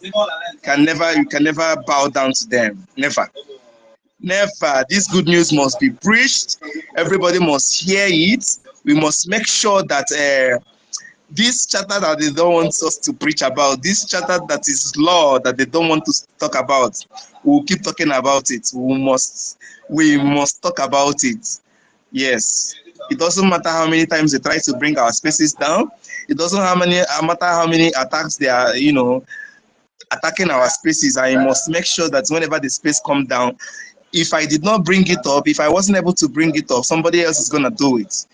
you can never bow down to them. Never. Never. This good news must be preached. Everybody must hear it. We must make sure that this charter that they don't want us to preach about, this charter that is law that they don't want to talk about, we'll keep talking about it. We must talk about it. Yes. It doesn't matter how many times they try to bring our spaces down. It doesn't matter how many attacks they are, attacking our spaces. I must make sure that whenever the space comes down, if I did not bring it up, if I wasn't able to bring it up, somebody else is going to do it.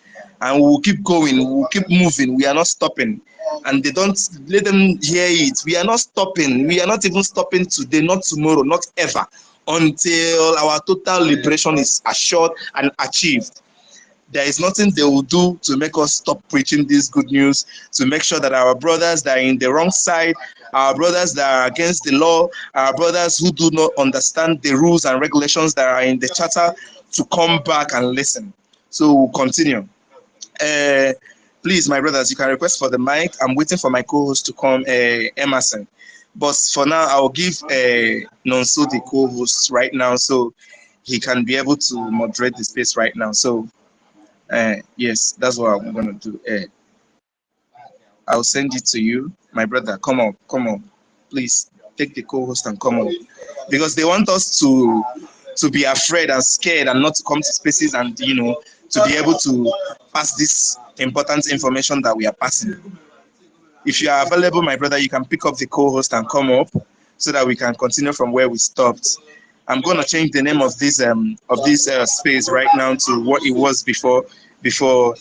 And we'll keep going, we'll keep moving, we are not stopping. And they don't let them hear it. We are not stopping. We are not even stopping today, not tomorrow, not ever, until our total liberation is assured and achieved. There is nothing they will do to make us stop preaching this good news, to make sure that our brothers that are in the wrong side, our brothers that are against the law, our brothers who do not understand the rules and regulations that are in the charter, to come back and listen. So we'll continue. Please, my brothers, you can request for the mic. I'm waiting for my co-host to come, Emerson. But for now, I'll give Nonso the co-host right now, so he can be able to moderate the space right now. So, yes, that's what I'm going to do. I'll send it to you. My brother, come on. Please, take the co-host and come on. Because they want us to be afraid and scared and not to come to spaces and, to be able to pass this important information that we are passing. If you are available, my brother, you can pick up the co-host and come up so that we can continue from where we stopped. I'm going to change the name of this space right now to what it was before.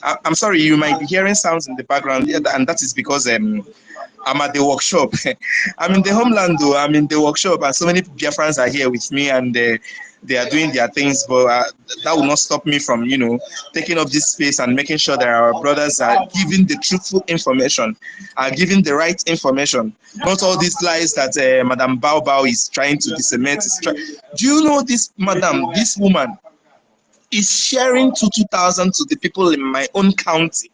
I'm sorry, you might be hearing sounds in the background, and that is because I'm at the workshop. I'm in the homeland, though. I'm in the workshop, and so many Biafrans are here with me, and they are doing their things, but that will not stop me from, taking up this space and making sure that our brothers are giving the truthful information, are giving the right information, not all these lies that Madam Bao is trying to disseminate. Do you know this woman is sharing 2,000 to the people in my own county?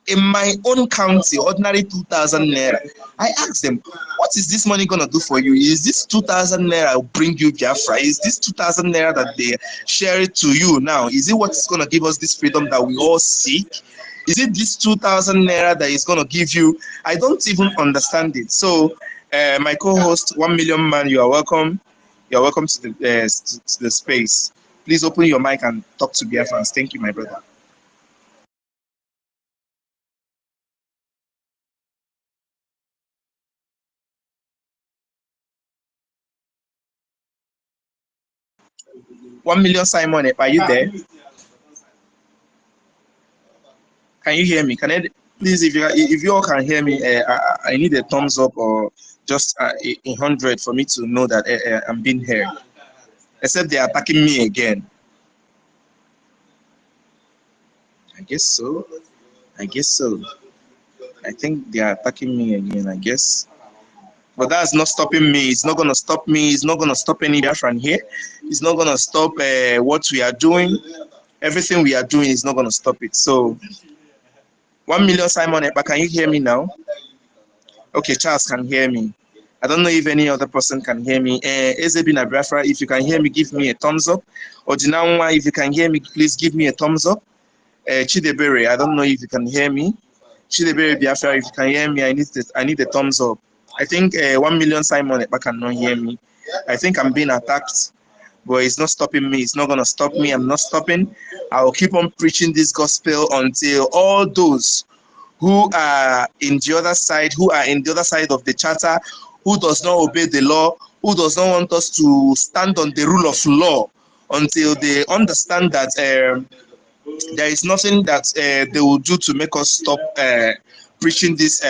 In my own county, ordinary 2,000 naira. I asked them, what is this money going to do for you? Is this 2,000 naira will bring you Biafra? Is this 2,000 naira that they share it to you now? Is it what is going to give us this freedom that we all seek? Is it this 2,000 naira that is going to give you? I don't even understand it. So, my co-host, 1 million man, you are welcome. You are welcome to the space. Please open your mic and talk to Biafrans. Thank you, my brother. $1 million Simon, are you there? Can you hear me? Please, if you all can hear me, I need a thumbs up or just 100 for me to know that I'm being heard. Except they are attacking me again. I guess so. I think they are attacking me again, I guess. But that's not stopping me. It's not going to stop me. It's not going to stop any Biafran here. It's not going to stop what we are doing. Everything we are doing is not going to stop it. So, 1 million Simon, Ekpa, can you hear me now? Okay, Charles can hear me. I don't know if any other person can hear me. Ezebina Biafra, if you can hear me, give me a thumbs up. Ojinawa, if you can hear me, please give me a thumbs up. Chidebere, I don't know if you can hear me. Chidebere Biafra, if you can hear me, I need a thumbs up. I think 1 million Simon Ekpa cannot hear me. I think I'm being attacked, but it's not stopping me. It's not going to stop me. I'm not stopping. I will keep on preaching this gospel until all those who are in the other side, of the charter, who does not obey the law, who does not want us to stand on the rule of law, until they understand that there is nothing that they will do to make us stop preaching this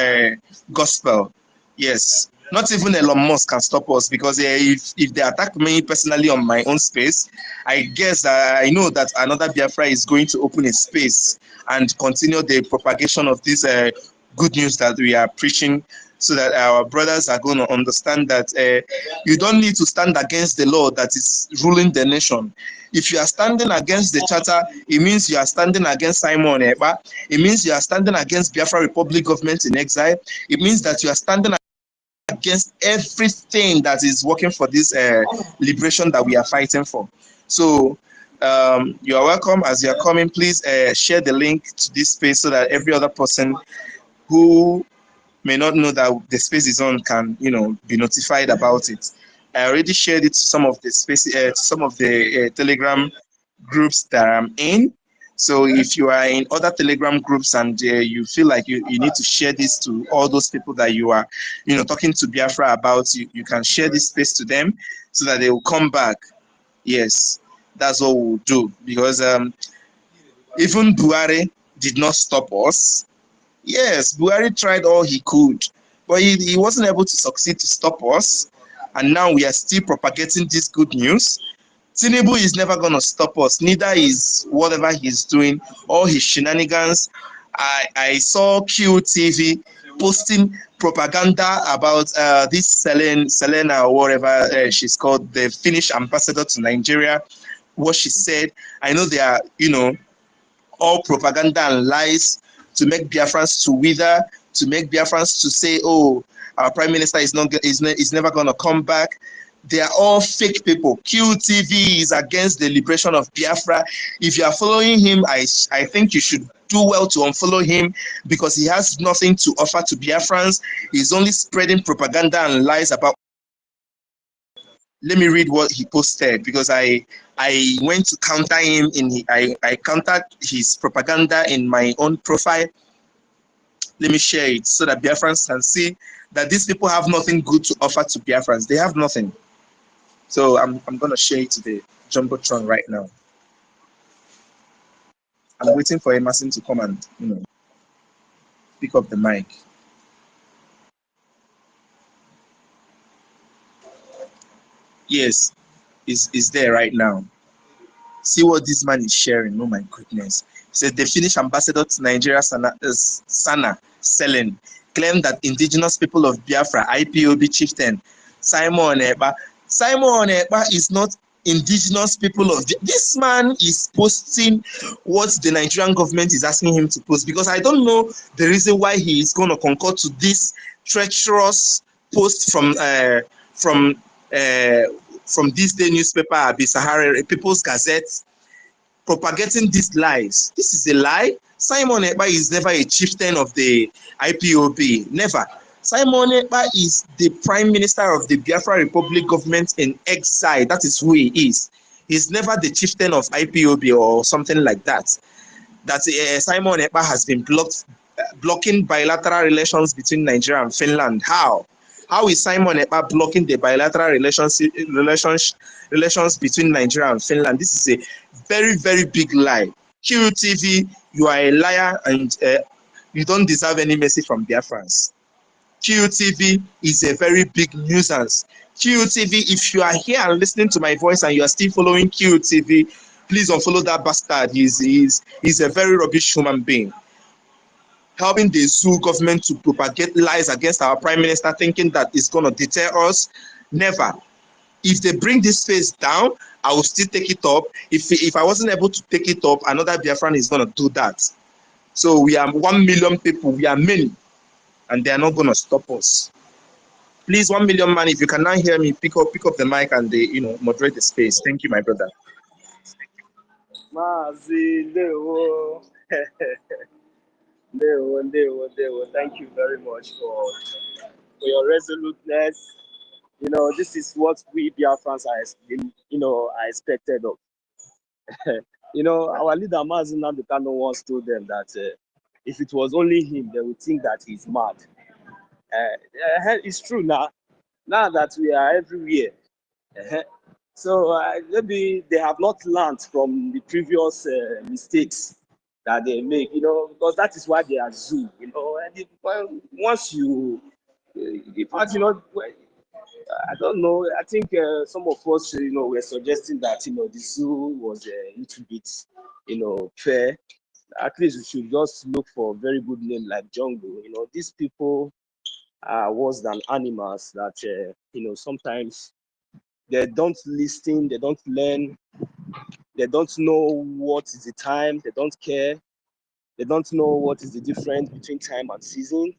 gospel. Yes, not even Elon Musk can stop us, because if they attack me personally on my own space, I guess I know that another Biafra is going to open a space and continue the propagation of this good news that we are preaching, so that our brothers are going to understand that you don't need to stand against the law that is ruling the nation. If you are standing against the charter, it means you are standing against Simon Ekpa. It means you are standing against Biafra Republic government in exile. It means that you are standing against everything that is working for this liberation that we are fighting for. So you are welcome. As you are coming, please share the link to this space so that every other person who may not know that the space is on can, be notified about it. I already shared it to some of the Telegram groups that I'm in. So if you are in other Telegram groups and you feel like you need to share this to all those people that you are, talking to Biafra about, you can share this space to them so that they will come back. Yes, that's what we'll do, because even Buhari did not stop us. Yes, Buhari tried all he could, but he wasn't able to succeed to stop us. And now we are still propagating this good news. Tinubu is never going to stop us. Neither is whatever he's doing, all his shenanigans. I saw QTV posting propaganda about this Selena or whatever she's called, the Finnish ambassador to Nigeria, what she said. I know they are, all propaganda and lies to make Biafrans to wither, to make Biafrans to say, oh, our prime minister is never going to come back. They are all fake people. QTV is against the liberation of Biafra. If you are following him, I think you should do well to unfollow him, because he has nothing to offer to Biafrans. He's only spreading propaganda and lies about. Let me read what he posted, because I went to counter him I countered his propaganda in my own profile. Let me share it so that Biafrans can see that these people have nothing good to offer to Biafrans. They have nothing. So I'm gonna share it to the Jumbotron right now. I'm waiting for Emerson to come and pick up the mic. Yes, is there right now. See what this man is sharing. Oh my goodness. He said the Finnish ambassador to Nigeria, Sana Selen, claimed that indigenous people of Biafra, IPOB chieftain Simon Ekpa. Simon Ekpa is not indigenous people of this man is posting what the Nigerian government is asking him to post, because I don't know the reason why he is going to concur to this treacherous post from this day newspaper, Abi Sahara People's Gazette, propagating these lies. This is a lie. Simon Ekpa is never a chieftain of the IPOB. Never. Simon Ekpa is the prime minister of the Biafra Republic government in exile. That is who he is. He's never the chieftain of IPOB or something like that. That Simon Ekpa has been blocking bilateral relations between Nigeria and Finland. How? How is Simon Ekpa blocking the bilateral relations between Nigeria and Finland? This is a very, very big lie. QTV, you are a liar, and you don't deserve any mercy from Biafrans. QTV is a very big nuisance. QTV, if you are here and listening to my voice and you are still following QTV, please unfollow that bastard. He's a very rubbish human being, helping the zoo government to propagate lies against our prime minister, thinking that it's going to deter us. Never. If they bring this face down, I will still take it up. If I wasn't able to take it up, another Biafran is going to do that. So we are 1 million people. We are many, and they are not going to stop us. Please, 1 million man, if you cannot hear me, pick up the mic and moderate the space. Thank you, my brother. Thank you very much for your resoluteness. This is what we Biafrans are expected of. Our leader Mazi Nnamdi Kanu once told them that if it was only him, they would think that he's mad. It's true now. Now that we are everywhere, so maybe they have not learned from the previous mistakes that they make. Because that is why they are zoo. And once you, in fact, I don't know. I think some of us, were suggesting that the zoo was a little bit, fair. At least we should just look for a very good name like jungle. These people are worse than animals. That sometimes they don't listen, they don't learn, they don't know what is the time, they don't care, they don't know what is the difference between time and season.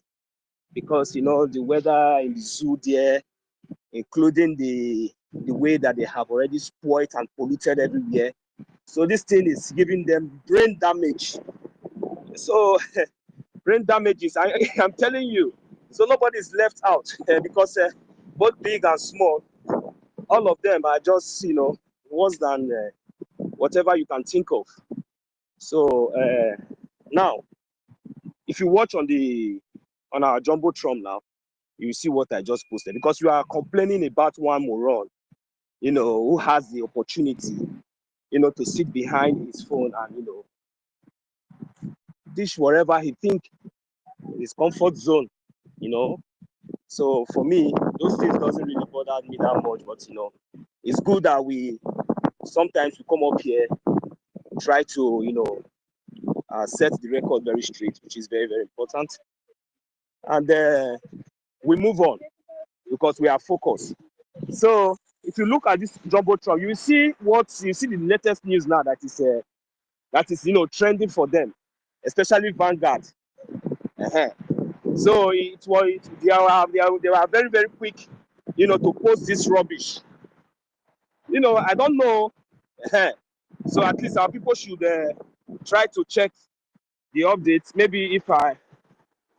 because, you know, the weather in the zoo there, including the way that they have already spoiled and polluted everywhere. So this thing is giving them brain damage. So brain damages, I'm telling you. So nobody's left out because both big and small, all of them are just, you know, worse than whatever you can think of. So now, if you watch on our Jumbotron now, you see what I just posted, because you are complaining about one moron, you know, who has the opportunity, you know, to sit behind his phone and, you know, dish whatever he think his comfort zone, you know. So for me, those things doesn't really bother me that much, but, you know, it's good that we sometimes we come up here, try to, you know, set the record very straight, which is very, very important. And we move on because we are focused. So if you look at this Jumbotron, you see the latest news now that is, you know, trending for them, especially Vanguard. So they were very, very quick, you know, to post this rubbish. You know, I don't know. So at least our people should try to check the updates. Maybe if I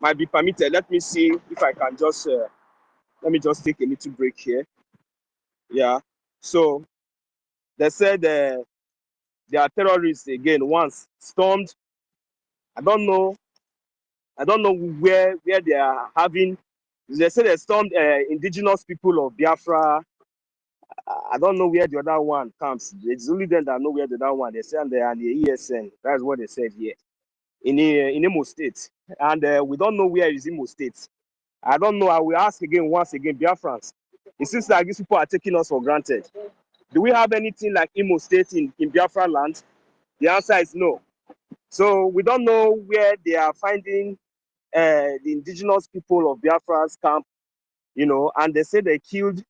might be permitted, let me see if I can just let me just take a little break here. Yeah. So they said there are terrorists again once stormed. I don't know where they are having. They say they stormed indigenous people of Biafra. I don't know where the other one comes. It's only them that know where the other one. They say they are the ESN. That's what they said here in Imo State, and we don't know where is Imo State. I don't know. I will ask again once again, BIAFRANS. It seems like these people are taking us for granted. Do we have anything like Imo State in Biafra land? The answer is no. So we don't know where they are finding the indigenous people of Biafra's camp, you know, and they say they killed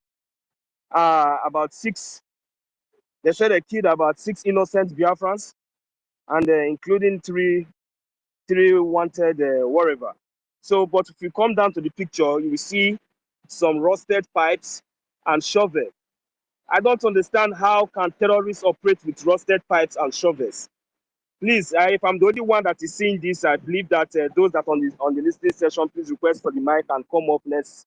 about six. They said they killed about 6 innocent Biafrans, and including three wanted wherever. So, but if you come down to the picture, you will see some rusted pipes and shovel. I don't understand how can terrorists operate with rusted pipes and shovels. Please, if I'm the only one that is seeing this, I believe that those that on the listening session, please request for the mic and come up. Let's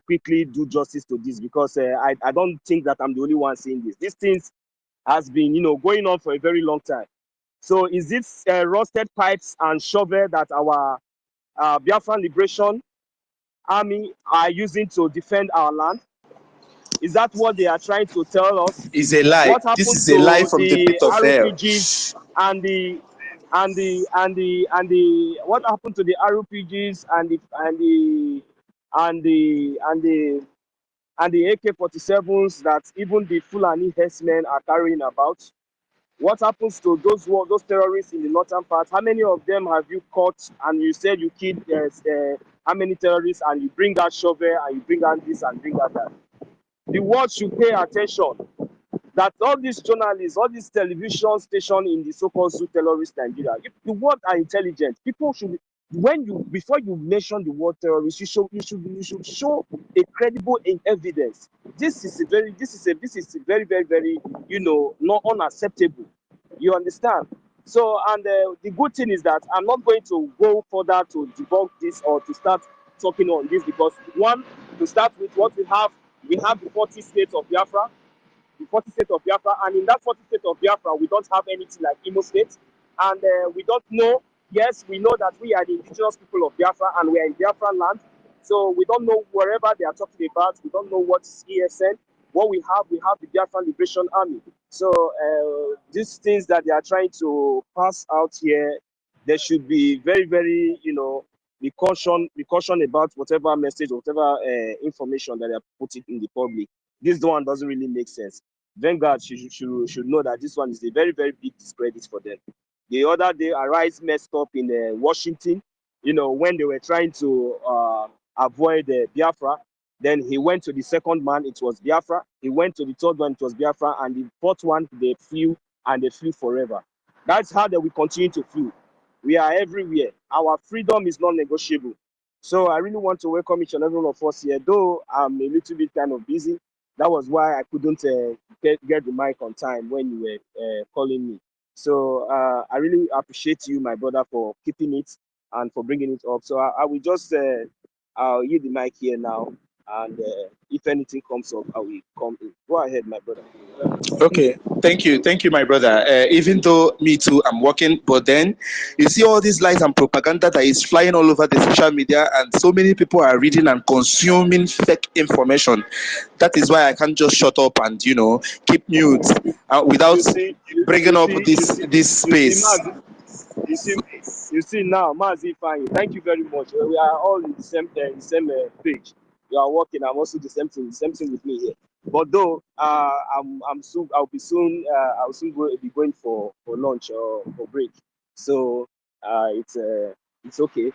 quickly do justice to this, because I don't think that I'm the only one seeing this. These things has been, you know, going on for a very long time. So is this rusted pipes and shovel that our Biafran Liberation Army are using to defend our land? Is that what they are trying to tell us? It's a lie. What This happened is a lie to from the the pit of hell. RPGs and the what happened to the RPGs and the AK-47s that even the Fulani herdsmen are carrying about? What happens to those terrorists in the northern part? How many of them have you caught? And you said you killed how many terrorists, and you bring out shovel and you bring out this and bring out that. The world should pay attention that all these journalists, all these television stations in the so-called zoo terrorist Nigeria, if the world are intelligent, people should, before you mention the word terrorist, you should show a credible evidence. This is very, very, you know, not unacceptable. You understand? So, and the good thing is that I'm not going to go further to debunk this or to start talking on this, because one, to start with, what we have the 40 states of Biafra, and in that 40 states of Biafra, we don't have anything like Imo State, and we don't know. Yes, we know that we are the indigenous people of Biafra, and we are in Biafra land, so we don't know wherever they are talking about. We don't know what is ESN. What we have the Biafra Liberation Army. So these things that they are trying to pass out here, there should be very, very, you know, be caution about whatever message, whatever information that they are putting in the public. This one doesn't really make sense. Vanguard should know that this one is a very, very big discredit for them. The other day, Arise messed up in Washington, you know, when they were trying to avoid Biafra. Then he went to the second man, it was Biafra. He went to the third one, it was Biafra. And the fourth one, they flew, and they flew forever. That's how they will continue to flew. We are everywhere. Our freedom is non-negotiable. So I really want to welcome each and every one of us here, though I'm a little bit kind of busy. That was why I couldn't get the mic on time when you were calling me. So I really appreciate you, my brother, for keeping it and for bringing it up. So I will just I'll yield the mic here now, and if anything comes up, I will come in. Go ahead, my brother. Okay, thank you, my brother. Even though me too, I'm working, but then you see all these lies and propaganda that is flying all over the social media, and so many people are reading and consuming fake information. That is why I can't just shut up and keep mute without bringing up this space. You see now, Mazi fine. Thank you very much. We are all in the same page. You are working. I'm also the same thing with me here. But though I'm soon, I'll soon be going for lunch or for break. So it's okay.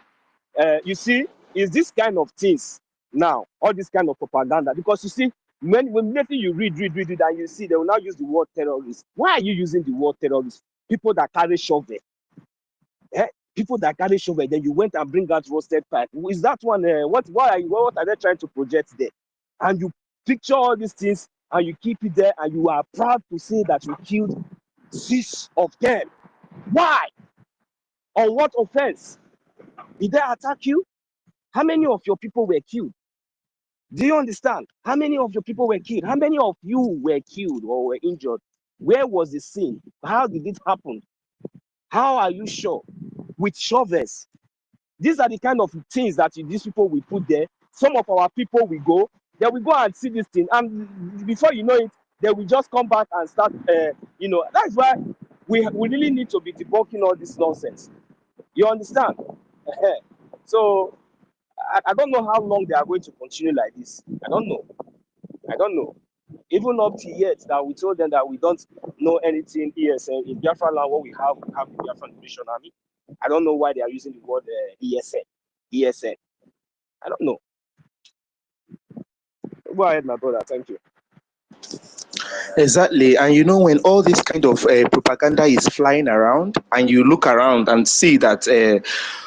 You see, it's this kind of things now, all this kind of propaganda. Because you see, when you read it, and you see they will now use the word terrorist. Why are you using the word terrorist? People that carry shovel. People that carry shovel, then you went and bring out roasted pipe. Is that one? What are they trying to project there? And you picture all these things and you keep it there, and you are proud to say that you killed 6 of them. Why? On what offense? Did they attack you? How many of your people were killed? Do you understand? How many of your people were killed? How many of you were killed or were injured? Where was the scene? How did it happen? How are you sure? With shovels. These are the kind of things that these people will put there. Some of our people will go, they will go and see this thing, and before you know it, they will just come back and start, that's why we really need to be debunking all this nonsense. You understand? So, I don't know how long they are going to continue like this. I don't know. Even up to yet that we told them that we don't know anything ESN in Biafra land. What we have the Biafran Liberation Army. I don't know why they are using the word ESN. I don't know. Go ahead, my brother. Thank you. Exactly. And when all this kind of propaganda is flying around, and you look around and see that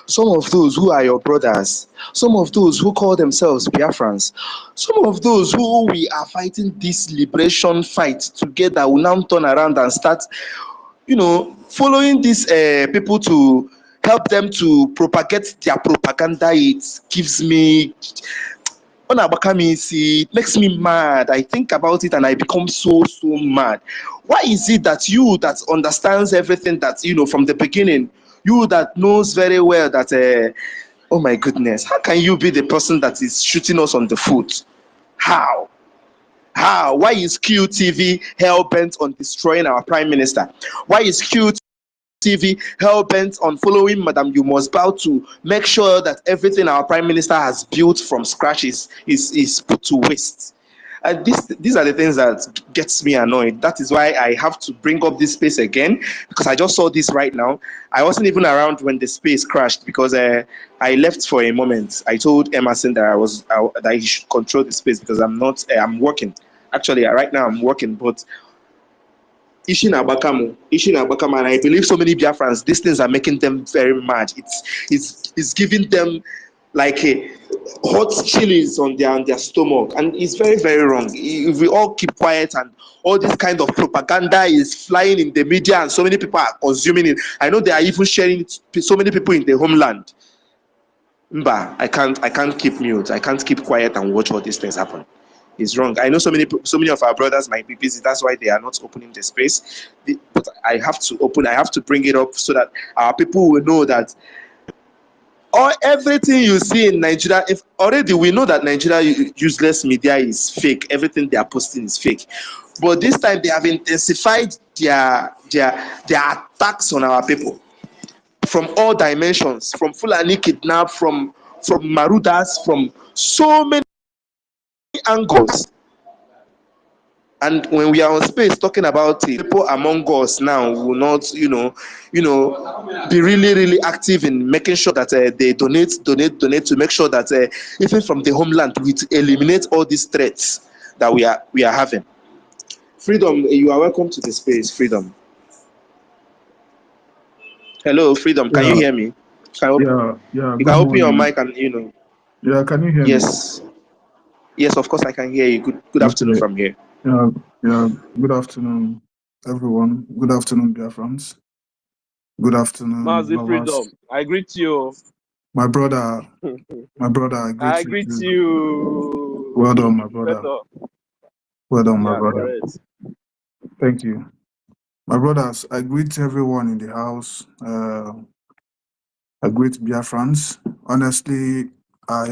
some of those who are your brothers, some of those who call themselves Biafrans, some of those who we are fighting this liberation fight together will now turn around and start, following these people to help them to propagate their propaganda. It gives me it makes me mad. I think about it and I become so mad. Why is it that you that understands everything, that from the beginning, you that knows very well that oh my goodness, how can you be the person that is shooting us on the foot? How why is QTV hell-bent on destroying our prime minister? Why is QTV hell-bent on following Madam You Must Bow to make sure that everything our prime minister has built from scratch is put to waste? And these are the things that gets me annoyed. That is why I have to bring up this space again, because I just saw this right now. I wasn't even around when the space crashed, because I left for a moment. I told Emerson that that he should control the space, because I'm working. Actually, right now I'm working, but Ishin Abakamo, and I believe so many Biafrans, these things are making them very mad. It's giving them like a hot chilies on their stomach, and it's very, very wrong. If we all keep quiet and all this kind of propaganda is flying in the media and so many people are consuming it, I know they are even sharing it to so many people in the homeland. Mba, I can't keep mute. I can't keep quiet and watch all these things happen. It's wrong. I know so many of our brothers might be busy. That's why they are not opening the space. But I have to open. I have to bring it up so that our people will know that everything you see in Nigeria, if already we know that Nigeria useless media is fake. Everything they are posting is fake. But this time they have intensified their attacks on our people from all dimensions, from Fulani kidnap, from Marudas, from so many angles. And when we are on space talking about it, people among us now will not, be really, really active in making sure that they donate to make sure that even from the homeland, we eliminate all these threats that we are having. Freedom, you are welcome to the space. Freedom. Hello, Freedom. Can you hear me? Yeah, you good can open your morning. mic and Yeah, can you hear me? Yes. Yes, of course I can hear you. Good afternoon Okay. from here. Yeah, yeah. Good afternoon, everyone. Good afternoon, BIAFRANS. Good afternoon, Mazi lovers. Freedom, I greet you. My brother, I greet I you greet too. you. Well done, my brother. Better. Well done, my Yeah, brother. correct. Thank you. My brothers, I greet everyone in the house. I greet BIAFRANS. Honestly, I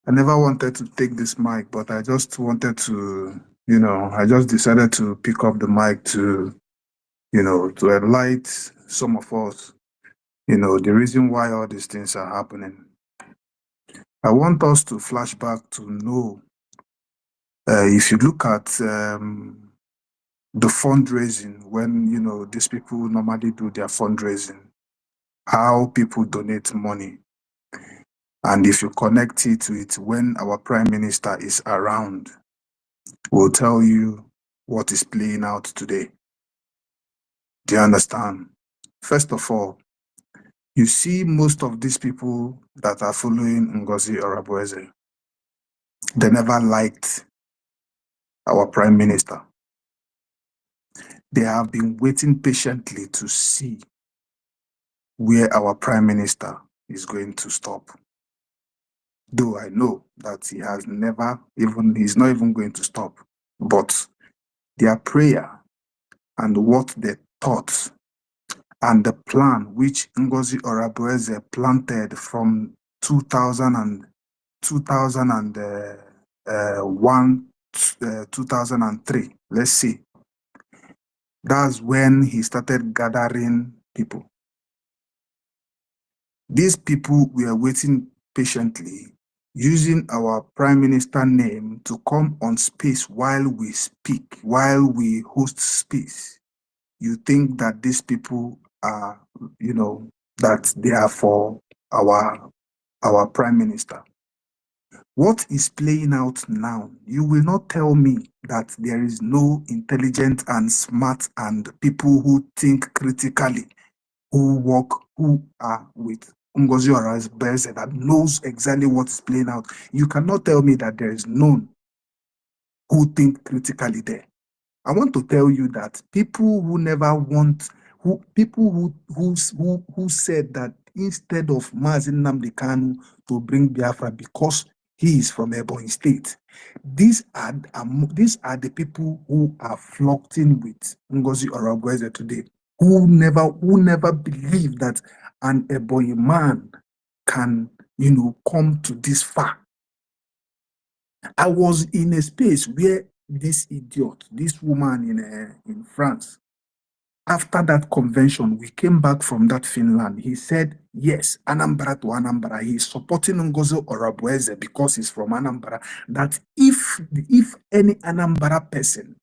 never wanted to take this mic, but I just wanted to, I just decided to pick up the mic to, to enlighten some of us, the reason why all these things are happening. I want us to flash back to know, if you look at the fundraising, when, these people normally do their fundraising, how people donate money. And if you connect it with when our prime minister is around, we'll tell you what is playing out today. Do you understand? First of all, you see most of these people that are following Ngozi Orabueze, they never liked our prime minister. They have been waiting patiently to see where our prime minister is going to stop. Though I know that he has never even, he's not even going to stop. But their prayer and what they thought and the plan which Ngozi Orabueze planted from 2001, 2003, let's see. That's when he started gathering people. These people were waiting patiently, using our prime minister name to come on space while we speak, while we host space. You think that these people are, that they are for our prime minister. What is playing out now? You will not tell me that there is no intelligent and smart and people who think critically, who are with Ngozi Orabueze that knows exactly what is playing out. You cannot tell me that there is none who think critically there. I want to tell you that people who never want, people who said that instead of Mazi Nnamdi Kanu to bring Biafra because he is from Ebonyi State, these are the people who are flirting with Ngozi Orabueze today, who never believed that an Ebonyi man can, come to this far. I was in a space where this idiot, this woman in France, after that convention, we came back from that Finland. He said, yes, Anambra to Anambra. He's supporting Ngozi Orabueze because he's from Anambra. That if any Anambra person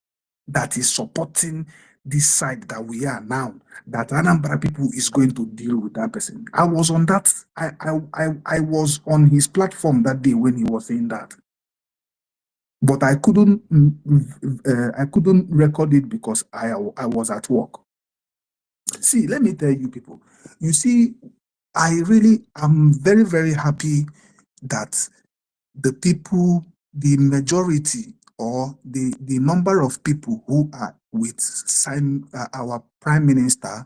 that is supporting this side that we are now, that Anambra people is going to deal with that person. I was on that. I was on his platform that day when he was saying that. But I couldn't record it because I was at work. See, let me tell you people, you see, I really am very, very happy that the people, the majority or the number of people who are with our prime minister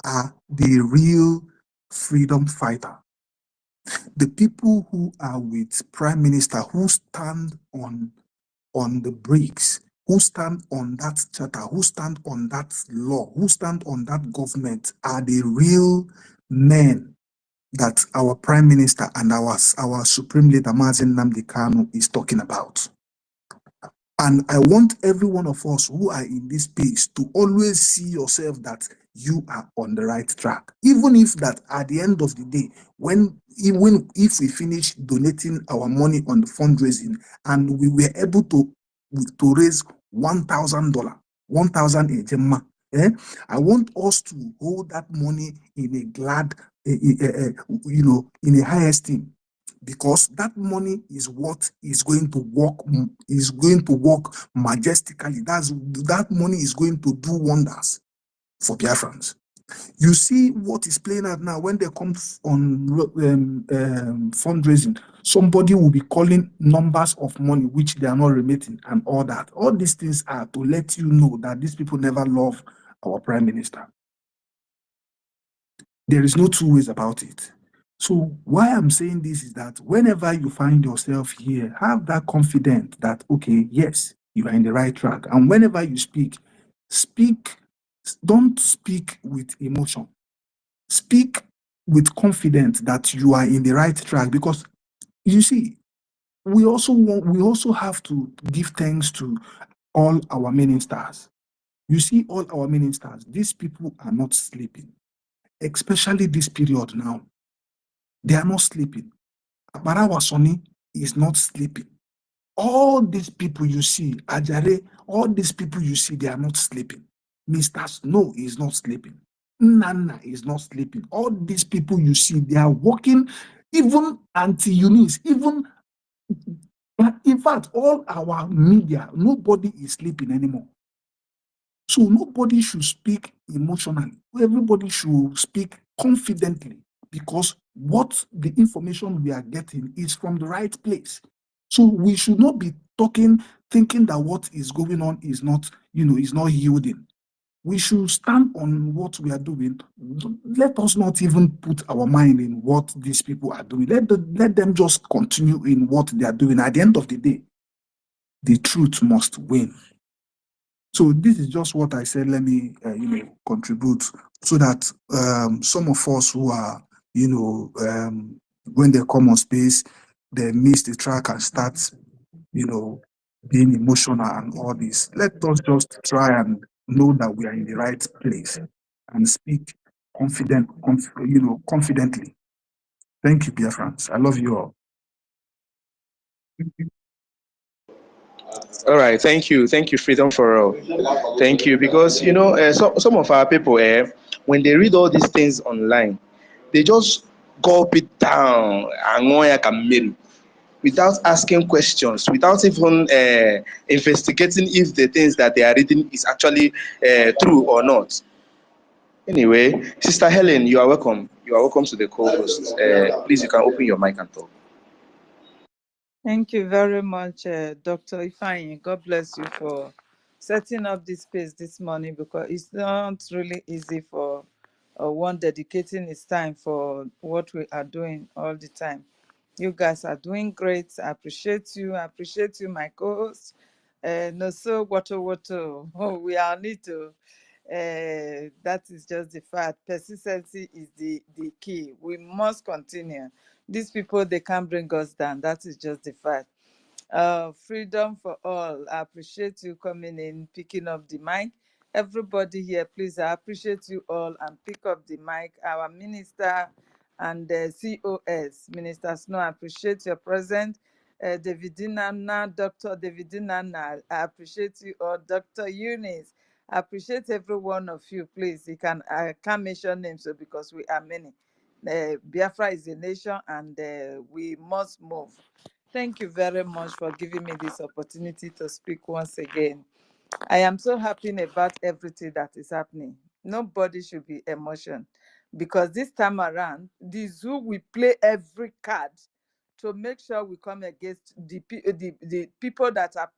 are the real freedom fighter. The people who are with prime minister who stand on the bricks, who stand on that charter, who stand on that law, who stand on that government are the real men that our prime minister and our supreme leader Mazi Nnamdi Kanu is talking about. And I want every one of us who are in this space to always see yourself that you are on the right track. Even if that at the end of the day, even if we finish donating our money on the fundraising and we were able to raise $1,000, 1,000 ejema, I want us to hold that money in a glad, in a high esteem. Because that money is what is going to work majestically. That money is going to do wonders for Biafrans. You see what is playing out now when they come on fundraising. Somebody will be calling numbers of money which they are not remitting and all that. All these things are to let you know that these people never love our prime minister. There is no two ways about it. So why I'm saying this is that whenever you find yourself here, have that confidence that, okay, yes, you are in the right track. And whenever you speak, don't speak with emotion. Speak with confidence that you are in the right track, because you see, we also have to give thanks to all our ministers. You see, all our ministers, these people are not sleeping, especially this period now. They are not sleeping. Abarawa Sonny is not sleeping. All these people you see, Ajare, all these people you see, they are not sleeping. Mr. Snow is not sleeping. Nana is not sleeping. All these people you see, they are working, even Auntie Eunice, even, in fact, all our media, nobody is sleeping anymore. So nobody should speak emotionally. Everybody should speak confidently, because what the information we are getting is from the right place. So we should not be talking, thinking that what is going on is not, is not yielding. We should stand on what we are doing. Let us not even put our mind in what these people are doing. Let them just continue in what they are doing. At the end of the day, the truth must win. So this is just what I said. Let me, contribute so that some of us who are, when they come on space, they miss the track and start, being emotional and all this. Let us just try and know that we are in the right place and speak confidently. Thank you, BIAFRANS. I love you all. All right, thank you, Freedom for All. Thank you, because some of our people, when they read all these things online, they just gulp it down and without asking questions, without even investigating if the things that they are reading is actually true or not. Anyway, Sister Helen, you are welcome. You are welcome to the co-host. Please, you can open your mic and talk. Thank you very much, Dr. Ifeanyi. God bless you for setting up this space this morning, because it's not really easy for one dedicating his time for what we are doing all the time. You guys are doing great. I appreciate you. I appreciate you, my co-host. No, so what? Oh, we are need to. That is just the fact. Persistency is the key. We must continue. These people, they can't bring us down. That is just the fact. Freedom for all. I appreciate you coming in, picking up the mic. Everybody here, please, I appreciate you all, and pick up the mic. Our minister and COS, Minister Snow, I appreciate your presence. Davidina, Dr. Davidina, I appreciate you all. Dr. Eunice, I appreciate every one of you. Please, I can't mention names, so because we are many. Biafra is a nation, and we must move. Thank you very much for giving me this opportunity to speak once again. I am so happy about everything that is happening. Nobody should be emotional, because this time around, the zoo will play every card to make sure we come against the people that are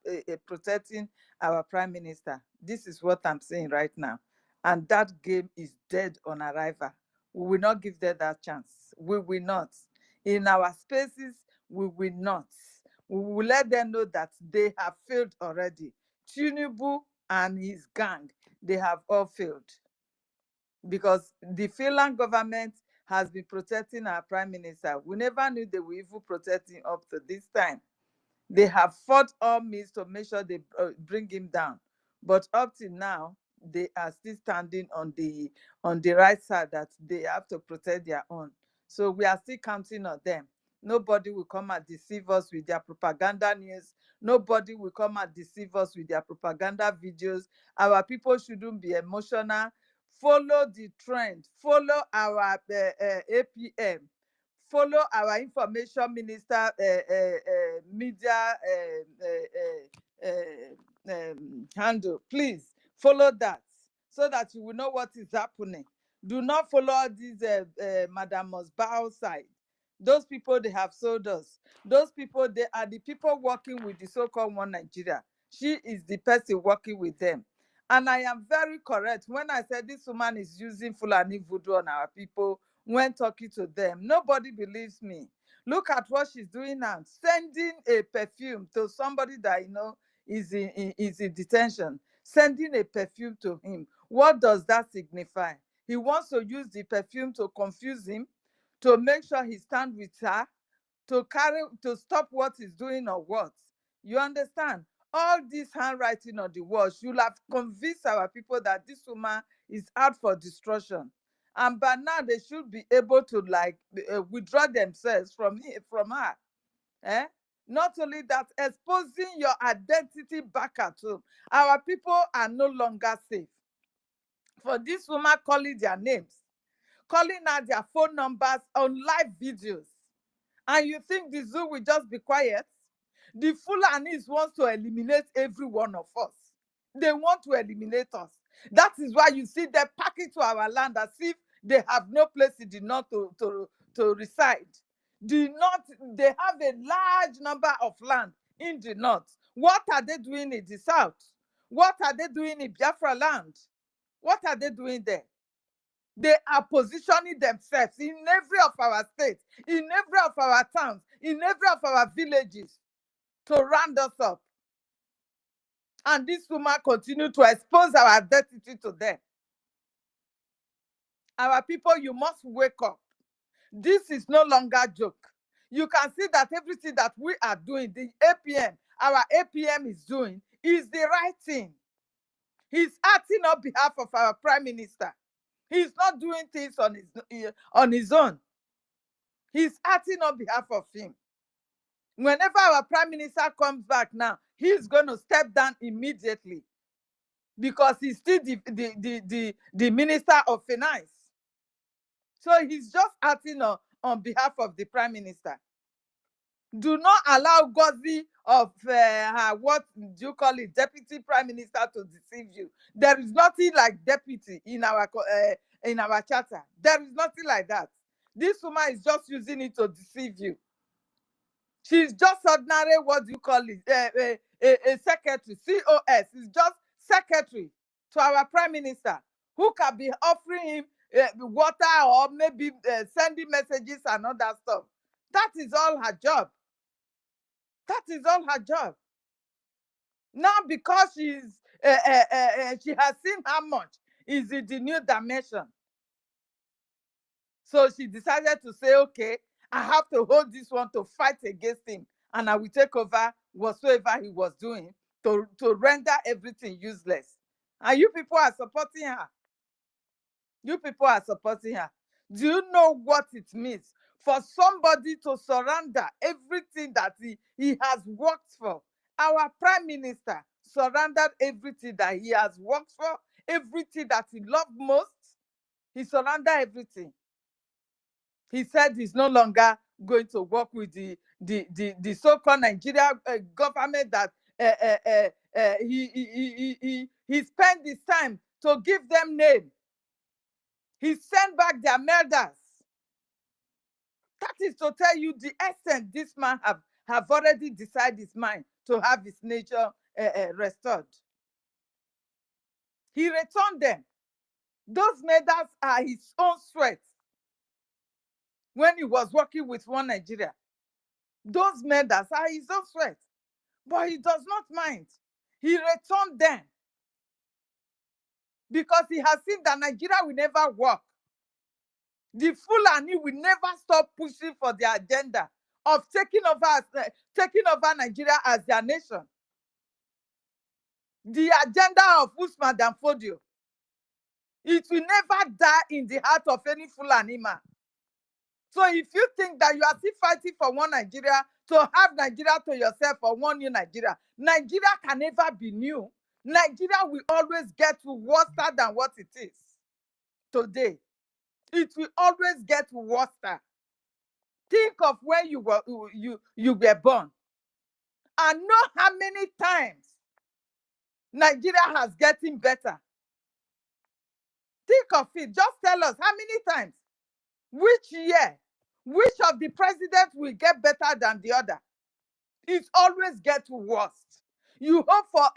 protecting our prime minister. This is what I'm saying right now. And that game is dead on arrival. We will not give them that chance. We will not. In our spaces, we will not. We will let them know that they have failed already. Tinubu and his gang, they have all failed, because the Finland government has been protecting our prime minister. We never knew they were even protecting up to this time. They have fought all means to make sure they bring him down, but up till now, they are still standing on the right side, that they have to protect their own. So we are still counting on them. Nobody will come and deceive us with their propaganda news. Nobody will come and deceive us with their propaganda videos. Our people shouldn't be emotional. Follow the trend. Follow our APM. Follow our information minister media handle. Please follow that, so that you will know what is happening. Do not follow this Madam Mosbao side. Those people, they have sold us. Those people, they are the people working with the so-called One Nigeria. She is the person working with them. And I am very correct when I said this woman is using Fulani voodoo on our people when talking to them. Nobody believes me. Look at what she's doing now, sending a perfume to somebody that is in detention, sending a perfume to him. What does that signify? He wants to use the perfume to confuse him, to make sure he stands with her, to stop what he's doing or what. You understand? All this handwriting on the wall should have convinced our people that this woman is out for destruction. And by now they should be able to withdraw themselves from her. Eh? Not only that, exposing your identity back at home. Our people are no longer safe. For this woman calling their names, calling out their phone numbers on live videos. And you think the zoo will just be quiet? The Fulanis want to eliminate every one of us. They want to eliminate us. That is why you see them packing to our land as if they have no place in the north to reside. The north, they have a large number of land in the north. What are they doing in the south? What are they doing in Biafra land? What are they doing there? They are positioning themselves in every of our states, in every of our towns, in every of our villages to round us up. And this woman continue to expose our identity to them. Our people, you must wake up. This is no longer a joke. You can see that everything that we are doing, the APM, our APM is doing, is the right thing. He's acting on behalf of our Prime Minister. He's not doing things on his own. He's acting on behalf of him. Whenever our Prime Minister comes back now, he's going to step down immediately because he's still the Minister of Finance. So he's just acting on behalf of the Prime Minister. Do not allow Ngozi of what do you call it, Deputy Prime Minister, to deceive you. There is nothing like deputy in our charter. There is nothing like that. This woman is just using it to deceive you. She's just ordinary, what do you call it, a secretary, COS. Is just secretary to our Prime Minister, who can be offering him water or maybe sending messages and all that stuff. That is all her job. That is all her job. Now, because she has seen how much is in the new dimension, so she decided to say, okay, I have to hold this one to fight against him, and I will take over whatsoever he was doing to render everything useless. And you people are supporting her. You people are supporting her. Do you know what it means for somebody to surrender everything that he has worked for? Our Prime Minister surrendered everything that he has worked for, everything that he loved most. He surrendered everything. He said he's no longer going to work with the so-called Nigeria government that he spent his time to give them name. He sent back their murders. That is to tell you the extent this man have already decided his mind to have his nature restored. He returned them. Those medals are his own sweat when he was working with One Nigeria. Those medals are his own sweat. But he does not mind. He returned them because he has seen that Nigeria will never work. The Fulani will never stop pushing for their agenda of taking over Nigeria as their nation. The agenda of Usman Dan Fodio. It will never die in the heart of any Fulani man. So if you think that you are still fighting for one Nigeria, to have Nigeria to yourself or one new Nigeria, Nigeria can never be new. Nigeria will always get worse than what it is today. It will always get worse. Think of when you were born and know how many times Nigeria has getting better. Think of it. Just tell us how many times, which year, which of the presidents will get better than the other. It always gets worse. You hope for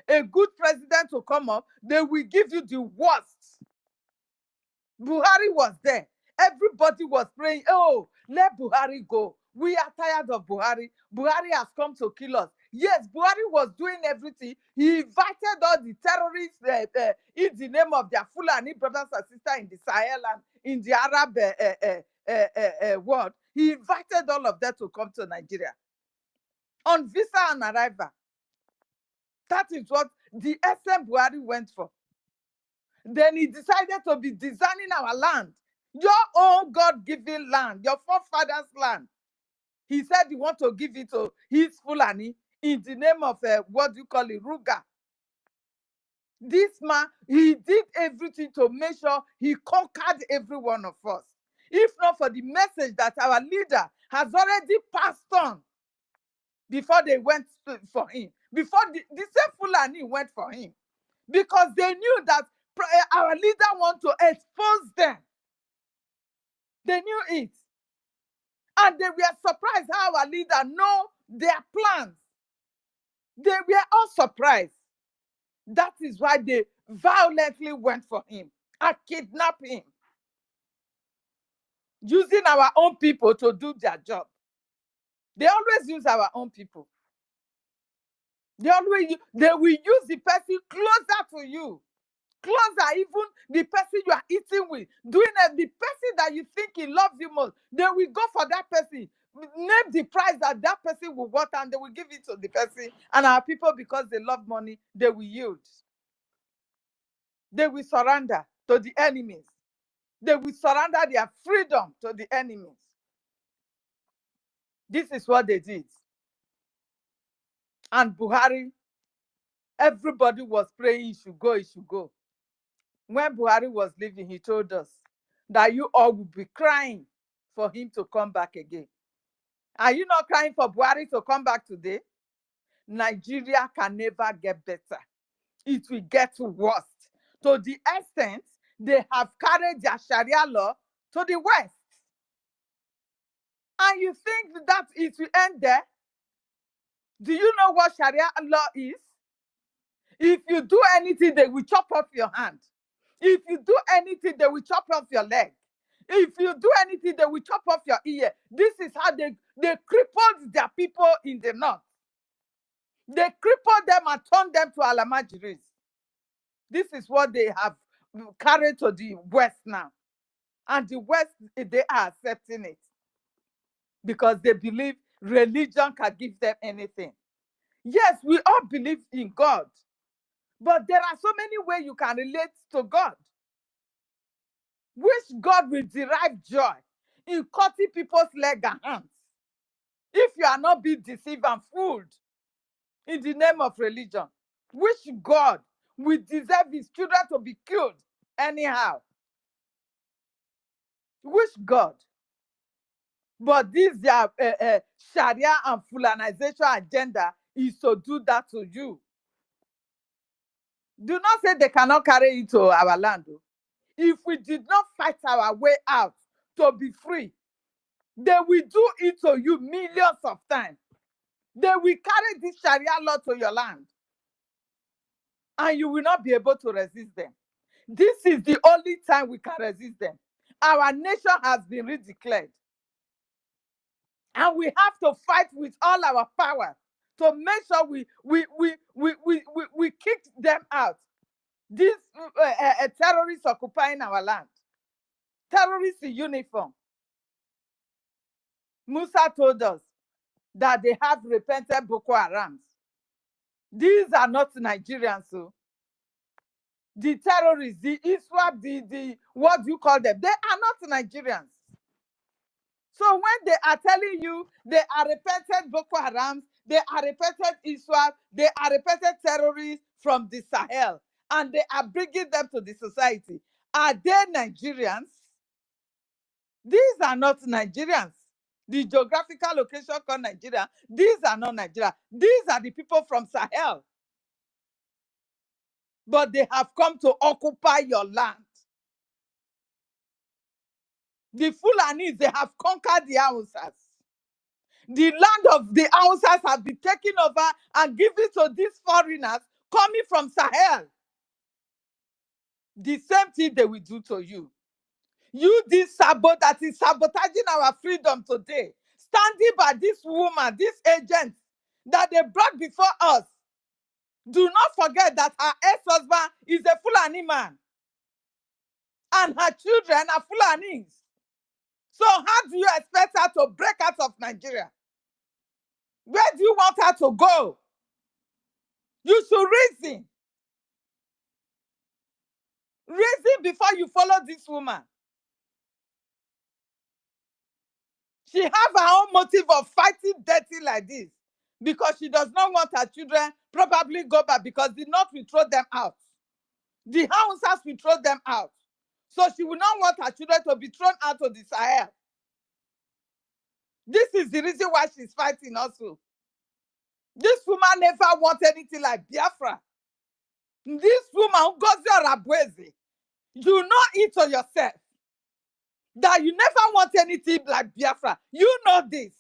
a good president to come up, they will give you the worst. Buhari was there. Everybody was praying, oh, let Buhari go. We are tired of Buhari. Buhari has come to kill us. Yes, Buhari was doing everything. He invited all the terrorists in the name of their Fulani brothers and sisters in the Sahel and in the Arab world. He invited all of them to come to Nigeria on visa and arrival. That is what the SM Buhari went for. Then he decided to be designing our land, your own God-given land, your forefathers' land. He said he want to give it to his Fulani in the name of what do you call it, Ruga. This man, he did everything to make sure he conquered every one of us. If not for the message that our leader has already passed on before they went for him, before the same Fulani went for him, because they knew that our leader want to expose them. They knew it. And they were surprised how our leader know their plans. They were all surprised. That is why they violently went for him and kidnapped him, using our own people to do their job. They always use our own people. They will use the person closer to you, closer, even the person you are eating with, doing it, the person that you think he loves you most. They will go for that person, name the price that that person will want, and they will give it to the person. And our people, because they love money, they will yield. They will surrender to the enemies. They will surrender their freedom to the enemies. This is what they did. And Buhari, everybody was praying he should go, he should go. When Buhari was leaving, he told us that you all will be crying for him to come back again. Are you not crying for Buhari to come back today? Nigeria can never get better. It will get worse. To the extent they have carried their Sharia law to the West. And you think that it will end there? Do you know what Sharia law is? If you do anything, they will chop off your hand. If you do anything, they will chop off your leg. If you do anything, they will chop off your ear. This is how they crippled their people in the north. They crippled them and turned them to Alamajiris. This is what they have carried to the West now. And the West, they are accepting it. Because they believe religion can give them anything. Yes, we all believe in God. But there are so many ways you can relate to God. Which God will derive joy in cutting people's legs and hands if you are not being deceived and fooled in the name of religion? Which God will deserve his children to be killed anyhow? Which God? But this their Sharia and Fulanization agenda is to do that to you. Do not say they cannot carry it to our land. If we did not fight our way out to be free, they will do it to you millions of times. They will carry this Sharia law to your land. And you will not be able to resist them. This is the only time we can resist them. Our nation has been redeclared. And we have to fight with all our power to make sure we kick them out. These terrorists occupying our land. Terrorists in uniform. Musa told us that they have repented Boko Harams. These are not Nigerians. So the terrorists, the ISWAP, the what do you call them? They are not Nigerians. So when they are telling you they are repented Boko Harams, they are repented ISWAP, they are repented terrorists from the Sahel, and they are bringing them to the society, are they Nigerians? These are not Nigerians. The geographical location called Nigeria, these are not Nigeria. These are the people from Sahel. But they have come to occupy your land. The Fulanis, they have conquered the Hausas. The land of the Hausas have been taken over and given to these foreigners coming from Sahel. The same thing they will do to you. You, this sabot that is sabotaging our freedom today, standing by this woman, this agent that they brought before us. Do not forget that her ex-husband is a Fulani man. And her children are Fulanis. So how do you expect her to break out of Nigeria? Where do you want her to go? You should reason. Reason before you follow this woman. She have her own motive of fighting dirty like this because she does not want her children probably go back because the North will throw them out. The Hausas will throw them out. So she will not want her children to be thrown out of the Sahel. This is the reason why she's fighting also. This woman never want anything like Biafra. This woman, Ngozi, you know it on yourself that you never want anything like Biafra. You know this.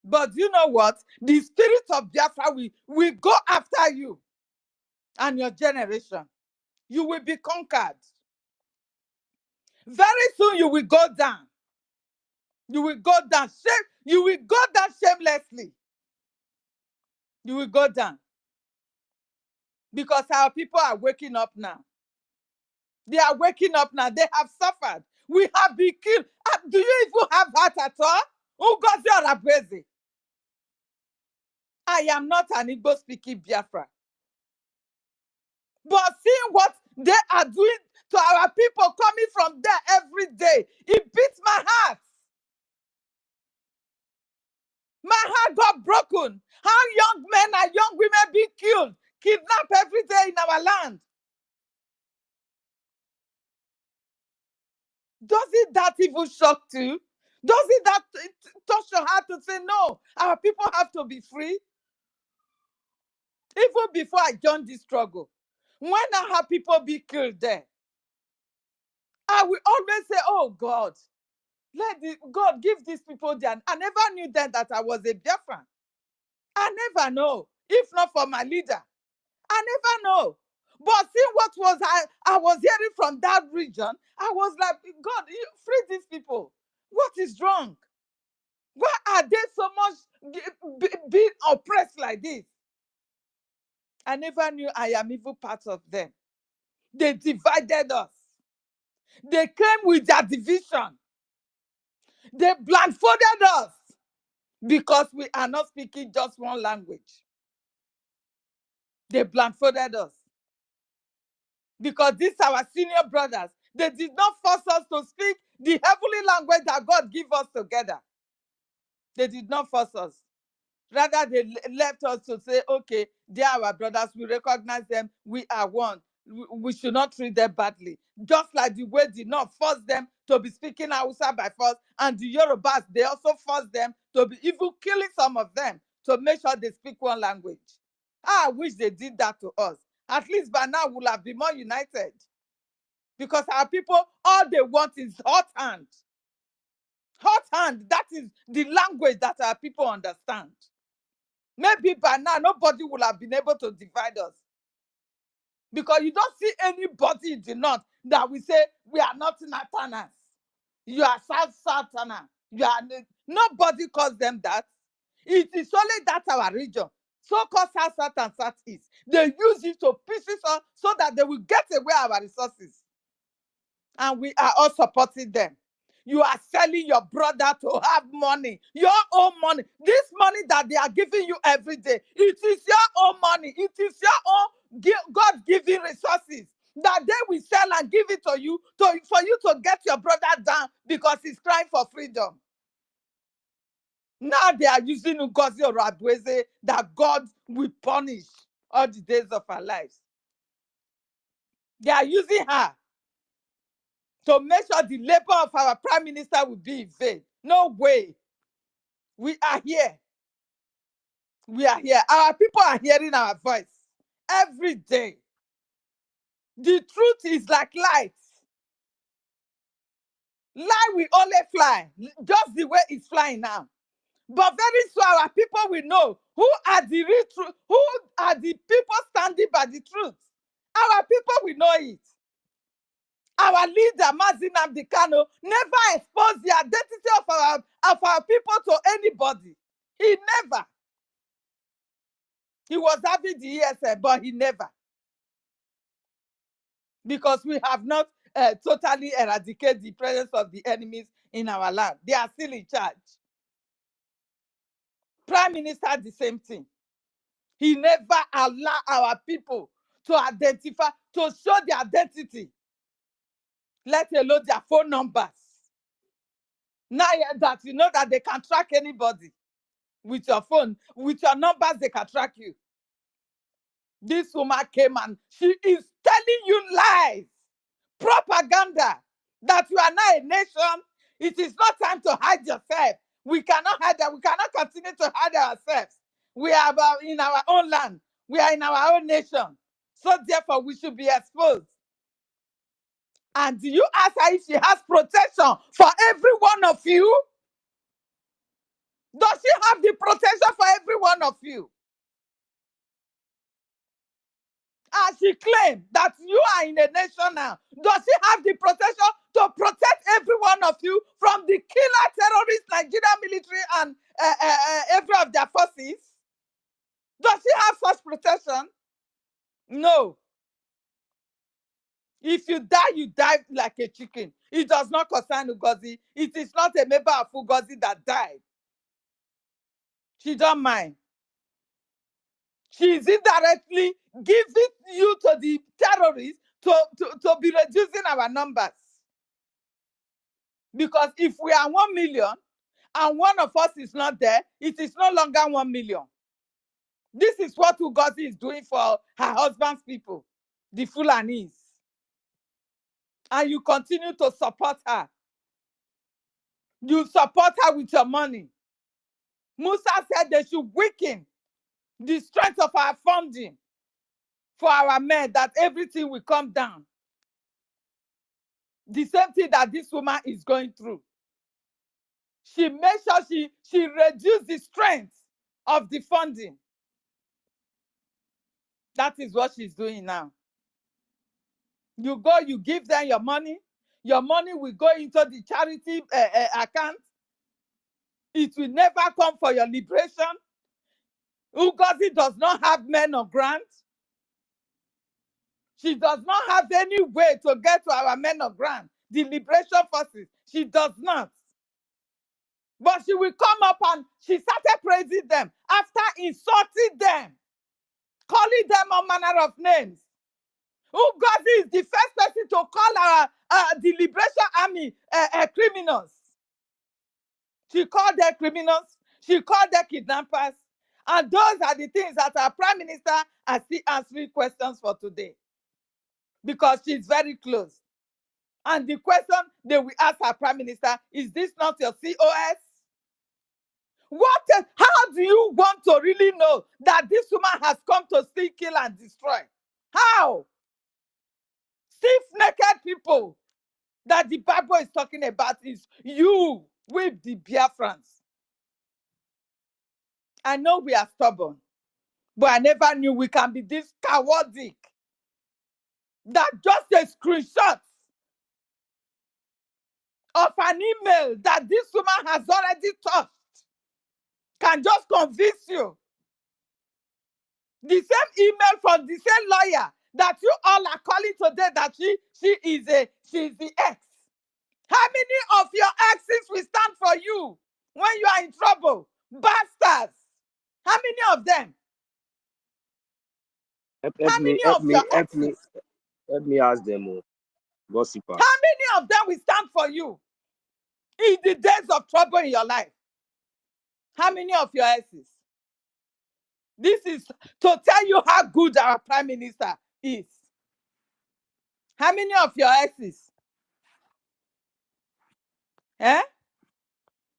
But you know what? The spirit of Biafra will go after you and your generation. You will be conquered. Very soon you will go down. You will go down. You will go down shamelessly. You will go down. Because our people are waking up now. They are waking up now. They have suffered. We have been killed. Do you even have heart at all? Ngozi Arabweze. I am not an Igbo speaking Biafra. But seeing what they are doing to our people coming from there every day, it beats my heart. My heart got broken. How young men and young women being killed, kidnapped every day in our land. Doesn't that even shock you? Doesn't that touch your heart to say, no, our people have to be free? Even before I joined this struggle, when I have people be killed there, I will always say, oh God, God give these people their. I never knew then that I was a Biafran. I never know. If not for my leader, I never know. But see what was I was hearing from that region, I was like, God, you free these people. What is wrong? Why are they so much being oppressed like this? I never knew I am even part of them. They divided us. They came with their division. They blindfolded us because we are not speaking just one language. They blindfolded us. Because these are our senior brothers. They did not force us to speak the heavenly language that God gave us together. They did not force us. Rather, they left us to say, okay, they are our brothers. We recognize them. We are one. We should not treat them badly. Just like the way did not force them to be speaking Hausa by force. And the Yorubas, they also forced them to be even killing some of them to make sure they speak one language. I wish they did that to us. At least by now we'll have been more united. Because our people, all they want is hot hand. Hot hand, that is the language that our people understand. Maybe by now, nobody will have been able to divide us. Because you don't see anybody in the north that will say, we are not Nathanas. You are Southern. Nobody calls them that. It is only that our region, so-called South and Southeast. They use it to pieces us so that they will get away our resources. And we are all supporting them. You are selling your brother to have money, your own money. This money that they are giving you every day, it is your own money. It is your own God-given resources that they will sell and give it to you for you to get your brother down because he's crying for freedom. Now they are using Ngozi Arabweze that God will punish all the days of our lives. They are using her to make sure the labor of our prime minister will be in vain. No way. We are here. We are here. Our people are hearing our voice every day. The truth is like light. Lie will only fly, just the way it's flying now. But very soon our people will know who are the real truth, who are the people standing by the truth. Our people will know it. Our leader, Mazi Nnamdi Kanu, never exposed the identity of our people to anybody. He never. He was having the ESL, but he never. Because we have not totally eradicated the presence of the enemies in our land. They are still in charge. Prime Minister, the same thing. He never allowed our people to identify, to show their identity, let alone their phone numbers. Now that you know that they can track anybody with your phone, with your numbers, they can track you. This woman came and she is telling you lies, propaganda, that you are not a nation. It is not time to hide yourself. We cannot hide that. We cannot continue to hide ourselves. We are in our own land. We are in our own nation. So therefore, we should be exposed. And do you ask her if she has protection for every one of you? Does she have the protection for every one of you? And she claimed that you are in a nation now. Does she have the protection to protect every one of you from the killer terrorist Nigerian military and every of their forces? Does she have such protection? No. If you die like a chicken. It does not concern Ngozi. It is not a member of Ngozi that died. She don't mind. She is indirectly giving you to the terrorists to be reducing our numbers. Because if we are 1 million and one of us is not there, it is no longer 1 million. This is what Ngozi is doing for her husband's people, the Fulanis. And you continue to support her. You support her with your money. Musa said they should weaken the strength of our funding for our men, that everything will come down. The same thing that this woman is going through. She makes sure she reduces the strength of the funding. That is what she's doing now. You go, you give them your money will go into the charity account. It will never come for your liberation. Ngozi does not have men on ground. She does not have any way to get to our men on ground, the liberation forces. She does not. But she will come up and she started praising them after insulting them, calling them all manner of names. Ngozi is the first person to call our the Liberation Army criminals. She called them criminals. She called them kidnappers. And those are the things that our Prime Minister is still answering questions for today. Because she's very close. And the question they will ask our Prime Minister, is this not your COS? How do you want to really know that this woman has come to steal, kill, and destroy? How? Stiff-necked people that the Bible is talking about is you with the Biafrans. I know we are stubborn, but I never knew we can be this cowardic that just a screenshot of an email that this woman has already touched can just convince you. The same email from the same lawyer that you all are calling today that she is the ex. How many of your exes will stand for you when you are in trouble? Bastards. How many of them? How many of your exes? Help me ask them, gossipers. How many of them will stand for you in the days of trouble in your life? How many of your exes? This is to tell you how good our Prime Minister is. How many of your exes? Eh?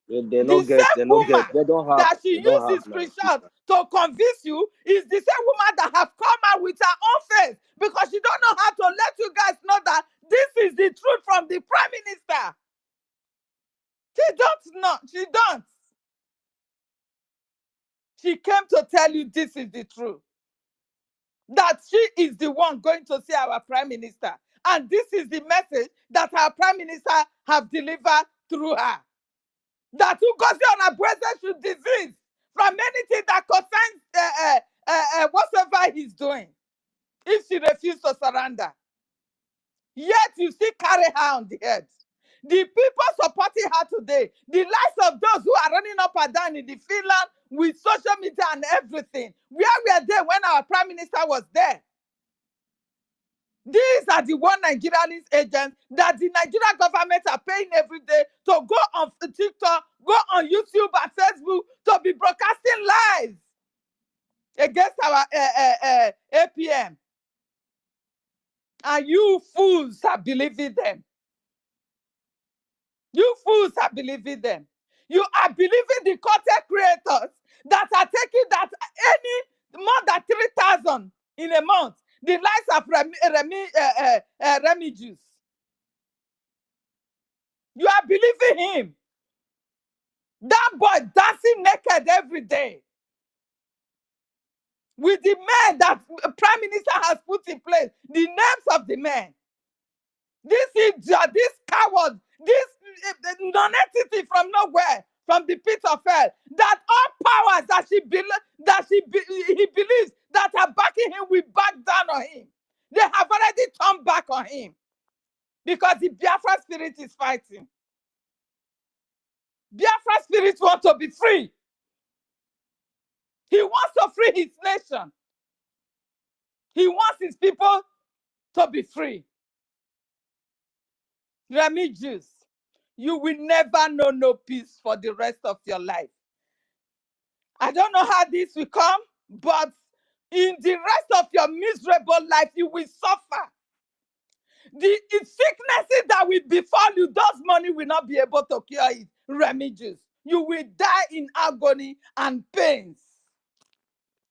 They don't get. They don't have. That she used this screenshot to convince you is the same woman that have come out with her own face because she don't know how to let you guys know that this is the truth from the Prime Minister. She don't know. She don't. She came to tell you this is the truth. That she is the one going to see our prime minister. And this is the message that our prime minister have delivered through her. That Ngozi Onabweze should desist from anything that concerns whatever he's doing. If she refuses to surrender. Yet you still carry her on the head. The people supporting her today, the likes of those who are running up and down in the Finland with social media and everything. Where were they when our prime minister was there? These are the one Nigerian agents that the Nigerian government are paying every day to go on TikTok, go on YouTube and Facebook to be broadcasting lies against our APM. And you fools are believing them. You fools are believing them. You are believing the content creators that are taking that any more than 3,000 in a month. The likes of Remy Juice. You are believing him. That boy dancing naked every day. With the men that Prime Minister has put in place. The names of the men. This idiot, this coward, this non-entity from nowhere, from the pit of hell, that all powers that he believes that are backing him will back down on him. They have already turned back on him because the Biafra spirit is fighting. Biafra spirit wants to be free. He wants to free his nation. He wants his people to be free. Remy Juice, you will never know no peace for the rest of your life. I don't know how this will come, but in the rest of your miserable life, you will suffer. The sicknesses that will befall you, those money will not be able to cure it. Remy Juice, you will die in agony and pains.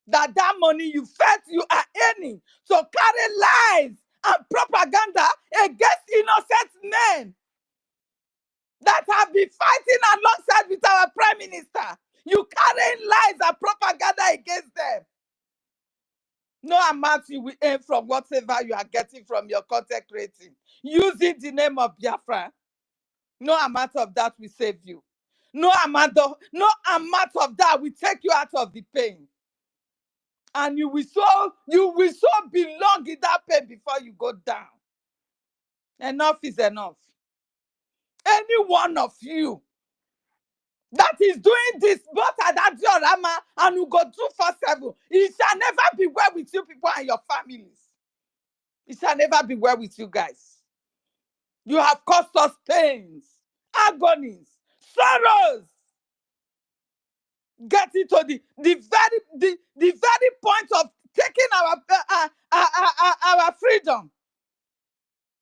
That money you felt you are earning to carry lies and propaganda against innocent men that have been fighting alongside with our prime minister. You carrying lies and propaganda against them. No amount you will earn from whatever you are getting from your content creating. Using the name of Biafra. No amount of that will save you. No amount of that will take you out of the pain. And you will so belong in that pain before you go down. Enough is enough. Any one of you that is doing this, both Adadio Rama and Ugo 247, it shall never be well with you people and your families. It shall never be well with you guys. You have caused us pains, agonies, sorrows. Getting to the very point of taking our freedom.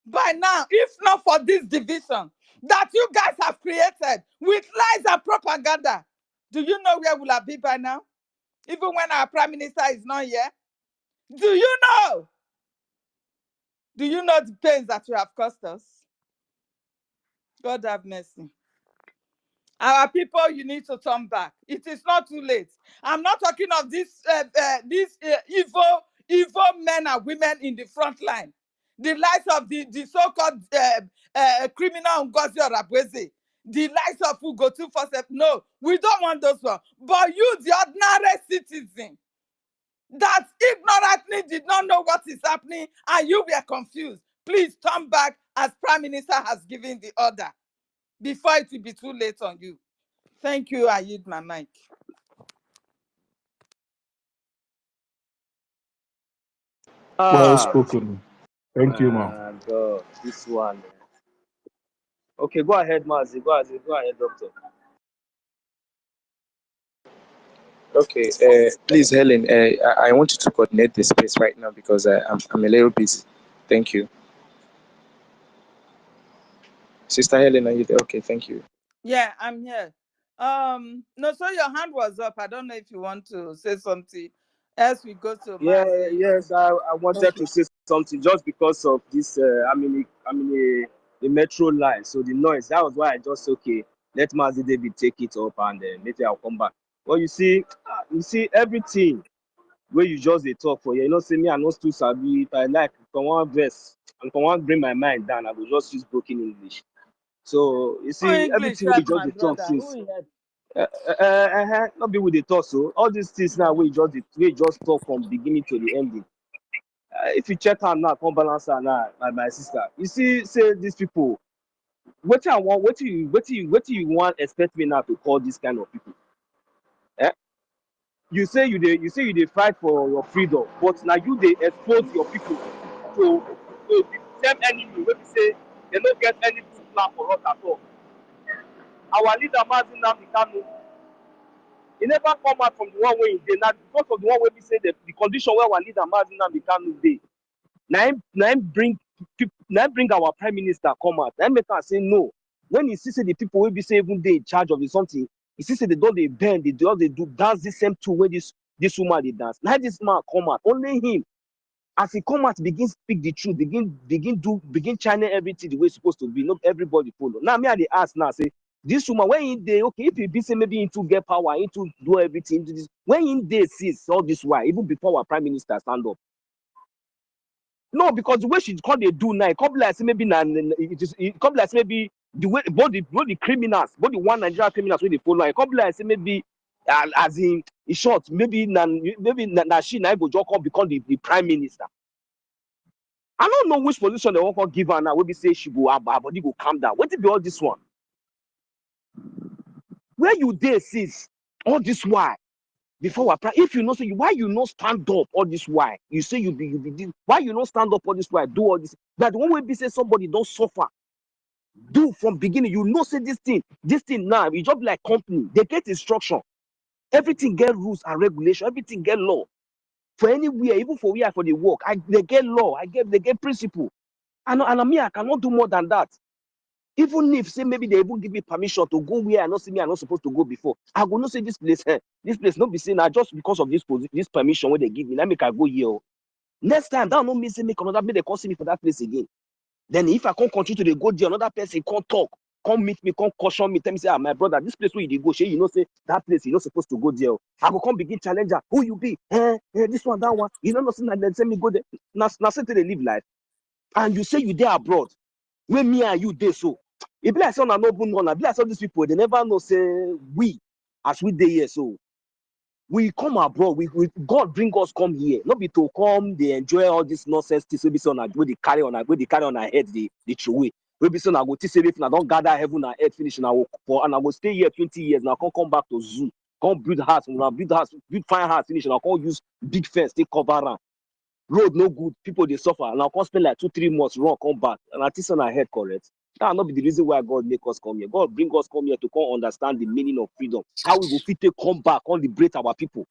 By now, if not for this division that you guys have created with lies and propaganda, do you know where we'll be by now? Even when our prime minister is not here? Do you know? Do you know the pains that you have caused us? God have mercy. Our people, you need to turn back. It is not too late. I'm not talking of these evil men and women in the front line. The likes of the so-called criminal Ngozi Onabweze. The likes of Ugo 247. No, we don't want those ones. But you, the ordinary citizen, that ignorantly did not know what is happening and you were confused. Please turn back as Prime Minister has given the order before it will be too late on you. Thank you. I yield my mic. Well spoken. Thank you, ma'am. God, this one. Okay, go ahead, Mazi. Go ahead, doctor. Okay, please, Helen, I want you to coordinate the space right now because I'm a little busy. Thank you. Sister Helen, are you there? Okay, thank you. Yeah, I'm here. No, so your hand was up. I don't know if you want to say something else. We go to Mazi. Yes, I wanted to say something just because of this. I'm in a metro line, so the noise. That was why I just let Mazi David take it up, and maybe I'll come back. Well, you see everything where you just they talk for you know, say me I know too sabi. If I like from one verse and from one bring my mind down, I will just use broken English. So you Who see English everything we help just my they talk brother? since. Who help? Not be with the talk. So all these things now we just talk from beginning to the ending. If you check out now, come balance her now, my sister. You see, say these people. What I want, what do you want expect me now to call this kind of people? Eh? You say you they fight for your freedom, but now you they expose your people to the same enemy. When we say they don't get any good plan for us at all. Our leader Mazin Namikano, he never come out from the one way he did. Now because of the one way we say the condition where our leader Mazin Namikano dey. Now bring our prime minister come out. Now make us say no. When you see say the people will be say even they in charge of the something, you see say they don't they bend, they do dance the same two way this woman they dance. Now this man come out, only him. As he come out, begin speak the truth, begin channel everything the way it's supposed to be. Not everybody follow. Now me they ask now say this woman when in day okay if he be say maybe into get power, into do everything, into this when in day sees all this why even before our prime minister stand up. No, because the way she can't they do now, it can't be like say maybe it can't be like say maybe the way both the criminals, both the one Nigerian criminals when they follow, it can't be like say maybe as in short, maybe she now go just come become the prime minister. I don't know which position they want to give her now. When we say she go her body go calm down. What did be all this one? Where you there sis? All this why? Before our if you know say why you not stand up all this why you say you be why you not stand up all this why do all this that one way be say somebody don't suffer do from beginning you know say this thing now it just like company they get instruction everything get rules and regulation everything get law for anywhere even for where for the work they get law they get principle and me I cannot do more than that. Even if say maybe they even give me permission to go where I not see me, I'm not supposed to go before. I will not say this place not be saying just because of this permission when they give me. Let me can go here. Next time, that not mean say make another they can't see me for that place again. Then if I can't continue to go there, another person can't talk, come meet me, come caution me, tell me say, my brother, this place where you go, you know say that place you're not supposed to go there. I will come begin challenger. Who you be? This one, that one. You know nothing like that. Tell me go there. Now say they live life, and you say you there abroad. When me and you there so. It be like some are not one. Be like some these people they never know say we as we dey here so we come abroad. We God bring us come here. Not be to come they enjoy all this nonsense. Things we be so where they carry on our head the true way. We be so now go say if I don't gather heaven and earth finish now for and I will stay here 20 years now. Come back to zoo. Come build house. Build fine house finish and I can't use big fence take cover around. Road no good. People they suffer and I can't spend like 2-3 months run come back and I think on our head correct. That will not be the reason why God make us come here. God bring us come here to come understand the meaning of freedom. How we will fit to come back, on liberate our people.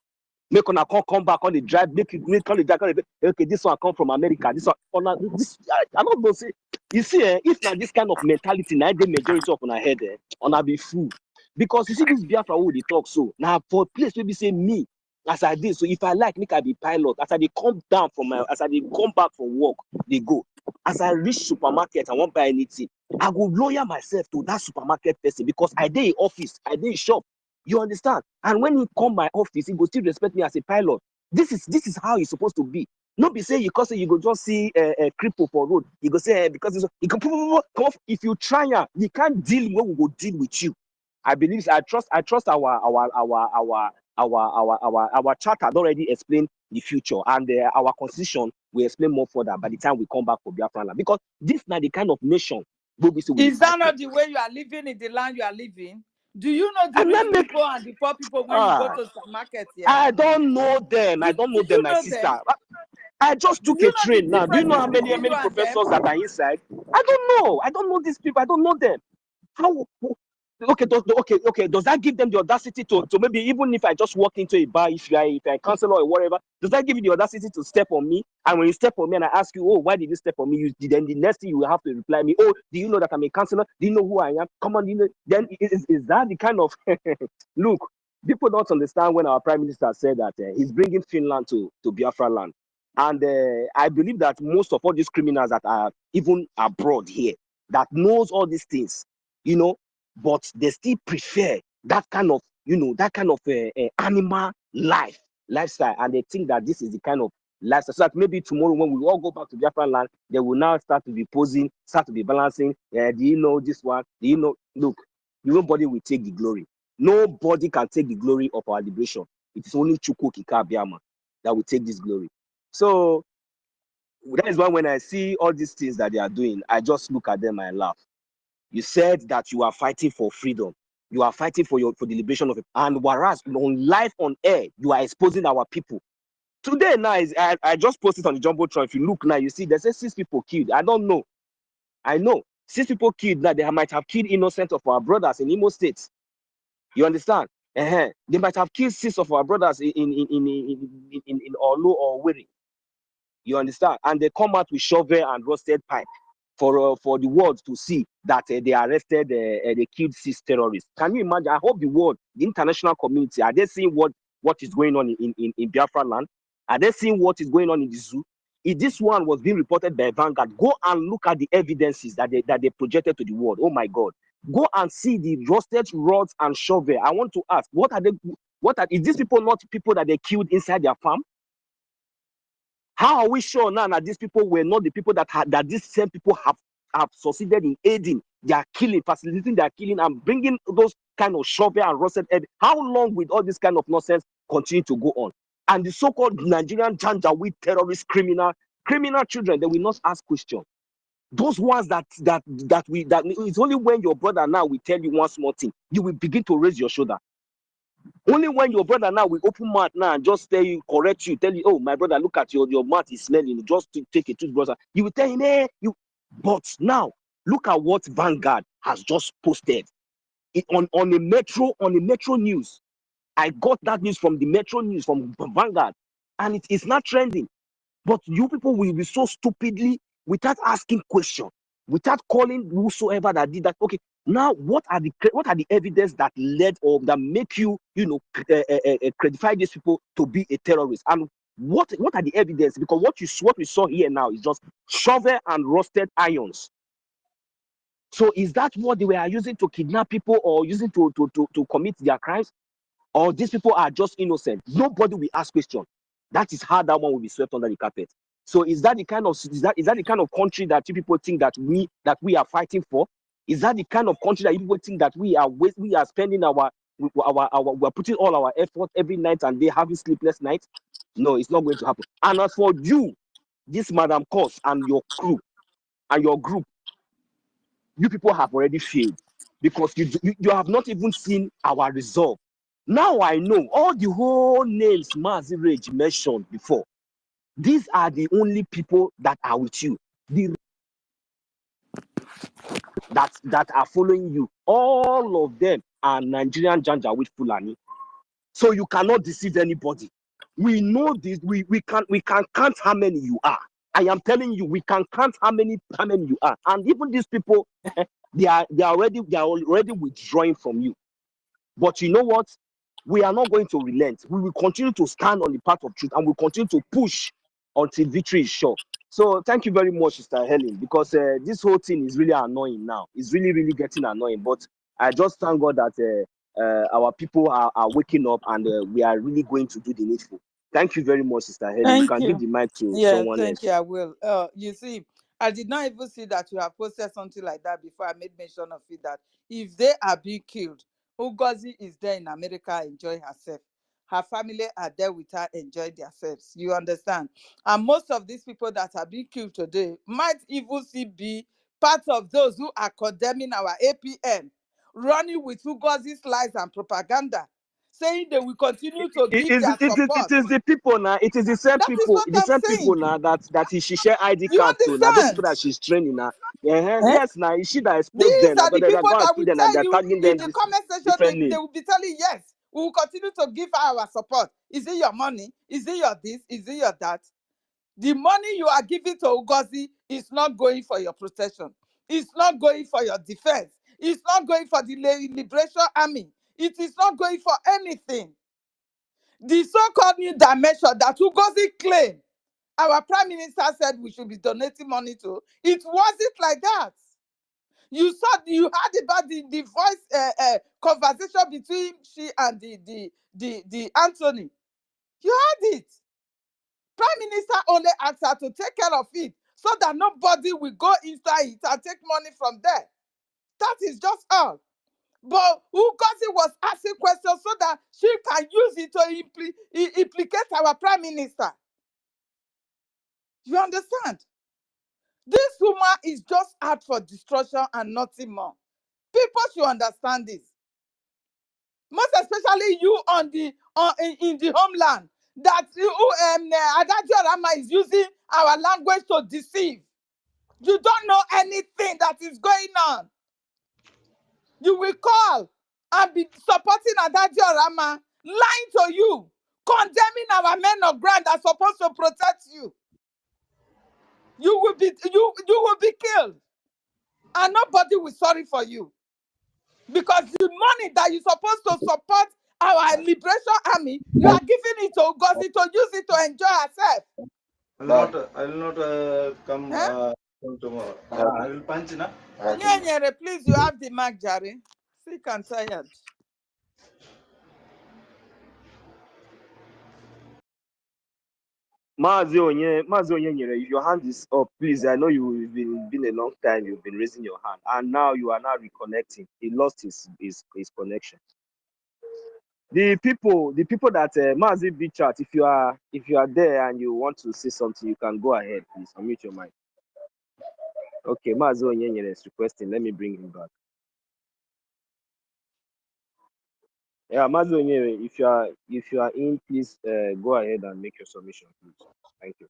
Make on come back on the drive, make on the drive. Okay, this one come from America. This one I don't know. Say you see, if now this kind of mentality, now the majority of on our head, on our be fool. Because you see this Biafra who they talk so now for place maybe say me as I did. So if I like, make I be pilot. As I they come down from as I they come back from work, they go. As I reach supermarket, I won't buy anything. I will lawyer myself to that supermarket person because I dey in office, I dey in shop. You understand? And when he come my office, he go still respect me as a pilot. This is how it's supposed to be. Not be say because you go just see a cripple for road. You go say because you can come off. If you try, you can't deal when we will deal with you. I believe I trust our charter had already explained the future, and our constitution will explain more further by the time we come back for Biafran land. Because this now the kind of nation is that not the way you are living in the land you are living? Do you know the rich people and the poor people when you go to the market here? I don't know them. I don't know them, my sister. I just took a train now. Do you know how many professors that are inside? I don't know. I don't know these people. I don't know them. How? Okay, does that give them the audacity to maybe even if I just walk into a bar, if I cancel or whatever, does that give you the audacity to step on me? And when you step on me and I ask you, oh, why did you step on me? Then the next thing you will have to reply me, oh, do you know that I'm a counselor? Do you know who I am? Come on, do you know? Then is that the kind of look? People don't understand when our prime minister said that he's bringing Finland to Biafra land, and I believe that most of all these criminals that are even abroad here that knows all these things, you know. but they still prefer that kind of, that kind of animal lifestyle, and they think that this is the kind of lifestyle. So that maybe tomorrow when we all go back to Biafra land, they will now start to be posing, start to be balancing. Do you know this one? Do you know? Look, nobody will take the glory. Nobody can take the glory of our liberation. It is only Chukwu Okike Abiama that will take this glory. So that is why when I see all these things that they are doing, I just look at them and laugh. You said that you are fighting for freedom. You are fighting for the liberation of it. And whereas on live on air, you are exposing our people. Today now, I just posted on the Jumbotron. If you look now, you see there's 6 people killed. I don't know. I know 6 people killed. Now they might have killed innocent of our brothers in Imo State. You understand? They might have killed 6 of our brothers in Olu or Wiri. You understand? And they come out with shovel and roasted pipe for the world to see that they arrested, they killed 6 terrorists. Can you imagine? I hope the world, the international community, are they seeing what is going on in Biafra land? Are they seeing what is going on in the zoo? If this one was being reported by Vanguard, go and look at the evidences that they projected to the world. Oh my God. Go and see the roasted rods and shovel. I want to ask, is these people not people that they killed inside their farm? How are we sure now that these people were not the people that these same people have succeeded in aiding their killing, facilitating their killing, and bringing those kind of shovel and roasted head? How long will all this kind of nonsense continue to go on? And the so-called Nigerian Janjaweed terrorist criminal children, they will not ask questions. Those ones that it's only when your brother now will tell you one small thing, you will begin to raise your shoulder. Only when your brother now will open mouth now and just tell you, oh, my brother, look at your mouth is smelling, just to take a toothbrush. You will tell him, hey, you. But now, look at what Vanguard has just posted on the Metro news. I got that news from the Metro news from Vanguard, and it is not trending. But you people will be so stupidly, without asking questions, without calling whosoever that did that. Okay, now what are the evidence that led or that make you credify these people to be a terrorist? And what are the evidence? Because what we saw here now is just shovel and roasted irons. So is that what they were using to kidnap people or using to commit their crimes? Or these people are just innocent? Nobody will ask questions. That is how that one will be swept under the carpet. So is that the kind of country that you people think that we are fighting for? Is that the kind of country that you people think that we are spending we're putting all our effort every night and day having sleepless nights? No, it's not going to happen. And as for you, this Madam Cos and your crew and your group, you people have already failed because you have not even seen our resolve. Now I know all the whole names Mazi Rage mentioned before. These are the only people that are with you. That are following you. All of them are Nigerian Janjaweed Fulani. So you cannot deceive anybody. We know this. We can count how many you are. I am telling you, we can count how many you are. And even these people, they are already withdrawing from you. But you know what? We are not going to relent. We will continue to stand on the path of truth and we'll continue to push until victory is sure. So thank you very much, Sister Helen, because this whole thing is really annoying now. It's really, really getting annoying. But I just thank God that our people are waking up and we are really going to do the needful. Thank you very much, Sister Helen. You can give the mic to someone else. Thank you, I will. You see, I did not even see that you have posted something like that before I made mention of it, that if they are being killed, Ngozi is there in America enjoying herself. Her family are there with her enjoying themselves. You understand? And most of these people that are being killed today might even be part of those who are condemning our APN, running with Ngozi's lies and propaganda, saying they will continue to give their support. It is the people now. It is the same That people. is what I'm people saying. now that she share ID You card to. Now those people understand? that she's training now. Yes, now is she that exposed These them? are the They're people going to that kill will them and tell they're you tagging in them the comment section, differently. they will be telling, yes, we will continue to give her our support. Is it your money? Is it your this? Is it your that? The money you are giving to Ngozi is not going for your protection. It's not going for your defense. It's not going for the Liberation Army. It is not going for anything. The so-called new dimension that Ngozi claimed our prime minister said we should be donating money to, it wasn't like that. You had about the voice conversation between she and the Anthony. You had it. Prime Minister only asked her to take care of it so that nobody will go inside it and take money from there. That is just all. But Ngozi was asking questions so that she can use it to implicate our Prime Minister. You understand? This woman is just out for destruction and nothing more. People should understand this. Most especially you in the homeland, that Adadio Rama is using our language to deceive. You don't know anything that is going on. You will call and be supporting Adadio Rama, lying to you, condemning our men of ground that are supposed to protect you. You will be killed, and nobody will sorry for you, because the money that you're supposed to support our liberation army, you are giving it to Ngozi to use it to enjoy herself. I will not come tomorrow. I will punch now. Yeah, please, you have the mark, Jerry. Sick and tired. Mazi Onyenyere, if your hand is up, please. I know you've been a long time. You've been raising your hand, and now you are now reconnecting. He lost his connection. The people that Mazi B chat. If you are there and you want to say something, you can go ahead, please. Unmute your mic. Okay, Mazi Onyenyere is requesting. Let me bring him back. Yeah, Mazi Onyenyere, if you are in, please go ahead and make your submission, please. Thank you.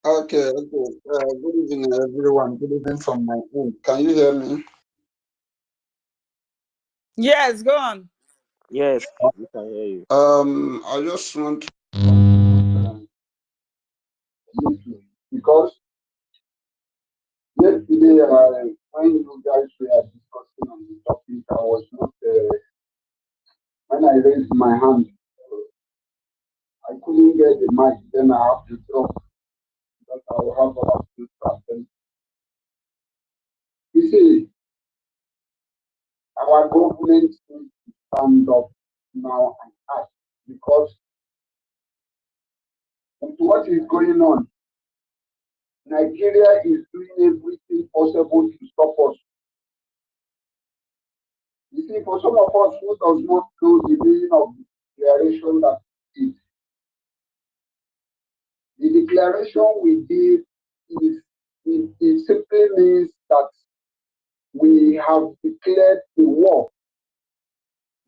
Okay. Good evening, everyone. Good evening from my home. Can you hear me? Yes, go on. Yes, we can hear you. I just want to because yesterday when you guys were discussing on the topic, I was not when I raised my hand, I couldn't get the mic. Then I have to drop that I will have about 2%. You see, our government needs to stand up now and act, because with what is going on, Nigeria is doing everything possible to stop us. You see, for some of us who does not know the meaning of the declaration that we did, the declaration we did it simply means that we have declared a war.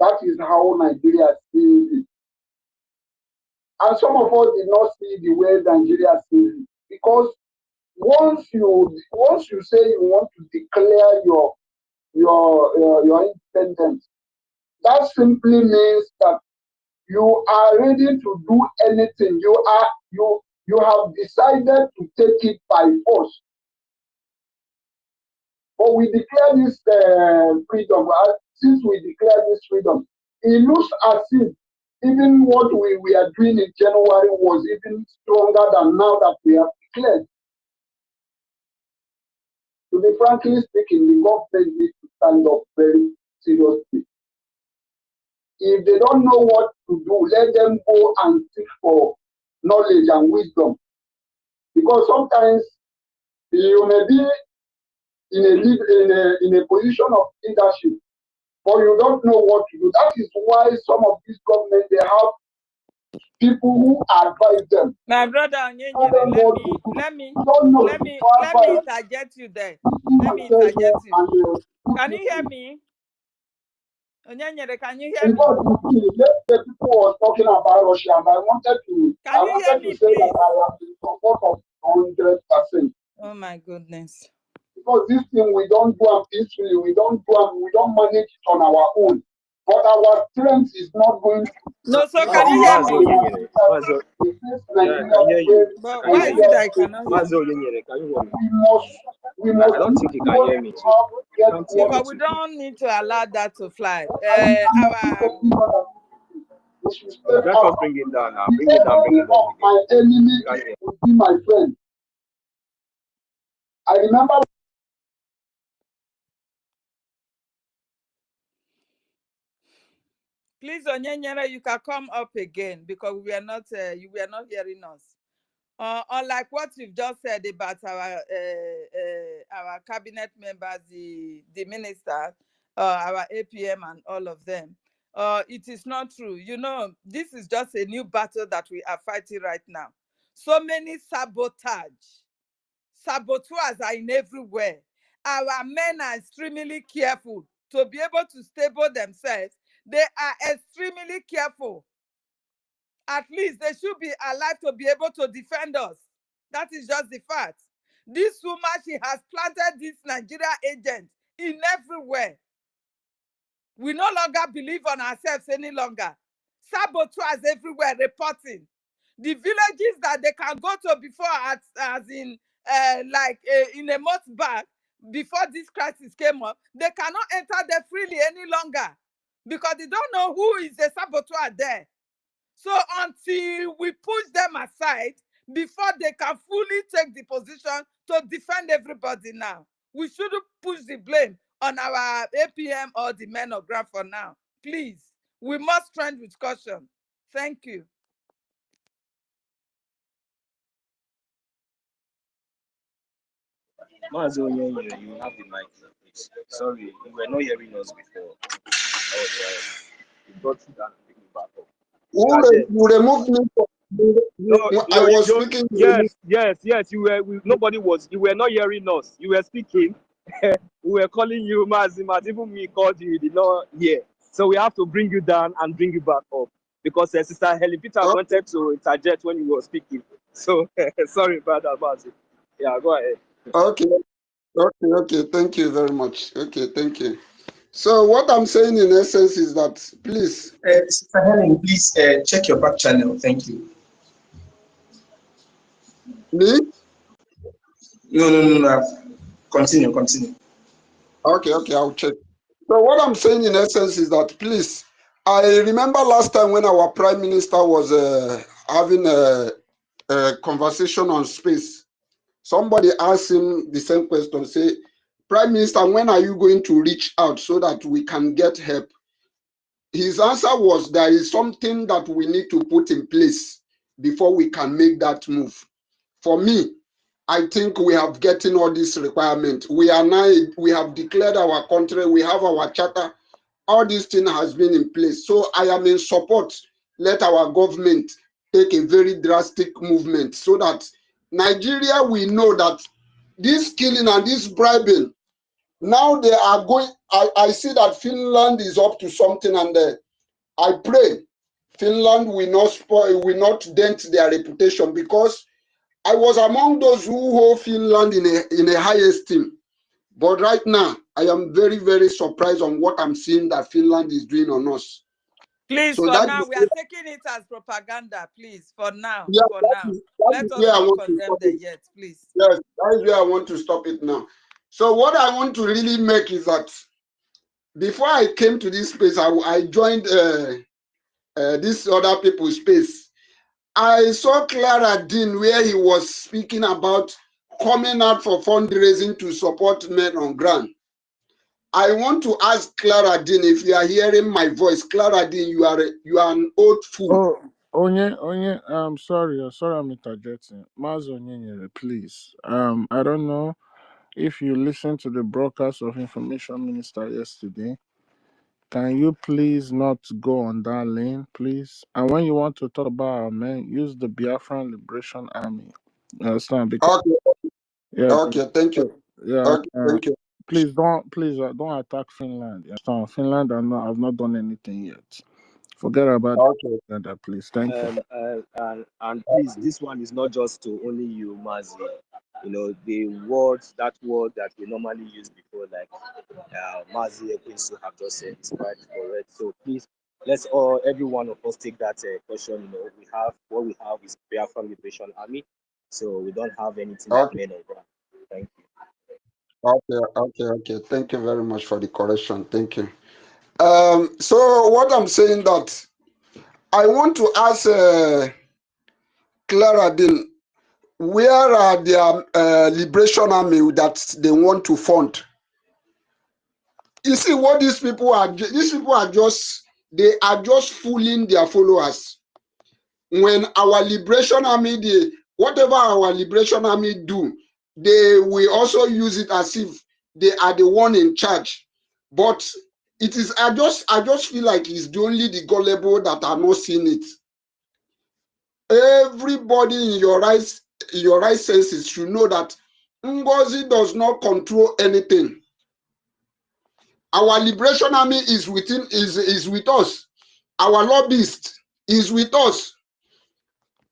That is how Nigeria sees it. And some of us did not see the way Nigeria sees it, because once you say you want to declare your independence, that simply means that you are ready to do anything. You have decided to take it by force. But we declare this freedom. Since we declare this freedom, it looks as if even what we are doing in January was even stronger than now that we have declared. To be frankly speaking, the government needs to stand up very seriously. If they don't know what to do, let them go and seek for knowledge and wisdom. Because sometimes you may be in a position of leadership, but you don't know what to do. That is why some of these governments, they have people who advise them. My brother Onyenyere, let me interject you there. Let me interject you. Can you hear me? Onyenyere, can you hear me? The people were talking about Russia, and I wanted to say please? that I am in support of 100%. Oh my goodness. Because this thing we don't do them peacefully, we don't manage it on our own. But our strength is not going to. No, so can you hear me? But why is it I cannot hear you? We must. I don't think you can hear me too. Because we don't need to allow that to fly. Let us bring it down now. Bring it down. My enemy would be my friend. I remember Please, Onyenyere, you can come up again because we are not, you were not hearing us. Unlike what you've just said about our cabinet members, the ministers, our APM and all of them, it is not true. You know, this is just a new battle that we are fighting right now. So many saboteurs are in everywhere. Our men are extremely careful to be able to stable themselves. They are extremely careful. At least they should be alive to be able to defend us. That is just the fact. This woman, she has planted this Nigeria agent in everywhere. We no longer believe on ourselves any longer. Saboteurs everywhere reporting. The villages that they can go to before, as in in a month back, before this crisis came up, they cannot enter there freely any longer because they don't know who is the saboteur there. So until we push them aside, before they can fully take the position to defend everybody now, we shouldn't push the blame on our APM or the men of ground for now. Please, we must trend with caution. Thank you. Mazo, you have the mic, please. Sorry, you were not hearing us before. You got to that and pick me back up. You removed me from I was speaking. Yes. You were. Nobody was. You were not hearing us. You were speaking. We were calling you Mazima. Even me called you. You did not hear. So we have to bring you down and bring you back up because Sister Helen Peter wanted to interject when you were speaking. So sorry about that, Mazi. Yeah, go ahead. Okay. Thank you very much. Okay, thank you. So what I'm saying in essence is that, please. Sister Helen, please check your back channel. Thank you. Me? No. Continue. Okay, I'll check. So what I'm saying in essence is that, please, I remember last time when our Prime Minister was having a conversation on space, somebody asked him the same question, say, Prime Minister, when are you going to reach out so that we can get help? His answer was, there is something that we need to put in place before we can make that move. For me, I think we have gotten all these requirements. We have declared our country, we have our charter, all these things has been in place. So I am in support. Let our government take a very drastic movement so that Nigeria, we know that this killing and this bribing, now they are going, I see that Finland is up to something, and I pray Finland will not dent their reputation, because I was among those who hold Finland in a high esteem. But right now, I am very, very surprised on what I'm seeing that Finland is doing on us. Please, so for now, we are taking it as propaganda, please, for now. Yeah, Let us not condemn them yet, please. Yes, that is where I want to stop it now. So what I want to really make is that before I came to this space, I joined this other people's space. I saw Clara Dean where he was speaking about coming out for fundraising to support men on ground. I want to ask Clara Dean, if you are hearing my voice, Clara Dean, you are an old fool. Onye, I'm sorry I'm interjecting. Mazo Onyenyere, please. I don't know if you listened to the broadcast of Information Minister yesterday. Can you please not go on that lane, please? And when you want to talk about our men, use the Biafran Liberation Army. Understand? Because Okay, thank you. Thank you. Please don't attack Finland. Understand? Finland have not done anything yet. Forget about that, please. Thank you. And please, this one is not just to only you, Mazi. You know, that word that we normally use before, like Mazi Ekpa have just said, is quite correct. So please, let's every one of us take that question. You know, what we have is Biafran Liberation Army. So we don't have anything like men on ground. Thank you. Okay. Thank you very much for the correction. Thank you. So what I'm saying that I want to ask Clara Dean, where are their Liberation Army that they want to fund? You see what these people are just They are just fooling their followers. When our Liberation Army, whatever our Liberation Army do, they will also use it as if they are the one in charge. But it is, I just feel like it's only the gullible that are not seeing it. Everybody in your right senses should know that Ngozi does not control anything. Our Liberation Army is with us. Our lobbyist is with us.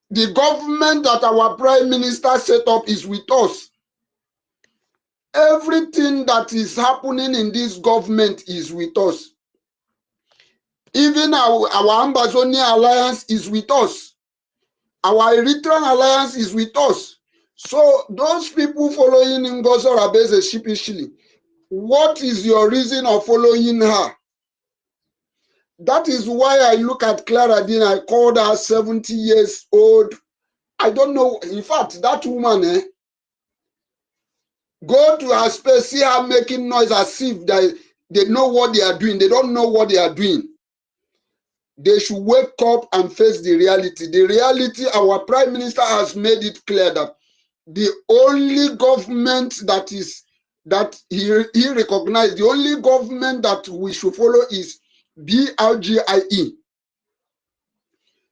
The government that our Prime Minister set up is with us. Everything that is happening in this government is with us. Even our Ambazonia alliance is with us. Our Eritrean alliance is with us. So those people following Ngozi Orebeze sheepishly, what is your reason of following her? That is why I look at Clara Dean, I called her 70 years old. I don't know. In fact, that woman, go to her space, see her making noise as if they know what they are doing. They don't know what they are doing. They should wake up and face the reality. The reality, our Prime Minister has made it clear that the only government that he recognized, the only government that we should follow is BRGIE.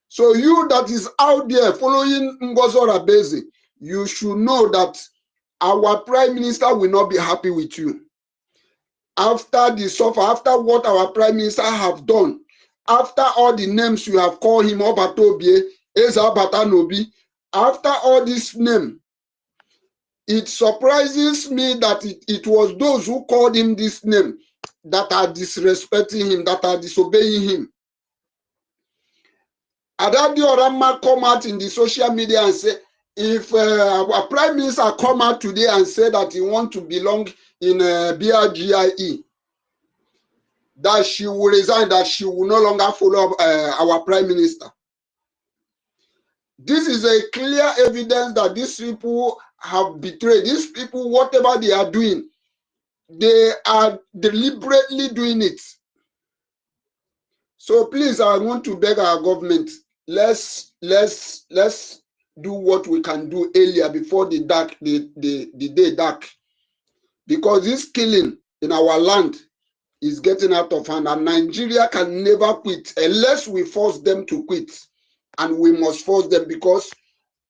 So you that is out there following Ngozi Orebeze, you should know that our Prime Minister will not be happy with you. After the suffer, after what our Prime Minister have done, after all the names you have called him, Obatobie, Eza Batanobi, after all this name, it surprises me that it was those who called him this name that are disrespecting him, that are disobeying him. Adadi Orama come out in the social media and say, if our Prime Minister come out today and say that he want to belong in BRGIE, that she will resign, that she will no longer follow our Prime Minister. This is a clear evidence that these people have betrayed. These people, whatever they are doing, they are deliberately doing it. So please, I want to beg our government, let's do what we can do earlier before the day dark. Because this killing in our land is getting out of hand, and Nigeria can never quit unless we force them to quit. And we must force them because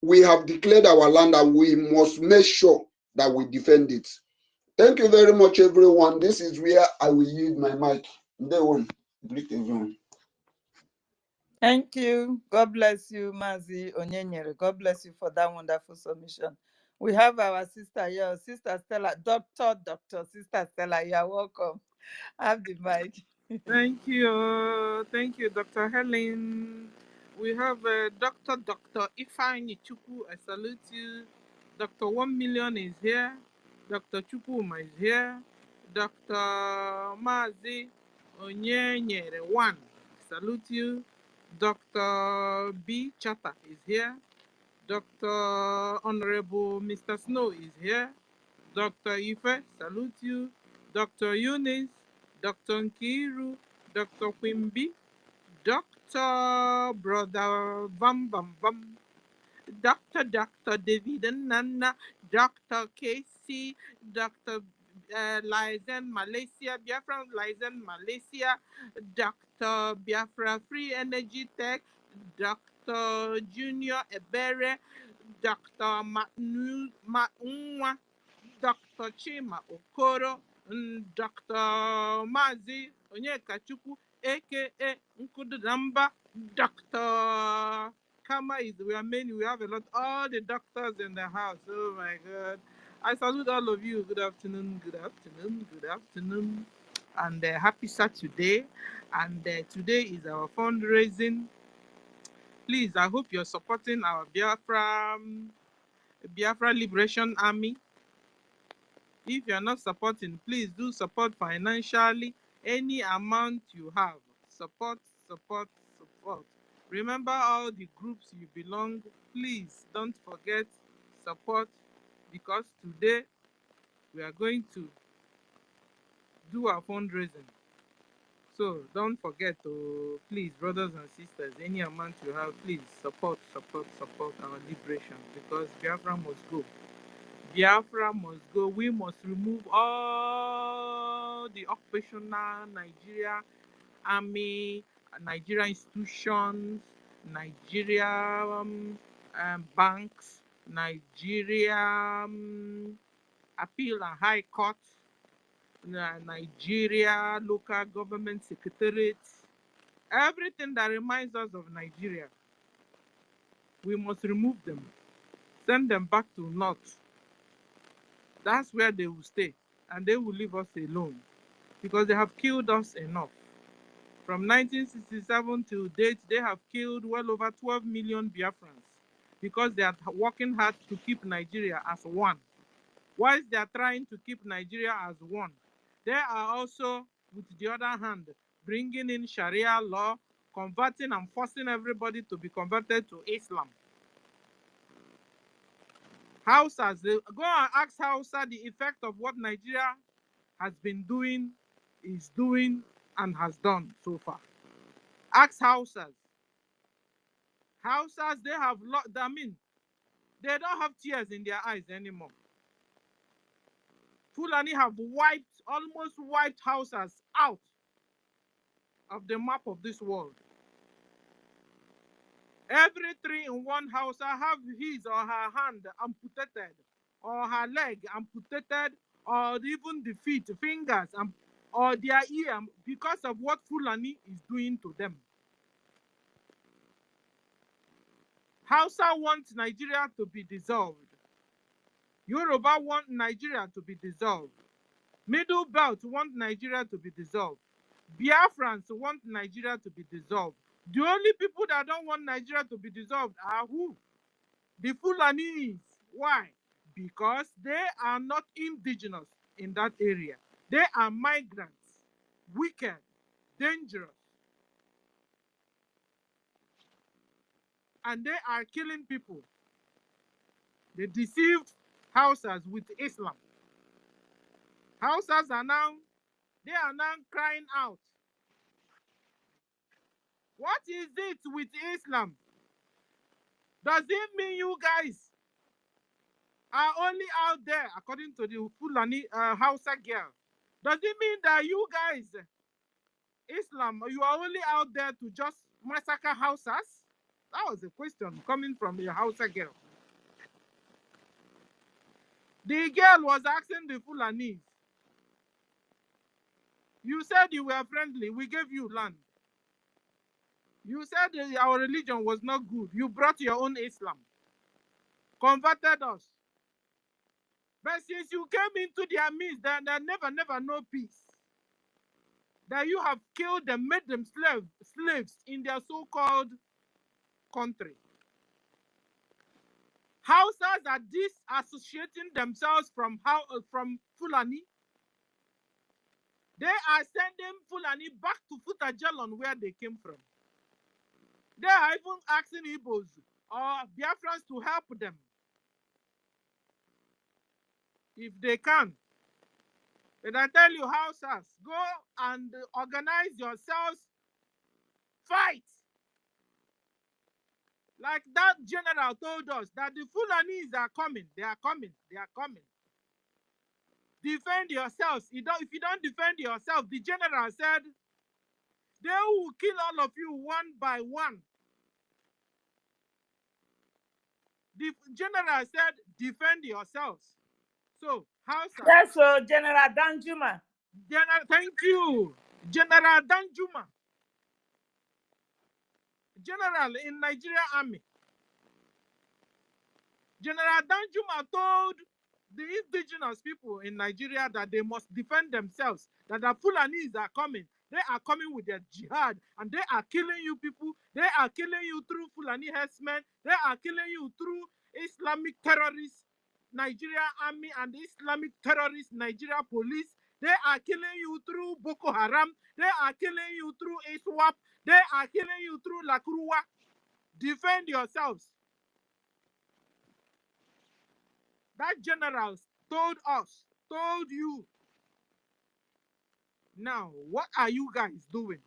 we have declared our land and we must make sure that we defend it. Thank you very much, everyone. This is where I will yield my mic. Greet everyone. Thank you. God bless you, Mazi Onyenyere. God bless you for that wonderful submission. We have our sister here, Sister Stella, Doctor, Sister Stella. You are welcome. Have the mic. Thank you, Dr. Helen. We have Dr. Ifeanyi-Chukwu. I salute you. Dr. 1 Million is here. Dr. Chukwuma is here. Dr. Mazi Onyenyere 1, salute you. Dr. B. Chata is here. Dr. Honorable Mr. Snow is here. Dr. Ife, salute you. Dr. Eunice, Dr. Nkiru, Dr. Quimby, Dr. Brother Bam Bam Bam, Dr. David and Nana, Dr. Casey, Dr. Lizen Malaysia, Biafra Lizen Malaysia, Dr. Biafra Free Energy Tech, Dr. Junior Ebere, Dr. Maunwa, Dr. Chima Okoro, Dr. Mazi Onyekachukwu, aka Nkudamba, Dr. Kama is, we are many, we have a lot, all the doctors in the house. Oh my God. I salute all of you. Good afternoon, good afternoon, good afternoon. And happy Saturday. And today is our fundraising. Please, I hope you're supporting our Biafra Liberation Army. If you're not supporting, please do support financially. Any amount you have, support. Remember all the groups you belong. Please don't forget, support, because today we are going to do our fundraising. So don't forget to, please, brothers and sisters, any amount you have, please support our liberation, because Biafra must go. Biafra must go. We must remove all the occupational Nigeria army, Nigeria institutions, Nigeria banks, Nigeria appeal and high court, Nigeria local government secretariats, everything that reminds us of Nigeria. We must remove them, send them back to North. That's where they will stay, and they will leave us alone, because they have killed us enough. From 1967 to date, they have killed well over 12 million Biafrans, because they are working hard to keep Nigeria as one. Whilst they are trying to keep Nigeria as one, they are also, with the other hand, bringing in Sharia law, converting and forcing everybody to be converted to Islam. Hausas, go and ask Hausa the effect of what Nigeria has been doing, is doing, and has done so far. Ask Hausas. Hausas, they have, they don't have tears in their eyes anymore. Fulani have almost wiped Hausas out of the map of this world. Every tree in one Hausa have his or her hand amputated, or her leg amputated, or even the feet, fingers, or their ear, because of what Fulani is doing to them. Hausa wants Nigeria to be dissolved. Yoruba want Nigeria to be dissolved. Middle Belt want Nigeria to be dissolved. Biafrans want Nigeria to be dissolved. The only people that don't want Nigeria to be dissolved are who? The Fulanis. Why? Because they are not indigenous in that area. They are migrants, wicked, dangerous. And they are killing people. They deceived Hausas with Islam. Hausas are now crying out. What is it with Islam? Does it mean you guys are only out there, according to the Fulani Hausa girl? Does it mean that you guys, Islam, you are only out there to just massacre Hausas? That was a question coming from a Hausa girl. The girl was asking the Fulanis, you said you were friendly, we gave you land. You said our religion was not good. You brought your own Islam, converted us. But since you came into their midst, they never know peace. That you have killed them, made them slaves in their so-called country. Hausas are disassociating themselves from Fulani. They are sending Fulani back to Futajalon, where they came from. They are even asking Igbos or Biafrans to help them, if they can. And I tell you, Hausas, go and organize yourselves, fight. Like that general told us that the Fulanis are coming. They are coming. They are coming. Defend yourselves. If you don't defend yourself, the general said, they will kill all of you one by one. The general said, defend yourselves. So, Hausas. Yes, so General Danjuma. Thank you. General Danjuma. General in Nigeria Army. General Danjuma told the indigenous people in Nigeria that they must defend themselves, that the Fulanis are coming. They are coming with their jihad, and they are killing you people. They are killing you through Fulani herdsmen. They are killing you through Islamic terrorists, Nigeria Army, and Islamic terrorists, Nigeria police. They are killing you through Boko Haram. They are killing you through ISWAP. They are killing you through Lakrua. Defend yourselves. That general told us, told you, Now, what are you guys doing?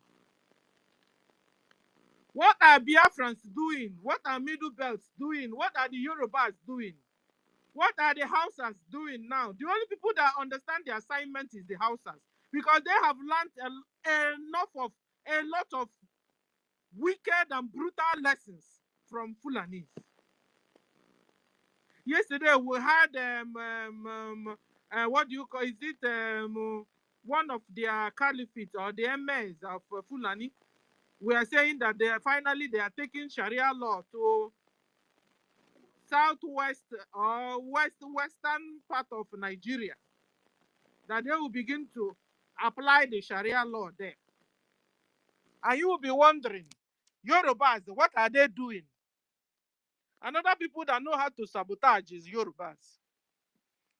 What are Biafrans doing? What are Middle Belts doing? What are the Yorubas doing? What are the Hausas doing now? The only people that understand the assignment is the Hausas, because they have learned a lot of wicked and brutal lessons from Fulanis. Yesterday we had what do you call, is it one of their caliphates or the emirs of Fulani? We are saying that they are taking Sharia law to southwest or western part of Nigeria, that they will begin to apply the Sharia law there. And you will be wondering, Yorubas, what are they doing? Another people that know how to sabotage is Yorubas.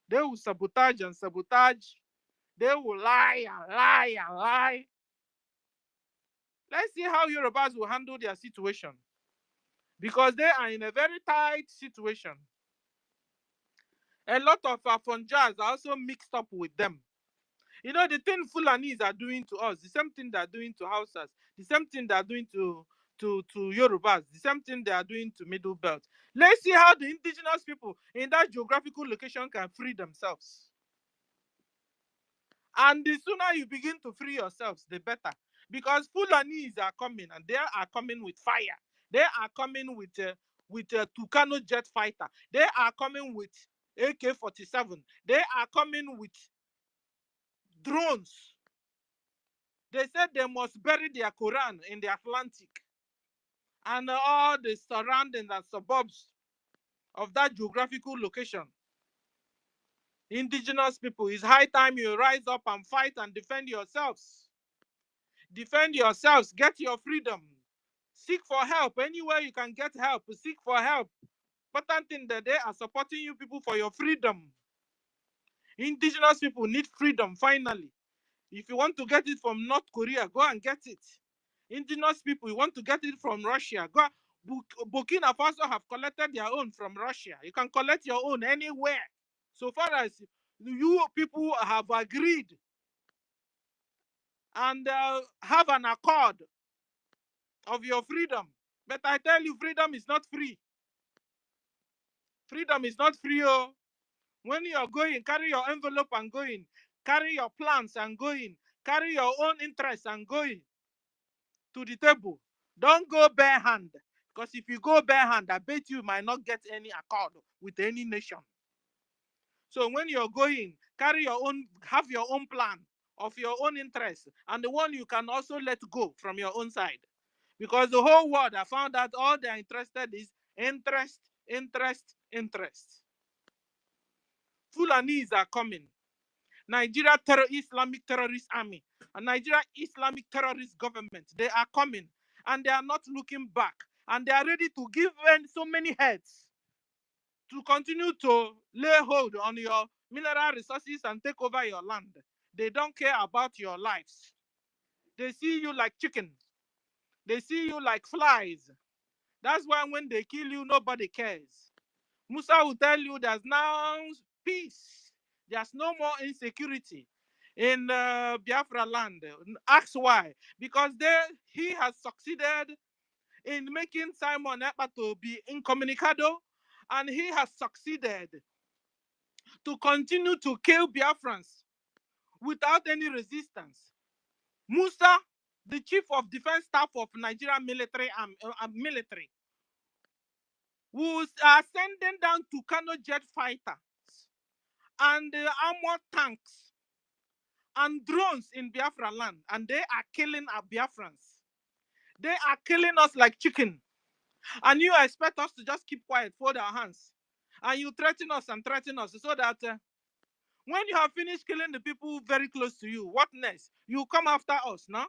They will sabotage and sabotage. They will lie and lie and lie. Let's see how Yorubas will handle their situation, because they are in a very tight situation. A lot of Afonjas are also mixed up with them. You know, the thing Fulanis are doing to us, the same thing they are doing to Hausas, the same thing they are doing to Yorubas, the same thing they are doing to Middle Belt. Let's see how the indigenous people in that geographical location can free themselves. And the sooner you begin to free yourselves, the better. Because Fulanis are coming, and they are coming with fire. They are coming with Tucano jet fighter. They are coming with AK-47. They are coming with drones. They said they must bury their Quran in the Atlantic and all the surroundings and suburbs of that geographical location. Indigenous people, it's high time you rise up and fight and defend yourselves. Defend yourselves, get your freedom. Seek for help anywhere you can get help. Seek for help. Important thing that they are supporting you people for your freedom. Indigenous people need freedom finally. If you want to get it from North Korea, go and get it. Indigenous people, you want to get it from Russia, go. Burkina Faso have collected their own from Russia. You can collect your own anywhere. So far as you people have agreed and have an accord of your freedom. But I tell you, freedom is not free. Freedom is not free. Oh. When you're going, carry your envelope and going. Carry your plans and going. Carry your own interests and going to the table. Don't go bare hand. Because if you go bare hand, I bet you might not get any accord with any nation. So when you're going, carry your own, have your own plan of your own interest, and the one you can also let go from your own side. Because the whole world, I found out all they're interested is interest, interest, interest. Fulanis are coming. Nigeria Islamic Terrorist Army and Nigeria Islamic Terrorist Government, they are coming, and they are not looking back, and they are ready to give so many heads to continue to lay hold on your mineral resources and take over your land. They don't care about your lives. They see you like chicken. They see you like flies. That's why when they kill you, nobody cares. Musa will tell you there's now peace. There's no more insecurity in Biafra land. Ask why. Because he has succeeded in making Simon Ekpa to be incommunicado, and he has succeeded to continue to kill Biafrans without any resistance. Musa, the chief of defense staff of Nigerian military, who are sending down Tucano jet fighters and armored tanks and drones in Biafra land, and they are killing our Biafrans. They are killing us like chicken. And you expect us to just keep quiet, fold our hands, and you threaten us and threaten us so that when you have finished killing the people very close to you, what next? You come after us, no?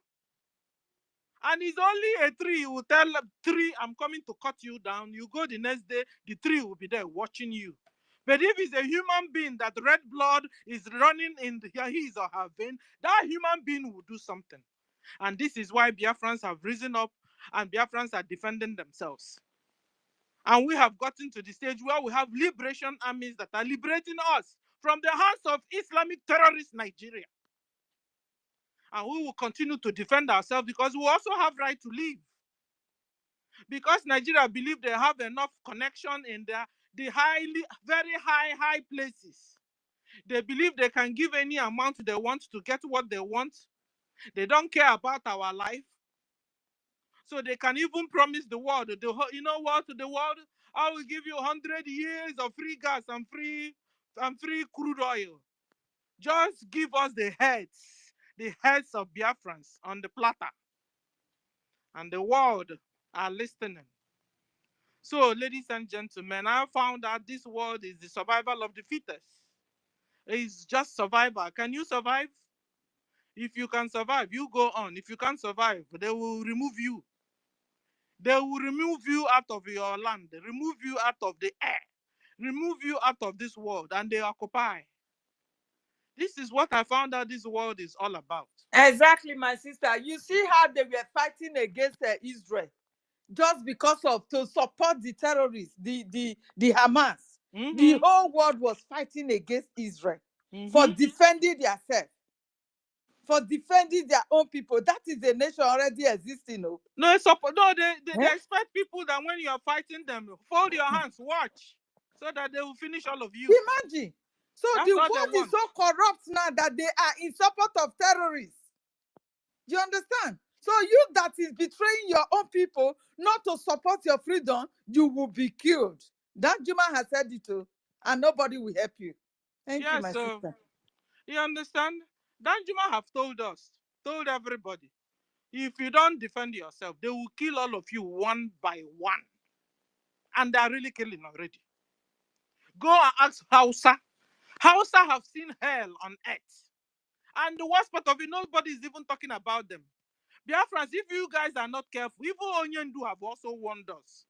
And it's only a tree. You will tell a tree, I'm coming to cut you down. You go the next day, the tree will be there watching you. But if it's a human being that red blood is running in his or her vein, that human being will do something. And this is why Biafrans have risen up and Biafrans are defending themselves. And we have gotten to the stage where we have liberation armies that are liberating us from the hands of Islamic terrorist Nigeria. And we will continue to defend ourselves because we also have right to live. Because Nigeria believe they have enough connection in the very high places. They believe they can give any amount they want to get what they want. They don't care about our life. So they can even promise the world, you know what, to the world, I will give you 100 years of free gas and free crude oil. Just give us the heads of Biafrans on the platter. And the world are listening. So, ladies and gentlemen, I found out this world is the survival of the fittest. It's just survival. Can you survive? If you can survive, you go on. If you can't survive, they will remove you. They will remove you out of your land, remove you out of the air, remove you out of this world, and they occupy. This is what I found out this world is all about. Exactly, my sister. You see how they were fighting against Israel just because of to support the terrorists, the Hamas. The whole world was fighting against Israel for defending themselves, for defending their own people. That is a nation already existing. No, they expect people that when you are fighting them, fold your hands, watch, so that they will finish all of you. Imagine. So that's the world is so corrupt now that they are in support of terrorists. You understand? So you that is betraying your own people not to support your freedom, you will be killed. That Juma has said it too, and nobody will help you. Thank you, my sister. You understand? Danjuma have told everybody, if you don't defend yourself, they will kill all of you one by one. And they are really killing already. Go and ask Hausa. Hausa have seen hell on earth. And the worst part of it, nobody is even talking about them. Biafrans, if you guys are not careful, even Onyendu have also warned us.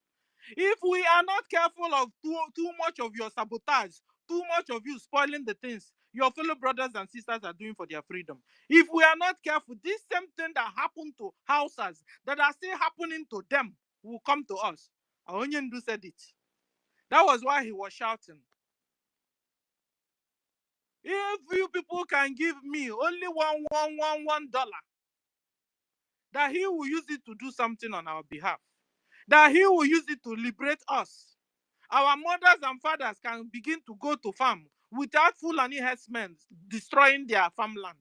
If we are not careful of too much of your sabotage, too much of you spoiling the things your fellow brothers and sisters are doing for their freedom. If we are not careful, this same thing that happened to Hausas, that are still happening to them, will come to us. Onyendu said it. That was why he was shouting. If you people can give me only $1, that he will use it to do something on our behalf, that he will use it to liberate us. Our mothers and fathers can begin to go to farm without Fulani herdsmen destroying their farmland.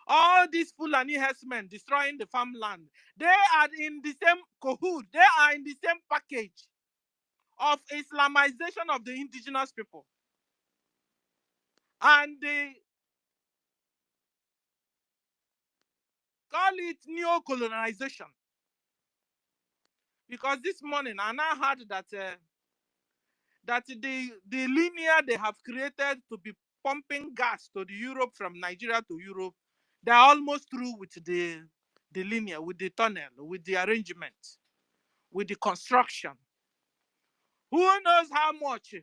All these Fulani herdsmen destroying the farmland, they are in the same cahoot, they are in the same package of Islamization of the indigenous people. And they call it neo-colonization. Because this morning I now heard that the linear they have created to be pumping gas to the Europe from Nigeria to Europe, they're almost through with the linear, with the tunnel, with the arrangement, with the construction. Who knows how much?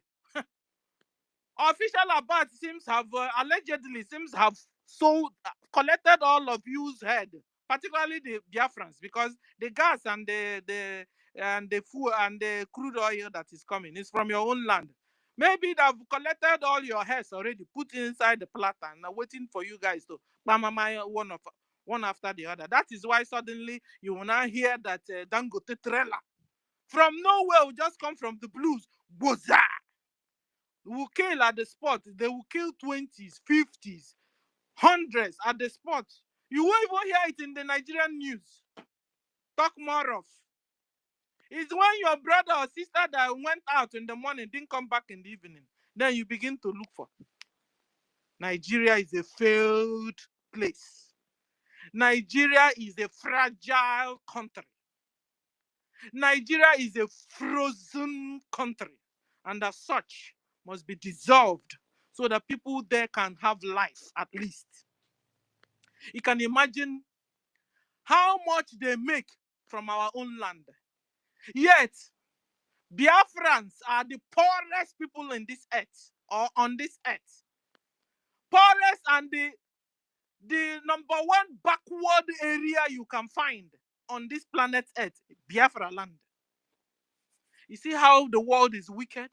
Official Abad seems have allegedly have collected all of you's head, particularly the Biafrans, because the gas and the food and the crude oil that is coming is from your own land. Maybe they've collected all your heads already, put inside the platter, and are waiting for you guys to bamama one after the other. That is why suddenly you will now hear that Dangote trailer from nowhere will just come from the blues. Boza! Will kill at the spot. They will kill 20s, 50s, 100s at the spot. You won't even hear it in the Nigerian news. Talk more of. It's when your brother or sister that went out in the morning didn't come back in the evening. Then you begin to look for. Nigeria is a failed place. Nigeria is a fragile country. Nigeria is a frozen country. And as such, must be dissolved so that people there can have life at least. You can imagine how much they make from our own land. Yet, Biafrans are the poorest people in this earth or on this earth. Poorest and the number one backward area you can find on this planet earth, Biafra land. You see how the world is wicked?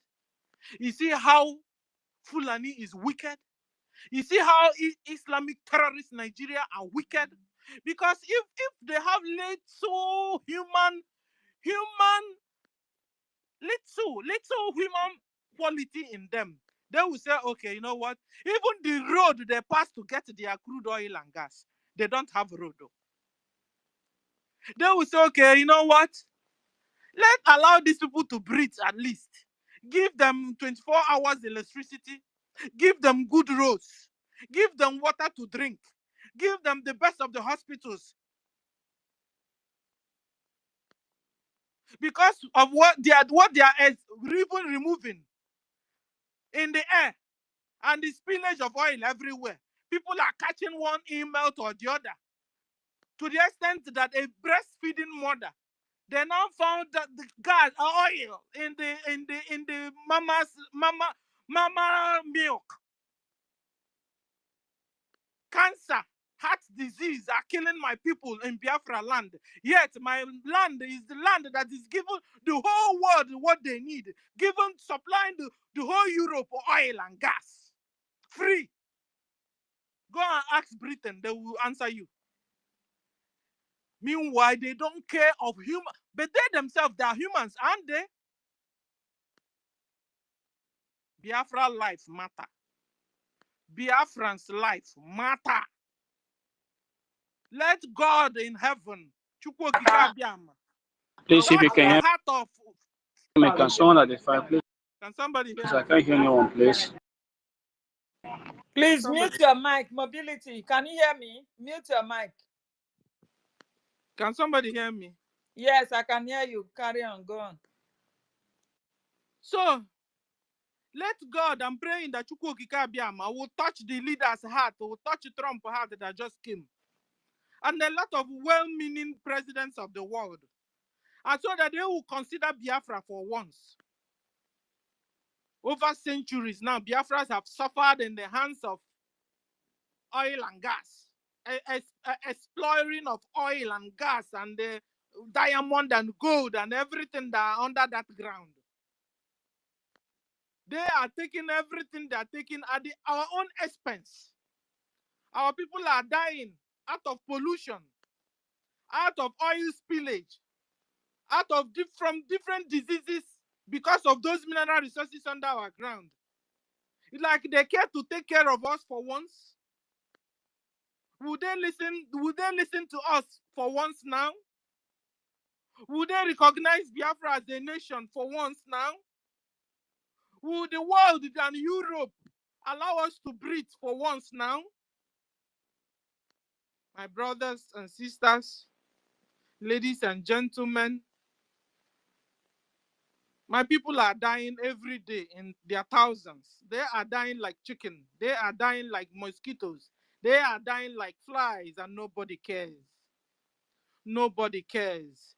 You see how Fulani is wicked? You see how Islamic terrorists Nigeria are wicked? Because if they have little human quality in them, they will say, okay, you know what? Even the road they pass to get their crude oil and gas, they don't have road. They will say, okay, you know what? Let's allow these people to breathe at least. Give them 24 hours electricity. Give them good roads. Give them water to drink. Give them the best of the hospitals. Because of what they are even removing in the air and the spillage of oil everywhere. People are catching one email or the other. To the extent that a breastfeeding mother, they now found that the gas oil in the mama milk. Cancer, heart disease are killing my people in Biafra land. Yet my land is the land that is given the whole world what they need, supplying the whole Europe oil and gas. Free. Go and ask Britain, they will answer you. Meanwhile, they don't care of human, but they themselves, they are humans, aren't they? Biafra life matter. Biafrans life matter. Let God in heaven, Chukwu Okike Abiama, Please, if you touch the can hear heart of. me, can someone identify, please? Can somebody hear I me? can't hear anyone, please. Please mute your mic. Mobility. Can you hear me? Mute your mic. Can somebody hear me? Yes, I can hear you. Carry on. Go on. So, let God, I'm praying that Chukwu Okike Abiama will touch the leader's heart, will touch Trump's heart that just came. And a lot of well-meaning presidents of the world. And so that they will consider Biafra for once. Over centuries now, Biafras have suffered in the hands of oil and gas. Exploring of oil and gas and the diamond and gold and everything that are under that ground. They are taking everything they are taking at our own expense. Our people are dying out of pollution, out of oil spillage, from different diseases because of those mineral resources under our ground. It's like they care to take care of us for once. Would they listen to us for once now? Would they recognize Biafra as a nation for once now? Will the world and Europe allow us to breathe for once now? My brothers and sisters, ladies and gentlemen, my people are dying every day in their thousands. They are dying like chicken. They are dying like mosquitoes. They are dying like flies, and nobody cares. Nobody cares.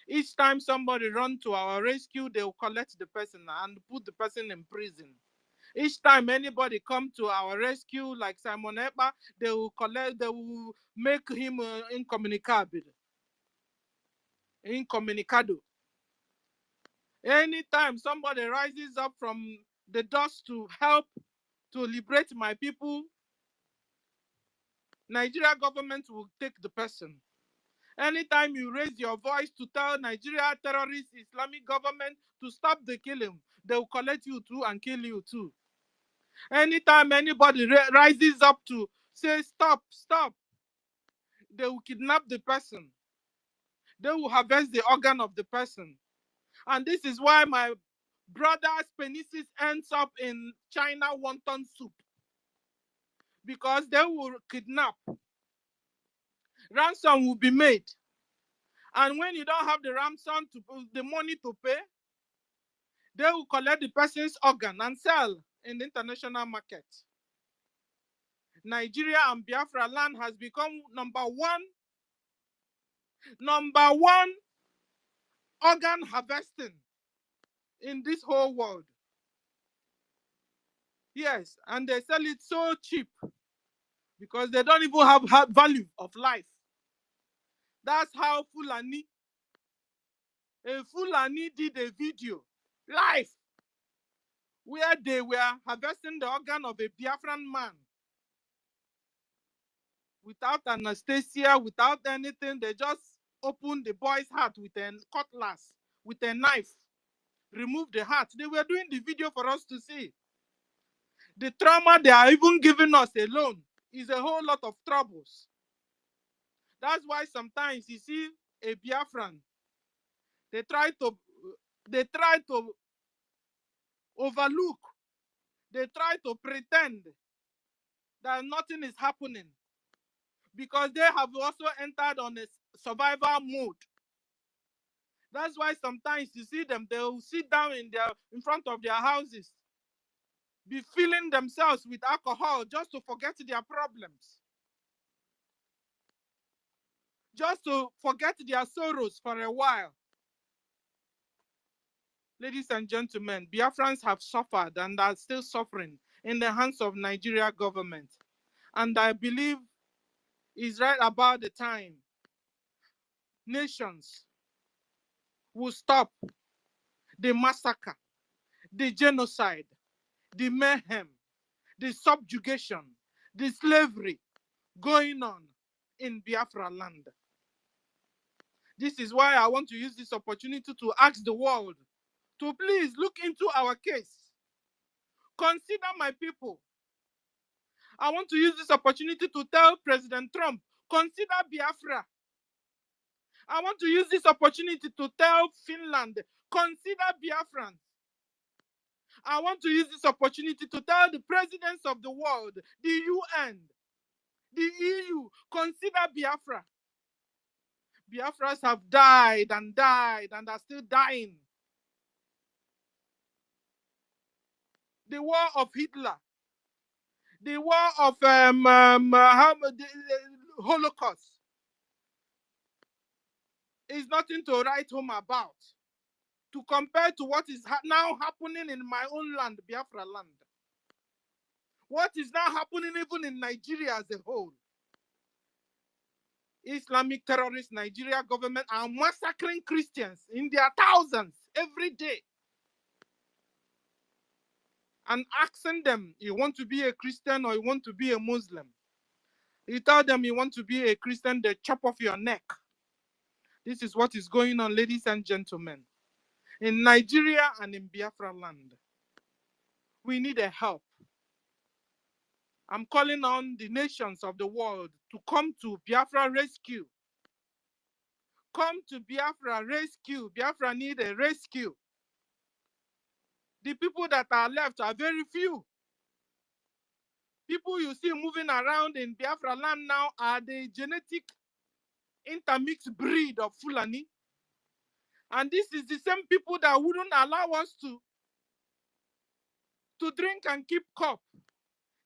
Each time somebody runs to our rescue, they will collect the person and put the person in prison. Each time anybody come to our rescue, like Simon Ekpa, they will make him incommunicado. Anytime somebody rises up from the dust to help to liberate my people, Nigeria government will take the person. Anytime you raise your voice to tell Nigeria terrorist Islamic government to stop the killing, they will collect you too and kill you too. Anytime anybody rises up to say stop, they will kidnap the person. They will harvest the organ of the person. And this is why my brother's penises ends up in China wonton soup. Because they will kidnap. Ransom will be made. And when you don't have the ransom, the money to pay, they will collect the person's organ and sell in the international market. Nigeria and Biafra land has become number one organ harvesting in this whole world. Yes, and they sell it so cheap because they don't even have value of life. That's how Fulani did a video live where they were harvesting the organ of a Biafran man without anesthesia, without anything. They just opened the boy's heart with a cutlass, with a knife, remove the heart. They were doing the video for us to see. The trauma they are even giving us alone is a whole lot of troubles. That's why sometimes you see a Biafran, they try to overlook, they try to pretend that nothing is happening because they have also entered on a survival mode. That's why sometimes you see them, they'll sit down in front of their houses, be filling themselves with alcohol just to forget their problems, just to forget their sorrows for a while. Ladies and gentlemen, Biafrans have suffered and are still suffering in the hands of Nigeria government. And I believe it's right about the time nations will stop the massacre, the genocide, the mayhem, the subjugation, the slavery going on in Biafra land. This is why I want to use this opportunity to ask the world to please look into our case. Consider my people. I want to use this opportunity to tell President Trump, consider Biafra. I want to use this opportunity to tell Finland, consider Biafrans. I want to use this opportunity to tell the presidents of the world, the UN, the EU, consider Biafra. Biafrans have died and are still dying. The war of Hitler, the war of the Holocaust is nothing to write home about, to compare to what is now happening in my own land, Biafra land. What is now happening even in Nigeria as a whole. Islamic terrorist Nigeria government are massacring Christians in their thousands every day. And asking them, you want to be a Christian or you want to be a Muslim? You tell them you want to be a Christian, they chop off your neck. This is what is going on, ladies and gentlemen, in Nigeria and in Biafra land. We need a help. I'm calling on the nations of the world to come to Biafra rescue. Come to Biafra rescue. Biafra need a rescue. The people that are left are very few. People you see moving around in Biafra land now are the genetic intermixed breed of Fulani. And this is the same people that wouldn't allow us to drink and keep cup.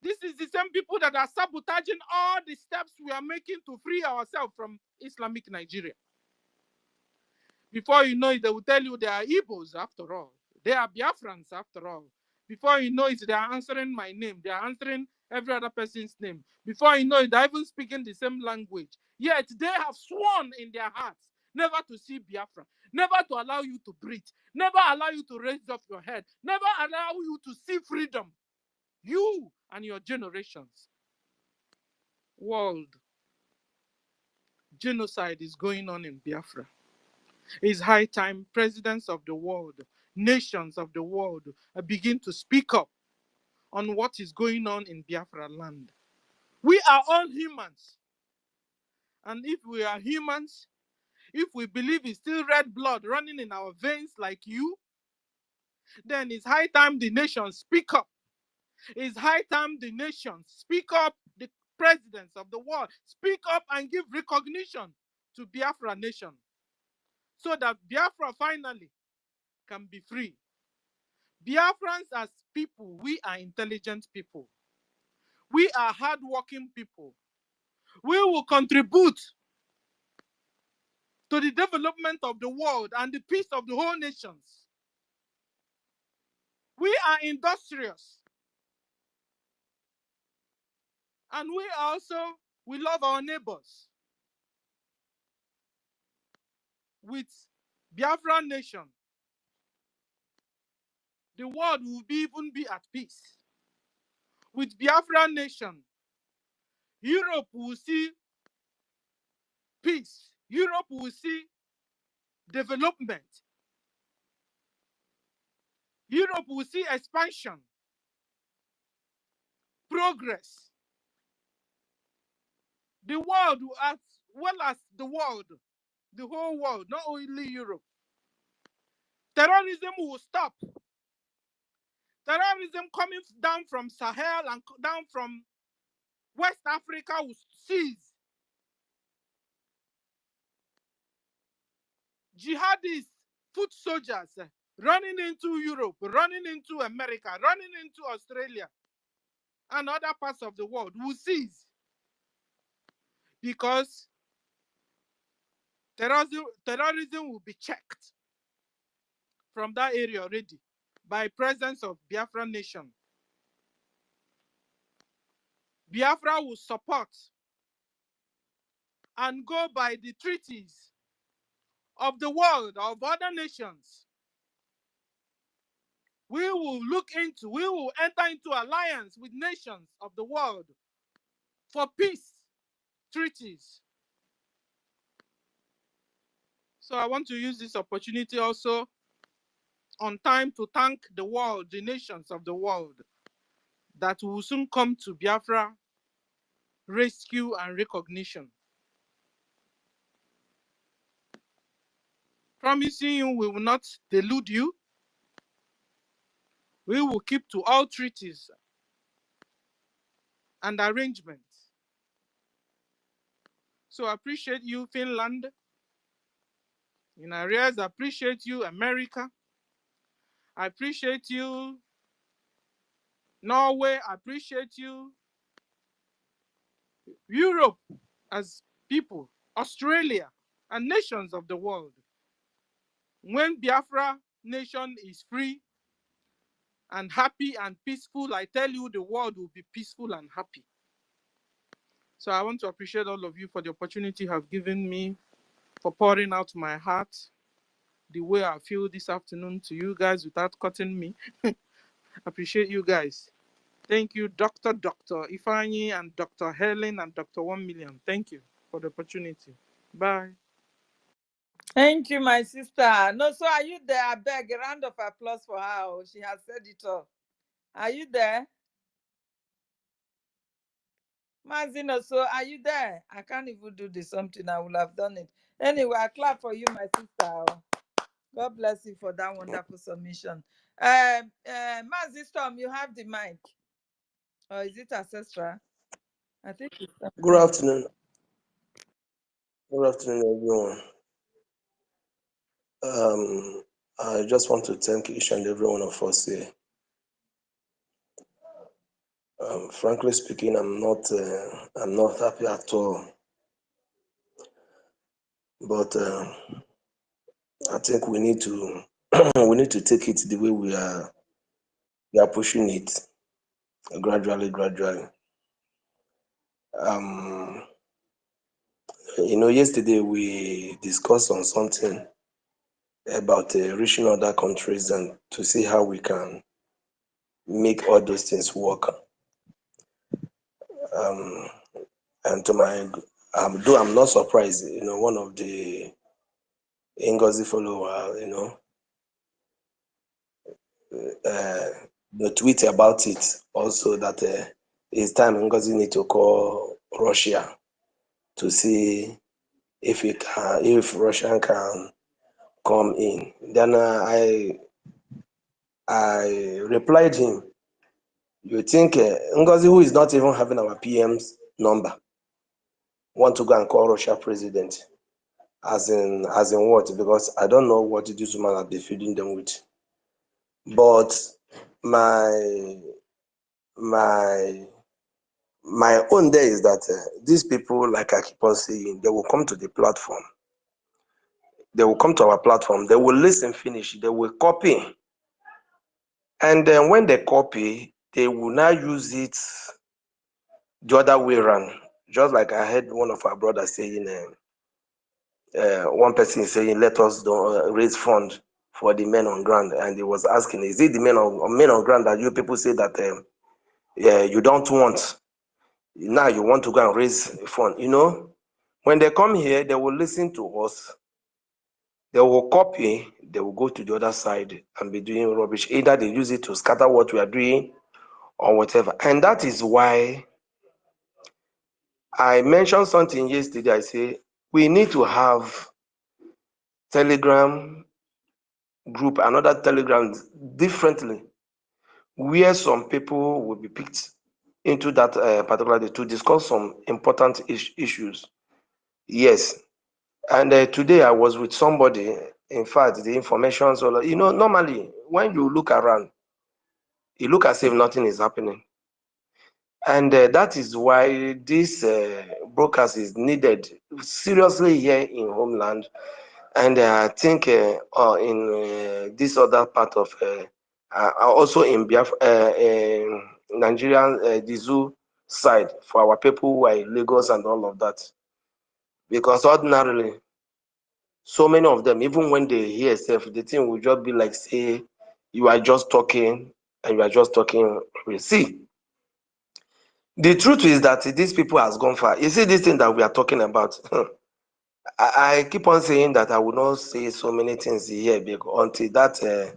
This is the same people that are sabotaging all the steps we are making to free ourselves from Islamic Nigeria. Before you know it, they will tell you they are Igbos after all. They are Biafrans after all. Before you know it, they are answering my name. They are answering every other person's name. Before you know it, they're even speaking the same language. Yet they have sworn in their hearts never to see Biafra, never to allow you to breathe, never allow you to raise up your head, never allow you to see freedom. You and your generations. World. Genocide is going on in Biafra. It's high time presidents of the world, nations of the world begin to speak up on what is going on in Biafra land. We are all humans. And if we are humans, if we believe it's still red blood running in our veins like you, then it's high time the nations speak up. It's high time the nations speak up, the presidents of the world speak up and give recognition to Biafra nation so that Biafra finally can be free. Biafrans as people, we are intelligent people. We are hardworking people. We will contribute to the development of the world and the peace of the whole nations. We are industrious. And we love our neighbors. With Biafran nation, the world will even be at peace. With Biafran nation, Europe will see peace. Europe will see development. Europe will see expansion, progress. The world will, as well as the world, the whole world, not only Europe. Terrorism will stop. Terrorism coming down from Sahel and down from West Africa will cease. Jihadists, foot soldiers, running into Europe, running into America, running into Australia and other parts of the world will cease, because terrorism will be checked from that area already by presence of Biafra nation. Biafra will support and go by the treaties of the world, of other nations. We will enter into alliance with nations of the world for peace treaties. So I want to use this opportunity also on time to thank the world, the nations of the world, that will soon come to Biafra rescue and recognition. Promising you we will not delude you. We will keep to all treaties and arrangements. So I appreciate you, Finland. In arrears, I appreciate you, America. I appreciate you, Norway. I appreciate you, Europe as people, Australia, and nations of the world. When Biafra nation is free and happy and peaceful, I tell you, the world will be peaceful and happy. So I want to appreciate all of you for the opportunity you have given me, for pouring out my heart the way I feel this afternoon to you guys without cutting me. Appreciate you guys. Thank you, Dr. Ifeanyi and Dr. Helen and Dr. 1 Million. Thank you for the opportunity. Bye. Thank you, my sister. No, so are you there? I beg a round of applause for her. She has said it all. Are you there? Mazino, so are you there? I can't even do this something. I would have done it. Anyway, I clap for you, my sister. God bless you for that wonderful submission. Mazi Storm, you have the mic. Or is it ancestral? I think it's Good afternoon. Good afternoon, everyone. I just want to thank each and every one of us here. Frankly speaking, I'm not happy at all. But I think we need to take it the way we are pushing it gradually. Yesterday we discussed on something about reaching other countries and to see how we can make all those things work. And to my, though I'm not surprised, one of the Ngozi follower, the tweet about it also that it's time Ngozi need to call Russia to see if Russia can come in. Then I replied him, you think Ngozi, who is not even having our PM's number, want to go and call Russia president? As in what? Because I don't know what this woman has been feeding them with. But my own day is that these people, like I keep on saying, they will come to the platform. They will come to our platform. They will listen, finish. They will copy. And then when they copy, they will now use it the other way around. Just like I heard one of our brothers saying, one person saying, let us raise fund for the men on ground. And he was asking, is it the men on ground that you people say that you don't want? Now you want to go and raise a fund. You know, when they come here, they will listen to us. They will copy, they will go to the other side and be doing rubbish. Either they use it to scatter what we are doing or whatever. And that is why I mentioned something yesterday. I say we need to have Telegram group, another Telegram differently, where some people will be picked into that particular day to discuss some important issues. Yes. And today I was with somebody. In fact, the information, so you know, normally when you look around, you look as if nothing is happening. And that is why this broadcast is needed seriously here in homeland. And I think in this other part of, also in Biafra, Nigerian, the zoo side, for our people who are in Lagos and all of that. Because ordinarily, so many of them, even when they hear stuff, the thing will just be like, say, you are just talking and you are just talking. We see. The truth is that these people has gone far. You see this thing that we are talking about. I keep on saying that I will not say so many things here until that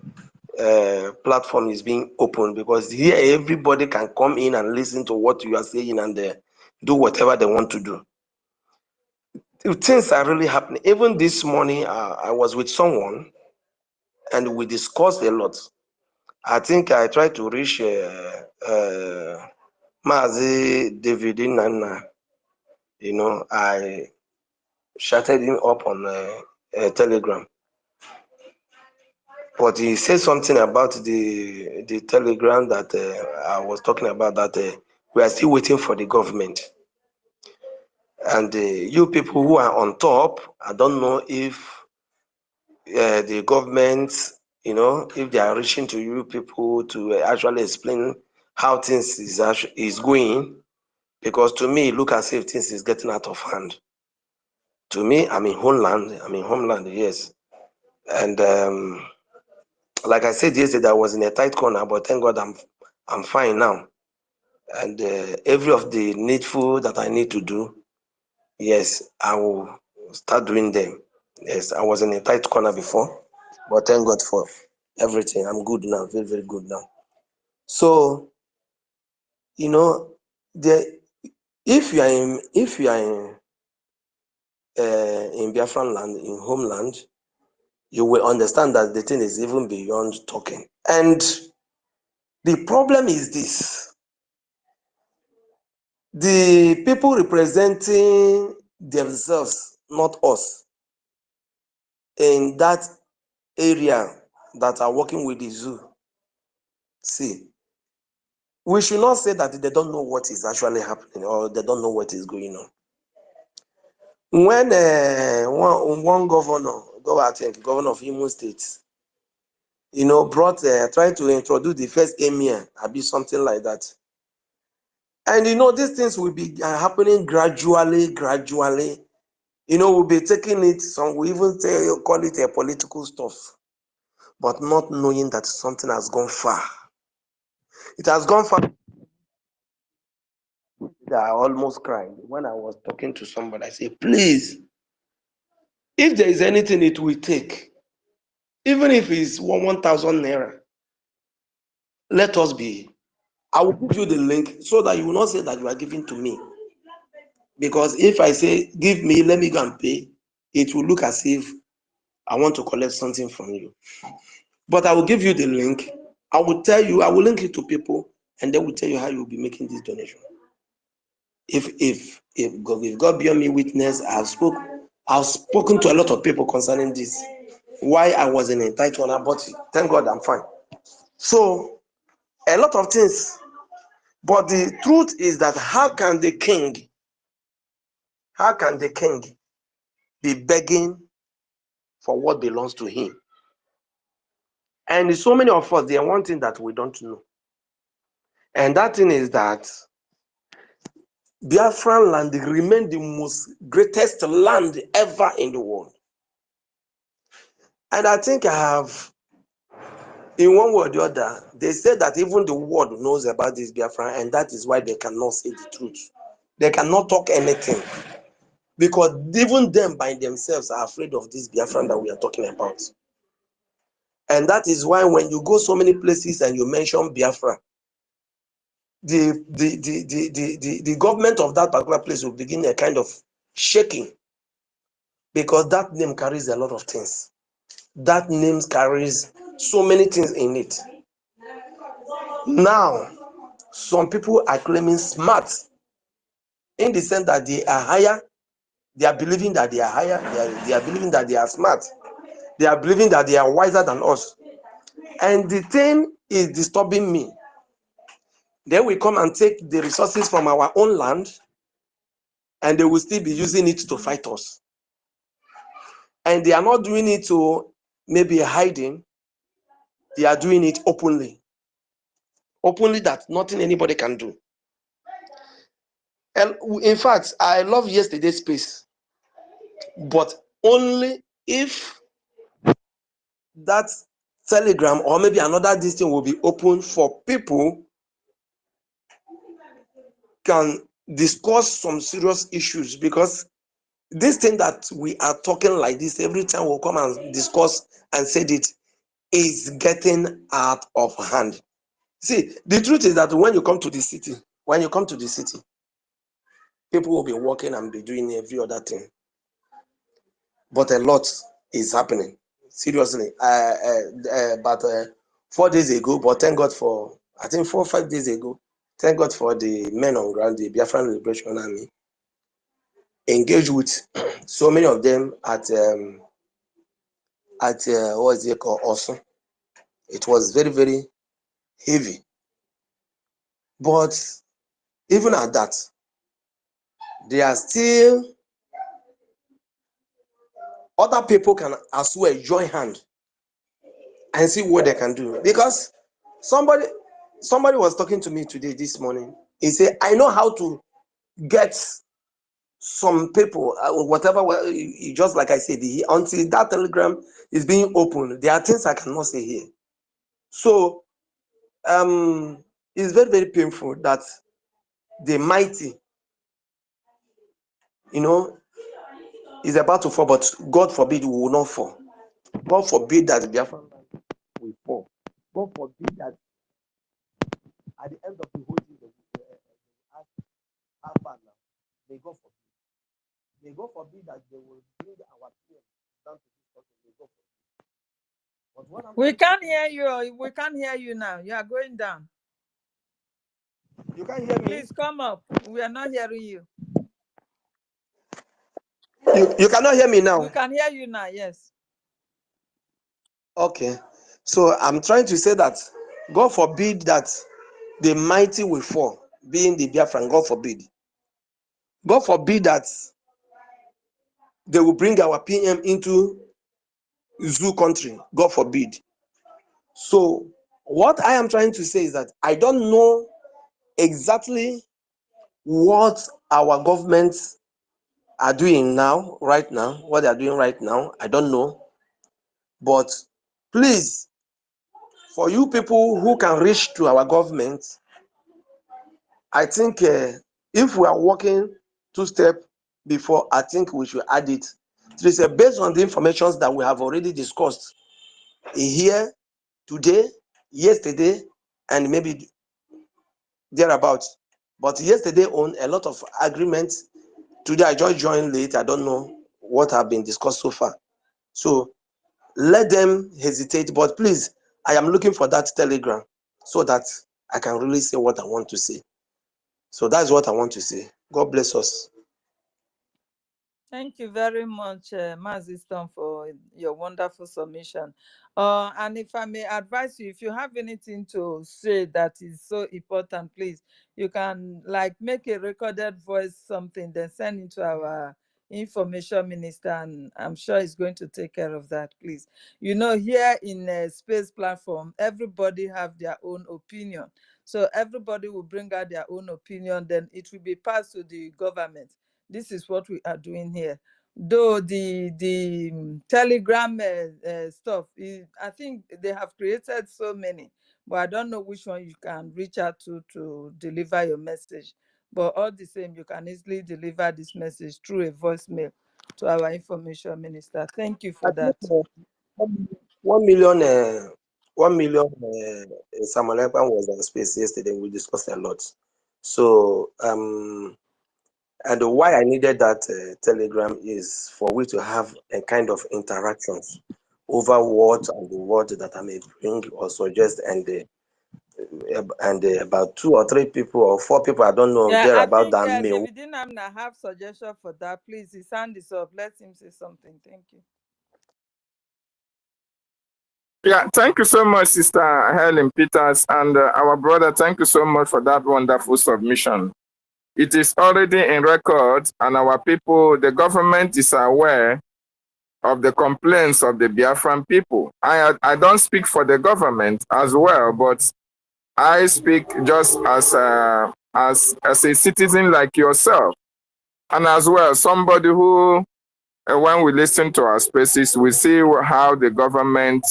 platform is being opened, because here everybody can come in and listen to what you are saying and do whatever they want to do. Things are really happening. Even this morning, I was with someone and we discussed a lot. I think I tried to reach Mazi David Nana. You know, I shouted him up on Telegram. But he said something about the Telegram that I was talking about, that we are still waiting for the government. And you people who are on top, I don't know if the government, you know, if they are reaching to you people to actually explain how things is going. Because to me, look as if things is getting out of hand. To me, I'm in homeland, yes. And like I said yesterday, I was in a tight corner, but thank God I'm fine now. And every of the needful that I need to do, yes, I will start doing them. Yes, I was in a tight corner before, but thank God for everything. I'm good now, very, very good now. So, you know, if you are in Biafran land, in homeland, you will understand that the thing is even beyond talking. And the problem is this: the people representing themselves, not us, in that area that are working with the zoo. See, we should not say that they don't know what is actually happening or they don't know what is going on. When one governor, I think governor of Imo State, you know, tried to introduce the first emir, be something like that. And you know, these things will be happening gradually. You know, we'll be taking it, some will even call it a political stuff, but not knowing that something has gone far. It has gone far. I almost cried when I was talking to somebody. I said, please, if there is anything it will take, even if it's 1,000 naira, let us be. I will give you the link so that you will not say that you are giving to me. Because if I say, give me, let me go and pay, it will look as if I want to collect something from you. But I will give you the link. I will tell you, I will link it to people, and they will tell you how you will be making this donation. If God bear me witness, I've spoken to a lot of people concerning this. Why I was in a tight one, but thank God I'm fine. So a lot of things. But the truth is that how can the king be begging for what belongs to him? And so many of us, there are one thing that we don't know. And that thing is that Biafran land remain the most greatest land ever in the world. And I think I have, in one way or the other, they said that even the world knows about this Biafran, and that is why they cannot say the truth. They cannot talk anything because even them by themselves are afraid of this Biafran that we are talking about. And that is why when you go so many places and you mention Biafra, the government of that particular place will begin a kind of shaking, because that name carries a lot of things. That name carries so many things in it. Now, some people are claiming smart in the sense that they are higher. They are believing that they are higher. They are believing that they are smart. They are believing that they are wiser than us. And the thing is disturbing me. They will come and take the resources from our own land, and they will still be using it to fight us. And they are not doing it to maybe hiding. They are doing it openly. Openly, that nothing anybody can do. And in fact, I love yesterday's space, but only if that Telegram or maybe another this thing will be open for people can discuss some serious issues, because this thing that we are talking like this every time we'll come and discuss and said it is getting out of hand. See, the truth is that when you come to the city, people will be working and be doing every other thing. But a lot is happening. Seriously. But 4 days ago, but thank God for, I think 4 or 5 days ago, thank God for the men on ground, the Biafran Liberation Army, engaged with so many of them at what is it called, also. It was very, very heavy. But even at that, they are still, other people can as well join hand and see what they can do. Because somebody was talking to me today, this morning. He said, I know how to get some people, whatever, just like I said, until that Telegram is being opened, there are things I cannot say here. So it's very, very painful that the mighty, is about to fall, but God forbid we will not fall. God forbid that the Biafran will fall. God forbid that at the end of the whole thing, they will ask how far now. May God forbid. May God forbid that they will bring our PM down to this country. May God forbid. But what We can't hear you. We can't hear you now. You are going down. You can't hear me? Please come up. We are not hearing you. You cannot hear me now? We can hear you now, yes. Okay. So I'm trying to say that God forbid that the mighty will fall, being the Biafran, God forbid. God forbid that they will bring our PM into zoo country, God forbid. So what I am trying to say is that I don't know exactly what our governments are doing now, right now, what they are doing right now. I don't know. But please, for you people who can reach to our government, I think if we are working 2 steps before, I think we should add it. So it's based on the information that we have already discussed here today, yesterday, and maybe thereabouts. But yesterday on a lot of agreements. Today I just joined late. I don't know what have been discussed so far. So let them hesitate. But please, I am looking for that Telegram so that I can really say what I want to say. So that's what I want to say. God bless us. Thank you very much, Mazi Stone, for your wonderful submission. And if I may advise you, if you have anything to say that is so important, please, you can make a recorded voice something, then send it to our information minister, and I'm sure he's going to take care of that, please. Here in a space platform, everybody have their own opinion. So everybody will bring out their own opinion, then it will be passed to the government. This is what we are doing here. Though the Telegram stuff, I think they have created so many, but I don't know which one you can reach out to deliver your message. But all the same, you can easily deliver this message through a voicemail to our information minister. Thank you I for think that. 1 million, 1 million Samuel Ekpa was on space yesterday. We discussed a lot. So, and why I needed that telegram is for we to have a kind of interactions over what and the word that I may bring or suggest, and about 2 or 3 people or 4 people, I don't know, Yeah, there I about think that mail. David Dinamna have suggestion for that. Please, his hand is up. Let him say something. Thank you. Yeah, thank you so much, Sister Helen Peters, and our brother. Thank you so much for that wonderful submission. It is already in record, and our people, the government is aware of the complaints of the Biafran people. I don't speak for the government as well, but I speak just as a citizen like yourself, and as well somebody who, when we listen to our spaces, we see how the government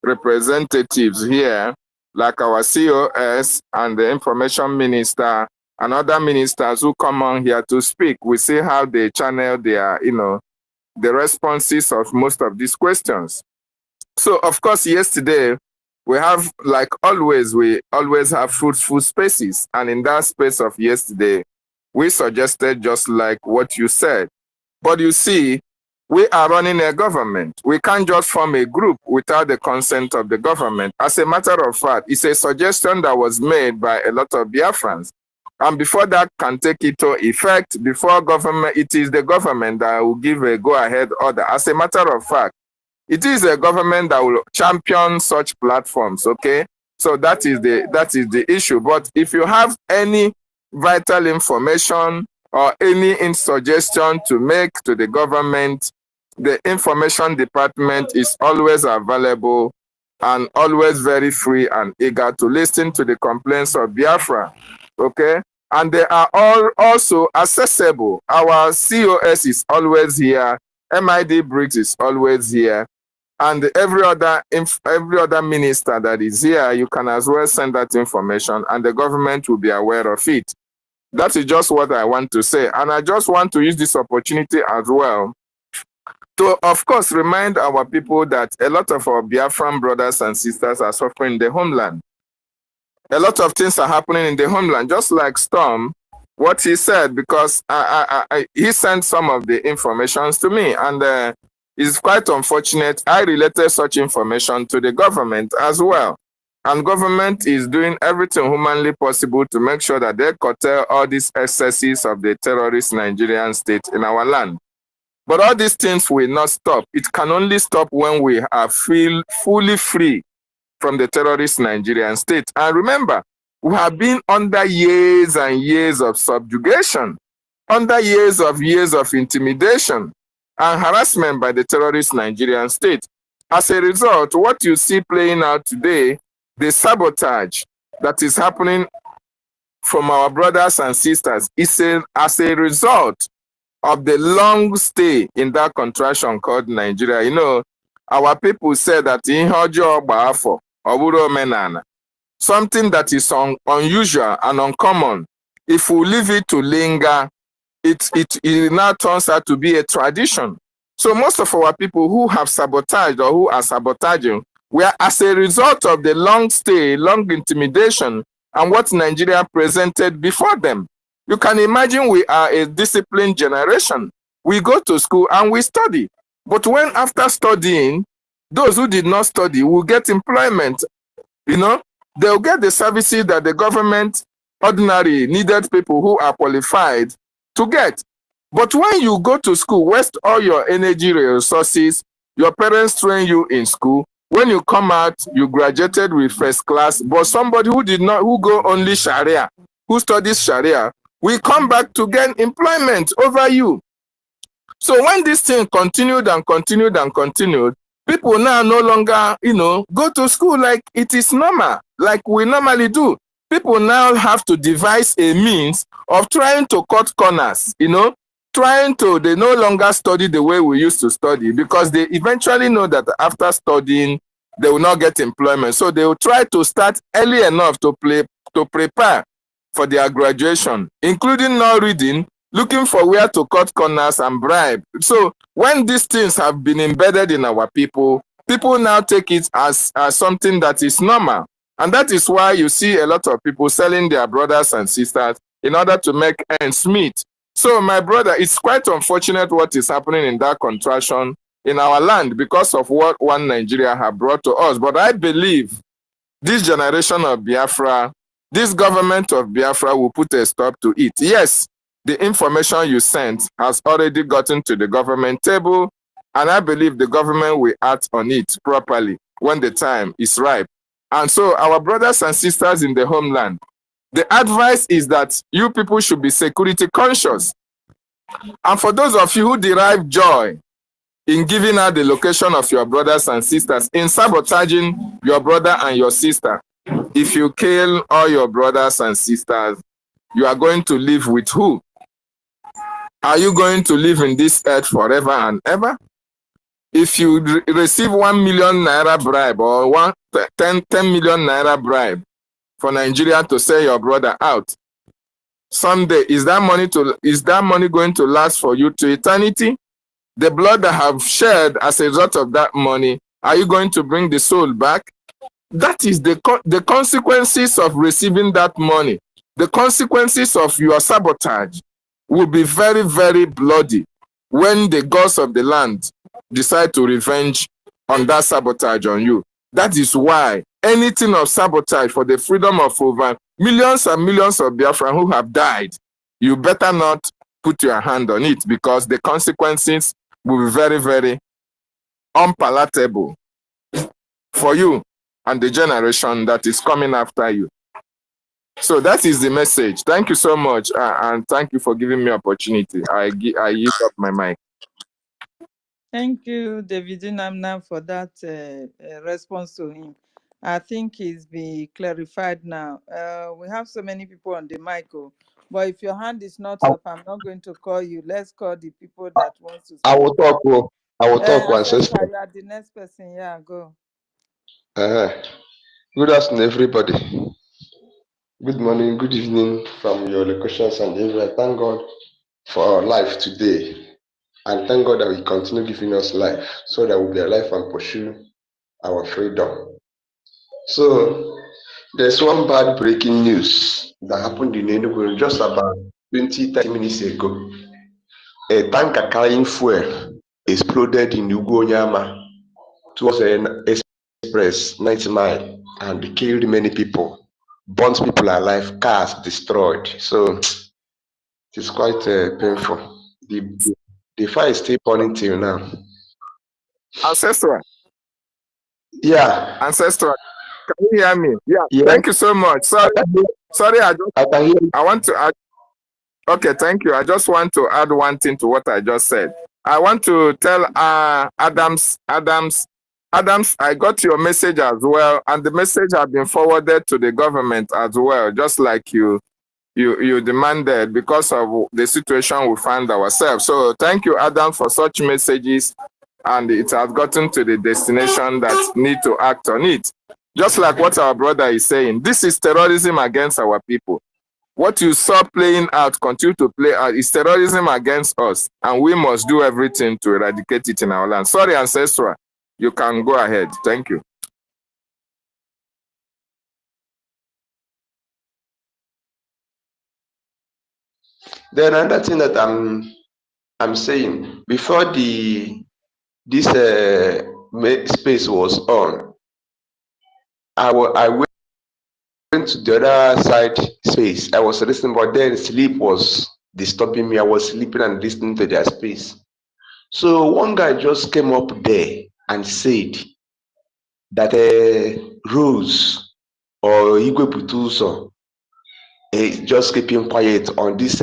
representatives here, like our COS and the information minister and other ministers who come on here to speak, we see how they channel their, the responses of most of these questions. So, of course, yesterday, we have, like always, we always have fruitful spaces. And in that space of yesterday, we suggested just like what you said. But you see, we are running a government. We can't just form a group without the consent of the government. As a matter of fact, it's a suggestion that was made by a lot of Biafrans. And before that can take it to effect, before government, it is the government that will give a go-ahead order. As a matter of fact, it is a government that will champion such platforms, okay? So that is the issue. But if you have any vital information or any suggestion to make to the government, the information department is always available and always very free and eager to listen to the complaints of Biafra, okay? And they are all also accessible. Our COS is always here. MID Briggs is always here. And every other minister that is here, you can as well send that information and the government will be aware of it. That is just what I want to say. And I just want to use this opportunity as well to, of course, remind our people that a lot of our Biafran brothers and sisters are suffering in the homeland. A lot of things are happening in the homeland, just like Storm, what he said, because he sent some of the informations to me, and it's quite unfortunate. I related such information to the government as well. And government is doing everything humanly possible to make sure that they curtail all these excesses of the terrorist Nigerian state in our land. But all these things will not stop. It can only stop when we are fully free from the terrorist Nigerian state. And remember, we have been under years and years of subjugation, under years of intimidation and harassment by the terrorist Nigerian state. As a result, what you see playing out today, the sabotage that is happening from our brothers and sisters, is as a result of the long stay in that contraction called Nigeria. You know, our people say that something that is unusual and uncommon, if we leave it to linger, it now turns out to be a tradition. So most of our people who have sabotaged or who are sabotaging were as a result of the long stay, long intimidation, and what Nigeria presented before them. You can imagine we are a disciplined generation. We go to school and we study. But when after studying, those who did not study will get employment, you know, they'll get the services that the government ordinarily needed people who are qualified to get. But when you go to school, waste all your energy resources, your parents train you in school, when you come out, you graduated with first class, but somebody who go only Sharia, who studies Sharia, will come back to gain employment over you. So when this thing continued and continued and continued, people now no longer, go to school like it is normal, like we normally do. People now have to devise a means of trying to cut corners, they no longer study the way we used to study, because they eventually know that after studying, they will not get employment. So they will try to start early enough to prepare for their graduation, including not reading, looking for where to cut corners and bribe. So when these things have been embedded in our people, people now take it as something that is normal. And that is why you see a lot of people selling their brothers and sisters in order to make ends meet. So my brother, it's quite unfortunate what is happening in that contraction in our land because of what one Nigeria have brought to us. But I believe this generation of Biafra, this government of Biafra will put a stop to it. Yes, the information you sent has already gotten to the government table, and I believe the government will act on it properly when the time is ripe. And so our brothers and sisters in the homeland, the advice is that you people should be security conscious. And for those of you who derive joy in giving out the location of your brothers and sisters, in sabotaging your brother and your sister, if you kill all your brothers and sisters, you are going to live with who? Are you going to live in this earth forever and ever? If you receive 1 million naira bribe or 10 million naira bribe for Nigeria to sell your brother out, someday, is that money going to last for you to eternity? The blood that have shed as a result of that money, are you going to bring the soul back? That is the consequences of receiving that money. The consequences of your sabotage will be very, very bloody when the gods of the land decide to revenge on that sabotage on you. That is why anything of sabotage for the freedom of over millions and millions of Biafrans who have died, you better not put your hand on it, because the consequences will be very, very unpalatable for you and the generation that is coming after you. So that is the message. Thank you so much, and thank you for giving me opportunity. I yield up my mic. Thank you, David Namna, for that response to him. I think it's been clarified now. We have so many people on the mic, but if your hand is not up, I'm not going to call you. Let's call the people that want to speak. I will talk. I will talk, ancestor. You are the next person. Yeah, go. Good afternoon, everybody. Good morning, good evening from your locations and everywhere. Thank God for our life today. And thank God that we continue giving us life so that we'll be alive and pursue our freedom. So there's one bad breaking news that happened in Enugu just about 20-30 minutes ago. A tanker carrying fuel exploded in Ugonyama towards an express 90 mile and killed many people, burnt people alive, cars destroyed. So it's quite painful. The fire is still burning till now. Ancestral. Yeah. Ancestral. Can you hear me? Yeah. Thank you so much. Sorry, I want to add. Okay, thank you. I just want to add one thing to what I just said. I want to tell Adams, I got your message as well, and the message has been forwarded to the government as well, just like you demanded, because of the situation we find ourselves. So thank you, Adam, for such messages, and it has gotten to the destination that need to act on it. Just like what our brother is saying, this is terrorism against our people. What you saw playing out, continue to play out, is terrorism against us, and we must do everything to eradicate it in our land. Sorry, Ancestral, you can go ahead. Thank you. Then another thing that I'm saying, before this space was on, I went to the other side space. I was listening, but then sleep was disturbing me. I was sleeping and listening to their space. So one guy just came up there and said that Rose or Igwe Putuso just keeping quiet on this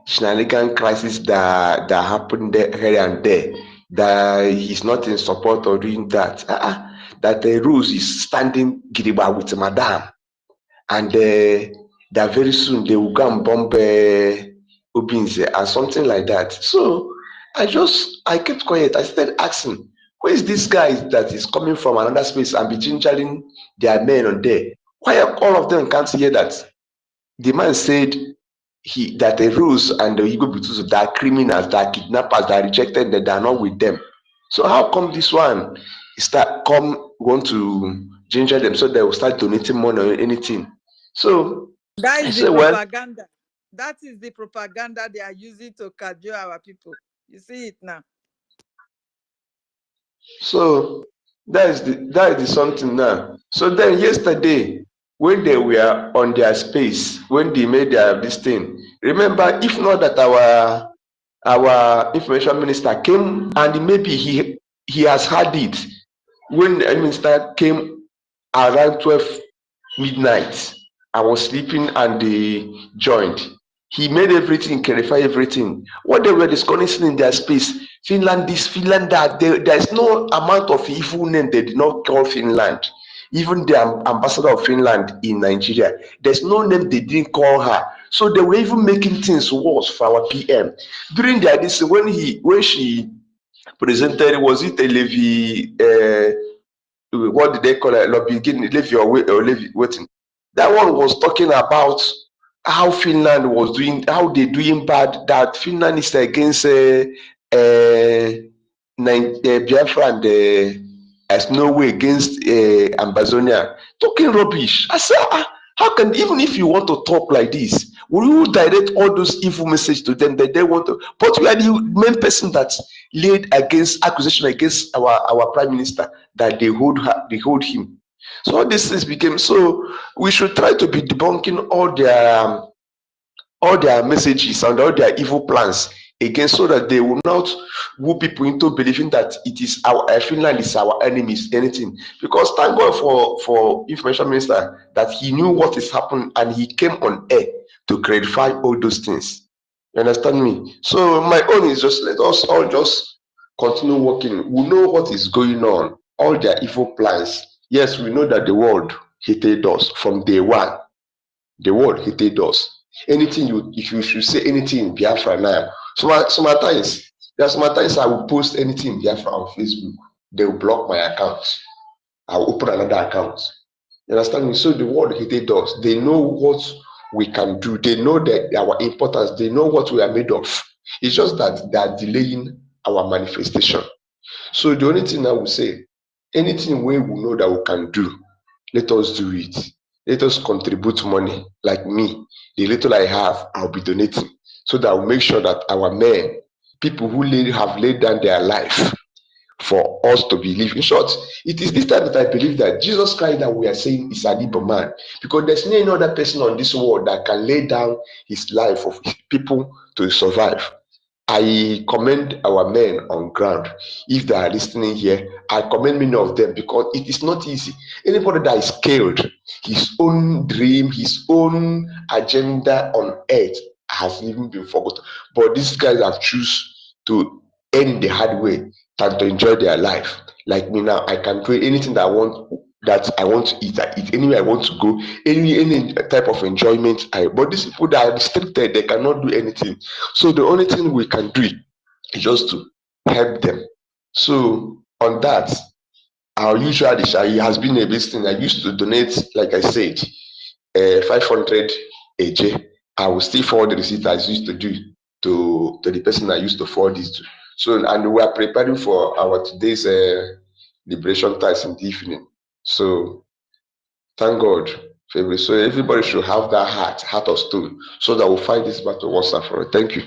shenanigan crisis that happened there, here and there, that he's not in support of doing that. That Rose is standing gidigba with Madam, and that very soon they will go and bomb Obinze and something like that. So I kept quiet. I started asking, where is this guy that is coming from another space and be gingering their men on there? Why all of them can't hear that? The man said that the rules and the Igbo Butusu, they are criminals, they are kidnappers, they are rejected, that they are not with them. So how come this one want to ginger them so they will start donating money or anything? So that I is say, the well, propaganda. That is the propaganda they are using to cajole our people. You see it now. so that is the something now. So then yesterday, when they were on their space, when they made their this thing, remember, if not that our information minister came and maybe he has had it when the minister came around 12 midnight. I was sleeping and they joined. He made everything, clarify everything. What they were discussing in their space, Finland this, Finland that, there's no amount of evil name they did not call Finland. Even the ambassador of Finland in Nigeria, there's no name they didn't call her. So they were even making things worse for our PM. During their this, when she presented, was it a levy? What did they call it? Levy or levy waiting. That one was talking about how Finland was doing, how they doing bad. That Finland is against Biafra and as no way against Amazonia. Talking rubbish. I said, how can, even if you want to talk like this, will you direct all those evil messages to them that they want to? But we are the main person that laid against accusation against our prime minister that they hold him. So all these things became, so we should try to be debunking all their messages and all their evil plans again, so that they will not woo people into believing that it is our Finland is our enemies, anything. Because thank God for information minister that he knew what is happening and he came on air to clarify all those things. You understand me? So my own is just, let us all just continue working. We know what is going on, all their evil plans. Yes, we know that the world hated us from day one. The world hated us. Anything if you should say anything in Biafra now, sometimes I will post anything in Biafra on Facebook. They will block my account. I will open another account. You understand me? So the world hated us. They know what we can do. They know that our importance. They know what we are made of. It's just that they are delaying our manifestation. So the only thing I will say, anything we know that we can do, let us do it. Let us contribute money. Like me, the little I have, I'll be donating, so that I'll make sure that our men, people who have laid down their life for us to believe. In short, it is this time that I believe that Jesus Christ that we are saying is an Igbo man, because there's no any other person on this world that can lay down his life of his people to survive. I commend our men on ground. If they are listening here, I commend many of them, because it is not easy. Anybody that is killed, his own dream, his own agenda on earth has even been forgotten. But these guys have chosen to end the hard way than to enjoy their life. Like me now, I can do anything that I want to eat. I eat anywhere I want to go, any type of enjoyment. But these people that are restricted, they cannot do anything. So the only thing we can do is just to help them. So on that, our usual dish, it has been a big thing. I used to donate, like I said, 500 AJ. I will still forward the receipt as I used to do to the person I used to forward this to. So, and we are preparing for our today's liberation times in the evening. So thank God. So everybody should have that heart of stone, so that we'll fight this battle once and for all. Thank you.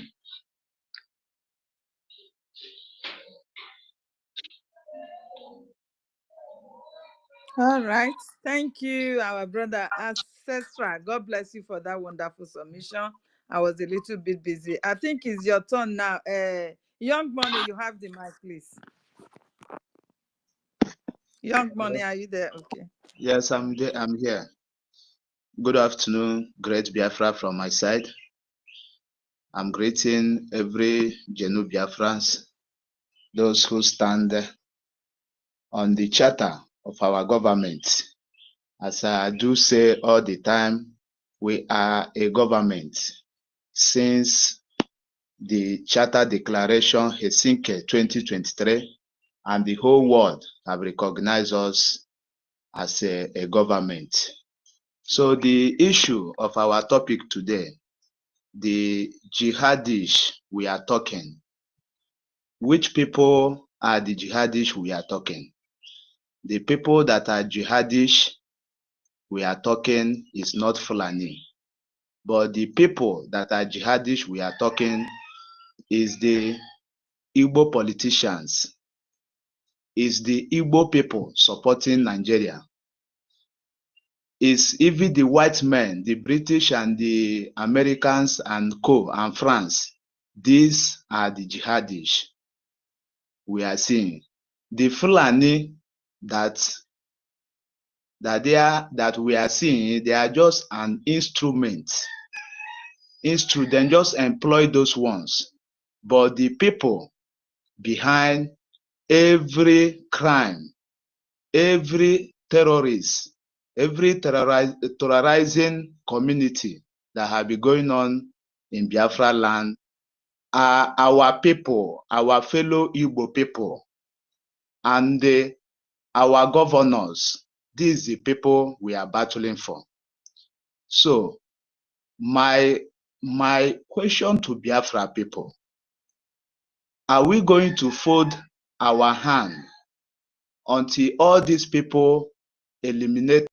All right. Thank you, our brother Ancestral. God bless you for that wonderful submission. I was a little bit busy. I think it's your turn now. Young Money, you have the mic, please. Young Money, are you there? Okay. Yes, I'm there. I'm here. Good afternoon, great Biafra from my side. I'm greeting every Genu Biafrans, those who stand on the charter of our government. As I do say all the time, we are a government. Since the Charter Declaration Helsinki 2023, and the whole world have recognized us as a government. So the issue of our topic today, the jihadists we are talking. Which people are the jihadists we are talking? The people that are jihadists we are talking is not Fulani. But the people that are jihadists we are talking is the Igbo politicians, is the Igbo people supporting Nigeria, is even the white men, the British and the Americans and co and France. These are the jihadists we are seeing. The Fulani that we are seeing, they are just an instrument. They just employ those ones. But the people behind every crime, every terrorist, every terrorizing community that have been going on in Biafra land are our people, our fellow Igbo people, and our governors. These are the people we are battling for. So my question to Biafra people, are we going to fold our hand until all these people eliminate?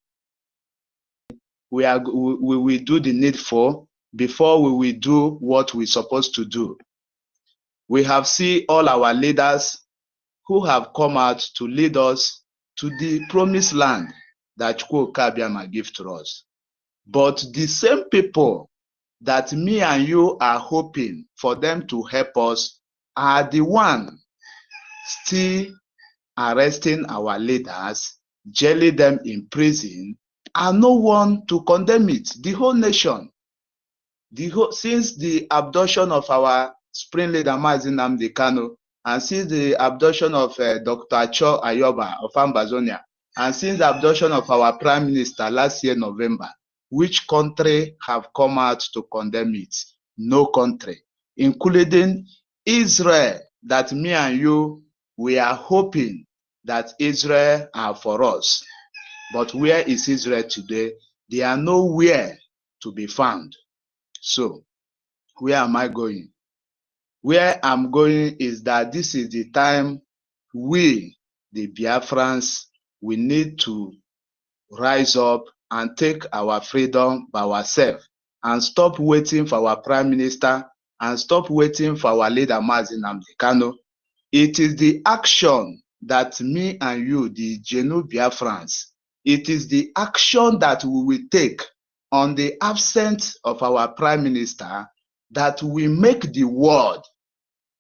We will do the needful before we will do what we're supposed to do. We have seen all our leaders who have come out to lead us to the promised land that Chukwuka give to us. But the same people that me and you are hoping for them to help us are the one still arresting our leaders, jailing them in prison, and no one to condemn it. The whole nation, since the abduction of our spring leader Mazi Nnamdi Kanu, and since the abduction of Dr. Cho Ayoba of Ambazonia, and since the abduction of our prime minister last year November, which country have come out to condemn it? No country, including Israel, that me and you, we are hoping that Israel are for us. But where is Israel today? They are nowhere to be found. So, where am I going? Where I'm going is that this is the time we, the Biafrans, we need to rise up and take our freedom by ourselves and stop waiting for our prime minister and stop waiting for our leader Mazi Nnamdi Kanu. It is the action that me and you, the Genu Biafrans, it is the action that we will take on the absence of our prime minister that will make the world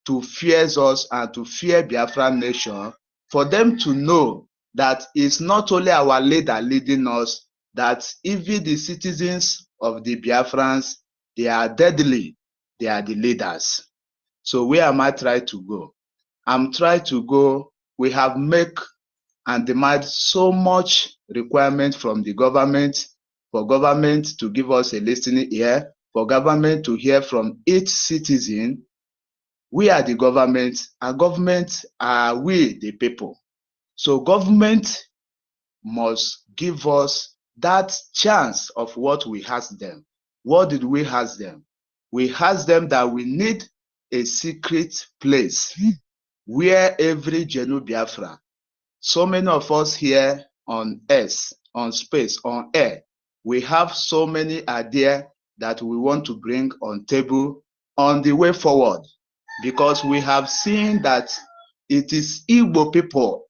to fear us and to fear Biafran nation, for them to know that it's not only our leader leading us, that even the citizens of the Biafrans, they are deadly, they are the leaders. So where am I trying to go? I'm trying to go, we have made and demand so much requirement from the government, for government to give us a listening ear, for government to hear from each citizen. We are the government, and government are we the people. So government must give us that chance of what we asked them. What did we ask them? We asked them that we need a secret place where every Genu Biafra, so many of us here on earth, on space, on air, we have so many ideas that we want to bring on table on the way forward, because we have seen that it is Igbo people.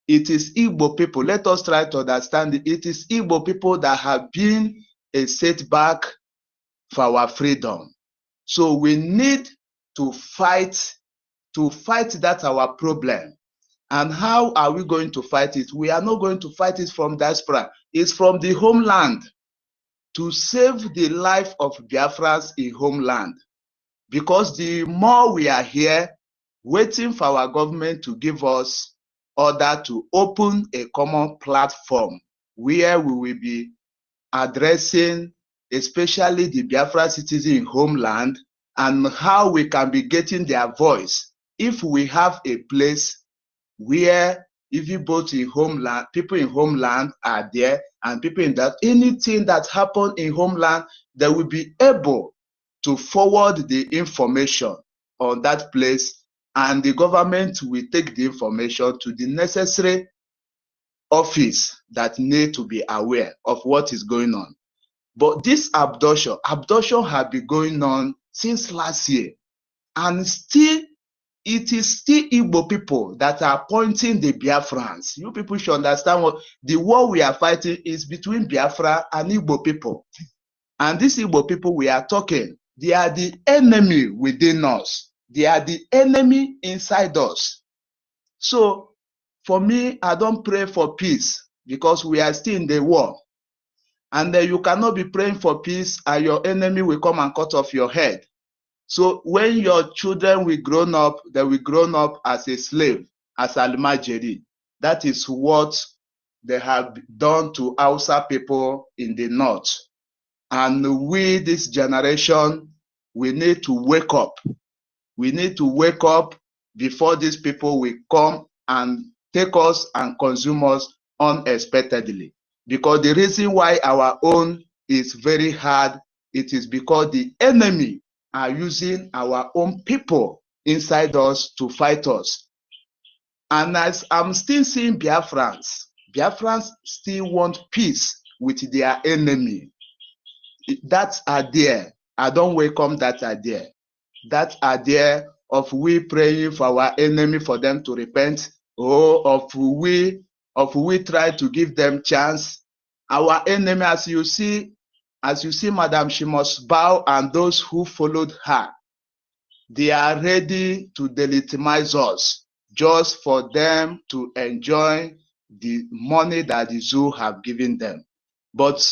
It is Igbo people. Let us try to understand it. It is Igbo people that have been a setback for our freedom. So we need to fight that our problem. And how are we going to fight it? We are not going to fight it from diaspora. It's from the homeland, to save the life of Biafrans in homeland. Because the more we are here waiting for our government to give us order to open a common platform where we will be addressing especially the Biafra citizens in homeland, and how we can be getting their voice. If we have a place where even both in homeland, people in homeland are there, and people in that, anything that happened in homeland, they will be able to forward the information on that place, and the government will take the information to the necessary office that need to be aware of what is going on. But this abduction has been going on since last year, and still, it is still Igbo people that are appointing the Biafrans. You people should understand what the war we are fighting is between Biafra and Igbo people. And these Igbo people we are talking, they are the enemy within us. They are the enemy inside us. So, for me, I don't pray for peace because we are still in the war. And you cannot be praying for peace and your enemy will come and cut off your head. So when your children will grow up, they will grow up as a slave, as Almajiri. That is what they have done to Hausa people in the north. And we, this generation, we need to wake up. We need to wake up before these people will come and take us and consume us unexpectedly. Because the reason why our own is very hard, it is because the enemy are using our own people inside us to fight us. And as I'm still seeing Biafrans still want peace with their enemy. That idea, I don't welcome that idea. That idea of we praying for our enemy for them to repent, or of we try to give them chance. Our enemy, as you see, Madam, she must bow, and those who followed her, they are ready to delegitimize us just for them to enjoy the money that the zoo have given them. But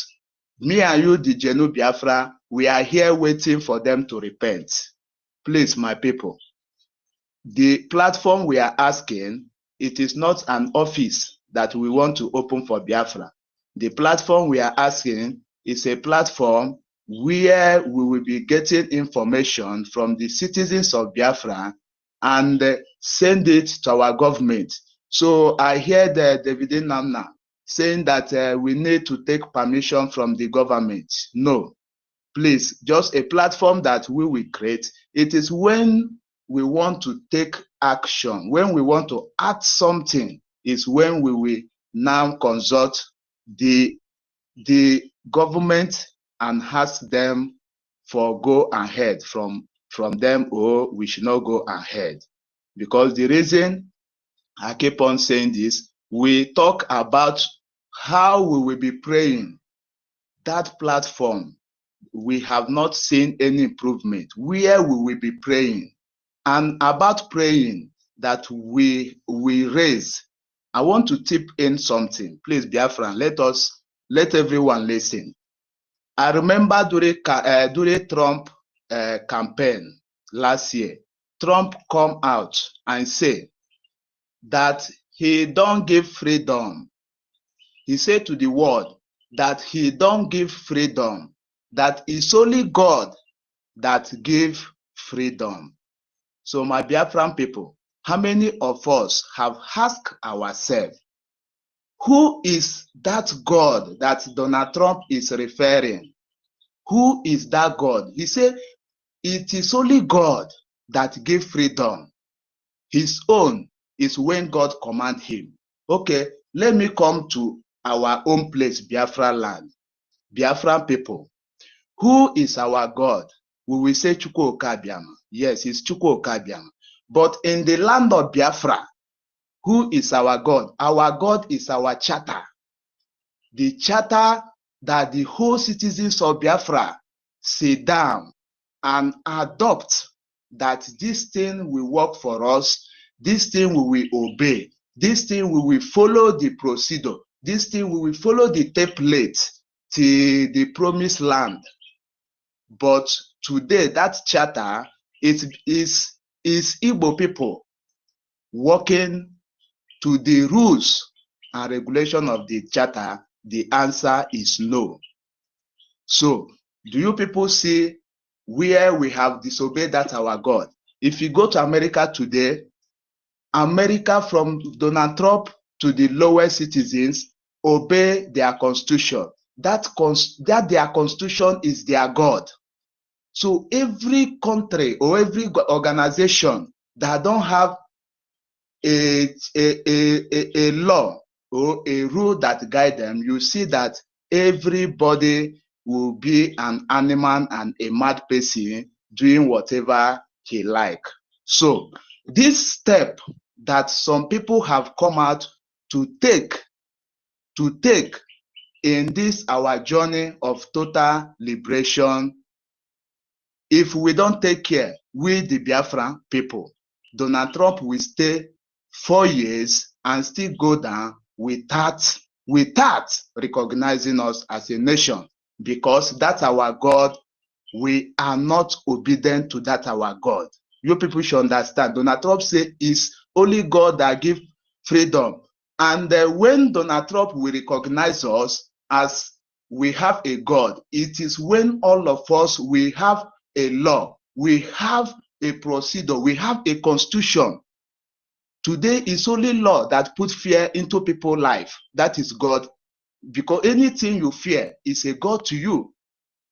me and you, the Genu Biafra, we are here waiting for them to repent. Please, my people, the platform we are asking, it is not an office that we want to open for Biafra. The platform we are asking is a platform where we will be getting information from the citizens of Biafra and send it to our government. So I hear the David Namna saying that we need to take permission from the government. No, please, just a platform that we will create. It is when we want to take action, when we want to add something, is when we will now consult the government and ask them for go ahead from them, or we should not go ahead. Because the reason I keep on saying this, we talk about how we will be praying. That platform, we have not seen any improvement. Where we will be praying, and about praying that we raise, I want to tip in something. Please, Biafran, let everyone listen. I remember during Trump campaign last year, Trump come out and say that he don't give freedom. He said to the world that he don't give freedom, that it's only God that give freedom. So my Biafran people, how many of us have asked ourselves, who is that God that Donald Trump is referring? Who is that God? He said, it is only God that gives freedom. His own is when God commands him. Okay, let me come to our own place, Biafra land. Biafran people, who is our God? We will say Chukwu Okabiama. Yes, it's Chukwu Okabiama. But in the land of Biafra, who is our God? Our God is our charter. The charter that the whole citizens of Biafra sit down and adopt, that this thing will work for us, this thing we will obey, this thing we will follow the procedure, this thing we will follow the template to the promised land. But today, that charter is Igbo people working to the rules and regulation of the charter. The answer is no. So, do you people see where we have disobeyed that our God? If you go to America today, America from Donald Trump to the lower citizens obey their constitution. That their constitution is their God. So every country or every organization that don't have a law or a rule that guide them, you see that everybody will be an animal and a mad person doing whatever he like. So this step that some people have come out to take in this our journey of total liberation, if we don't take care, we the Biafran people, Donald Trump will stay 4 years and still go down without recognizing us as a nation, because that's our God. We are not obedient to that our God. You people should understand. Donald Trump say it's only God that give freedom. And when Donald Trump will recognize us as we have a God, it is when all of us, we have a law, we have a procedure, we have a constitution. Today is only law that put fear into people's life. That is God, because anything you fear is a God to you.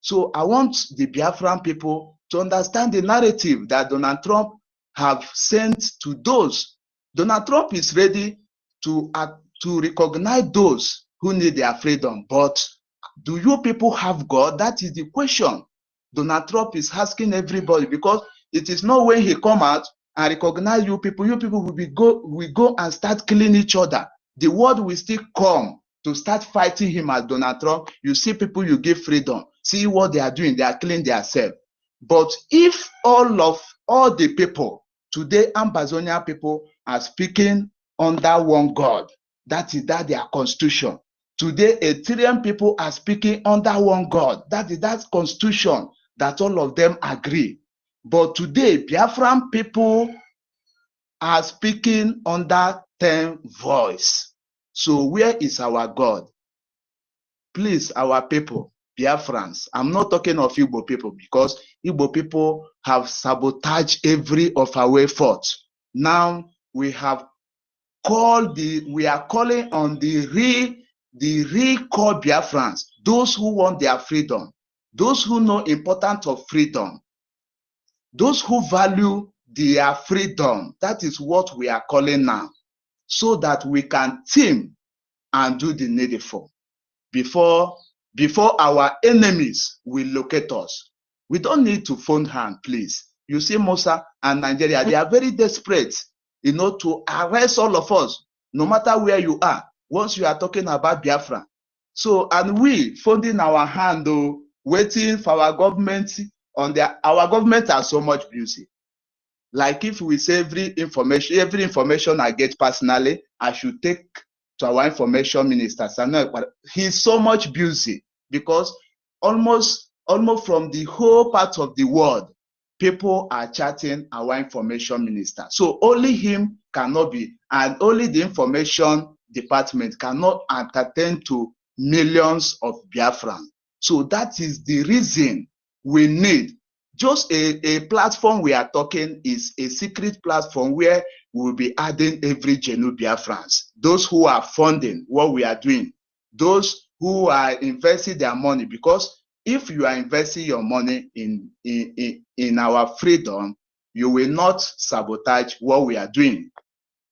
So I want the Biafran people to understand the narrative that Donald Trump have sent to those. Donald Trump is ready to recognize those who need their freedom. But do you people have God? That is the question Donald Trump is asking everybody, because it is not when he come out and recognize you people will go and start killing each other. The world will still come to start fighting him as Donald Trump. You see people you give freedom. See what they are doing. They are killing themselves. But if all the people, today Ambazonia people are speaking under one God, that is their constitution. Today Eritrean people are speaking under one God. That is that constitution that all of them agree. But today Biafran people are speaking under 10 voice. So where is our God? Please, our people, Biafrans, I'm not talking of Igbo people, because Igbo people have sabotaged every of our effort. Now we are calling on the real core Biafrans, those who want their freedom, those who know importance of freedom, those who value their freedom. That is what we are calling now, so that we can team and do the needful before our enemies will locate us. We don't need to phone hand, please. You see, Musa and Nigeria, they are very desperate, to arrest all of us, no matter where you are, once you are talking about Biafra. So, and we folding our hand, waiting for our government our government are so much busy. Like if we say every information I get personally, I should take to our information minister. He's so much busy, because almost from the whole part of the world, people are chatting our information minister. So only him cannot be, and only the information department cannot entertain to millions of Biafran. So that is the reason we need just a platform. We are talking is a secret platform where we'll be adding every Genu Biafrans, those who are funding what we are doing, those who are investing their money, because if you are investing your money in our freedom, you will not sabotage what we are doing.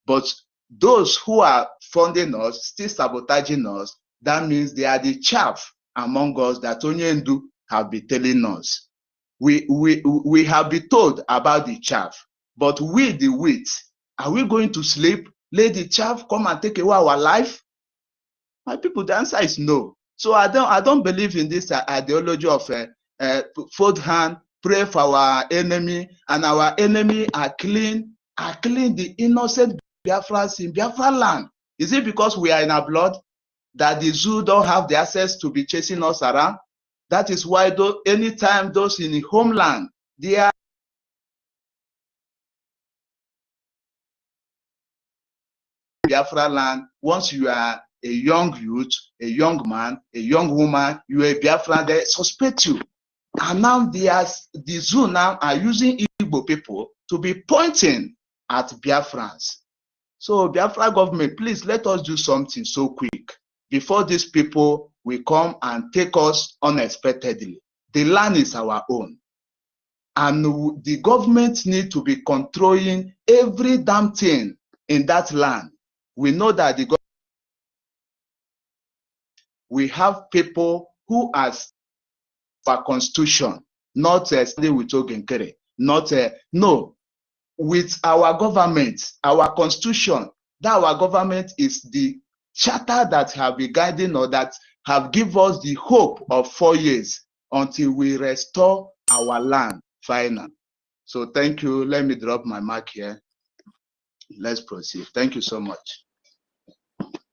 But those who are funding us, still sabotaging us, that means they are the chaff among us that Onyendu have been telling us. We have been told about the chaff, but we the wheat, are we going to sleep, let the chaff come and take away our life? My people, the answer is no. So I don't believe in this ideology of fold hand, pray for our enemy, and our enemy are killing the innocent Biafrans in Biafra land. Is it because we are in our blood that the zoo don't have the access to be chasing us around? That is why anytime those in the homeland, they are Biafra land. Once you are a young youth, a young man, a young woman, you are a Biafra, they suspect you. And now the zoo now are using Igbo people to be pointing at Biafrans. So Biafra government, please let us do something so quick before these people will come and take us unexpectedly. The land is our own. And the government need to be controlling every damn thing in that land. We know that we have people who are our constitution, not standing with Ogenkere, not no, with our government, our constitution. That our government is the charter that have been guiding or that have given us the hope of 4 years until we restore our land finally. So thank you. Let me drop my mark here. Let's proceed. Thank you so much.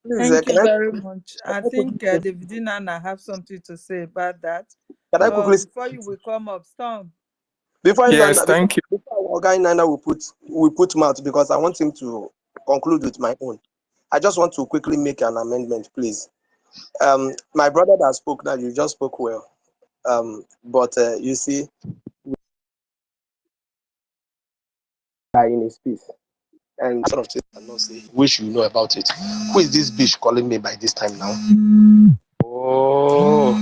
Thank you very much. I think David and Anna have something to say about that. Can I quickly Before you will come up, Storm. before Yes, Nana, thank you. before our guy Nana will put mouth, because I want him to conclude with my own. I just want to quickly make an amendment, please. My brother that spoke now, you just spoke well. But you see, in his piece, and sort of things I cannot say, wish you know about it. Who is this bitch calling me by this time now? Oh,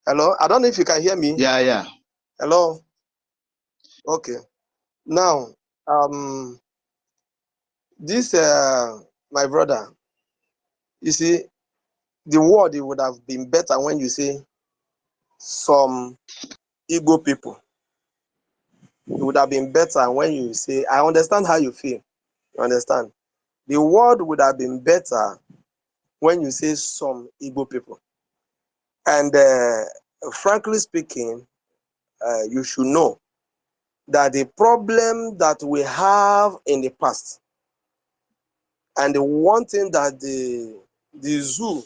hello. I don't know if you can hear me. Yeah. Hello. Okay. Now, this my brother. You see, the word, it would have been better when you say some Igbo people. It would have been better when you say, I understand how you feel. You understand? The word would have been better when you say some Igbo people. And frankly speaking, you should know that the problem that we have in the past, and the one thing that the zoo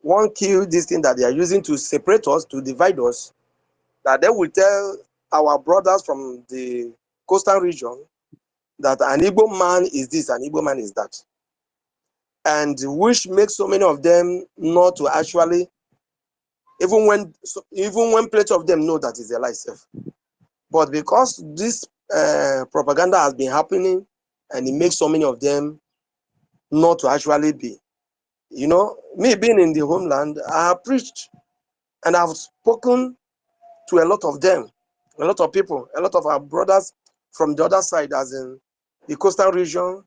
won't kill, this thing that they are using to separate us, to divide us, that they will tell our brothers from the coastal region that an Igbo man is this, an Igbo man is that. And which makes so many of them not to actually, even when plenty of them know that it's a lie self. But because this propaganda has been happening, and it makes so many of them not to actually be. You know, me being in the homeland, I have preached and I've spoken to a lot of them, a lot of people, a lot of our brothers from the other side, as in the coastal region,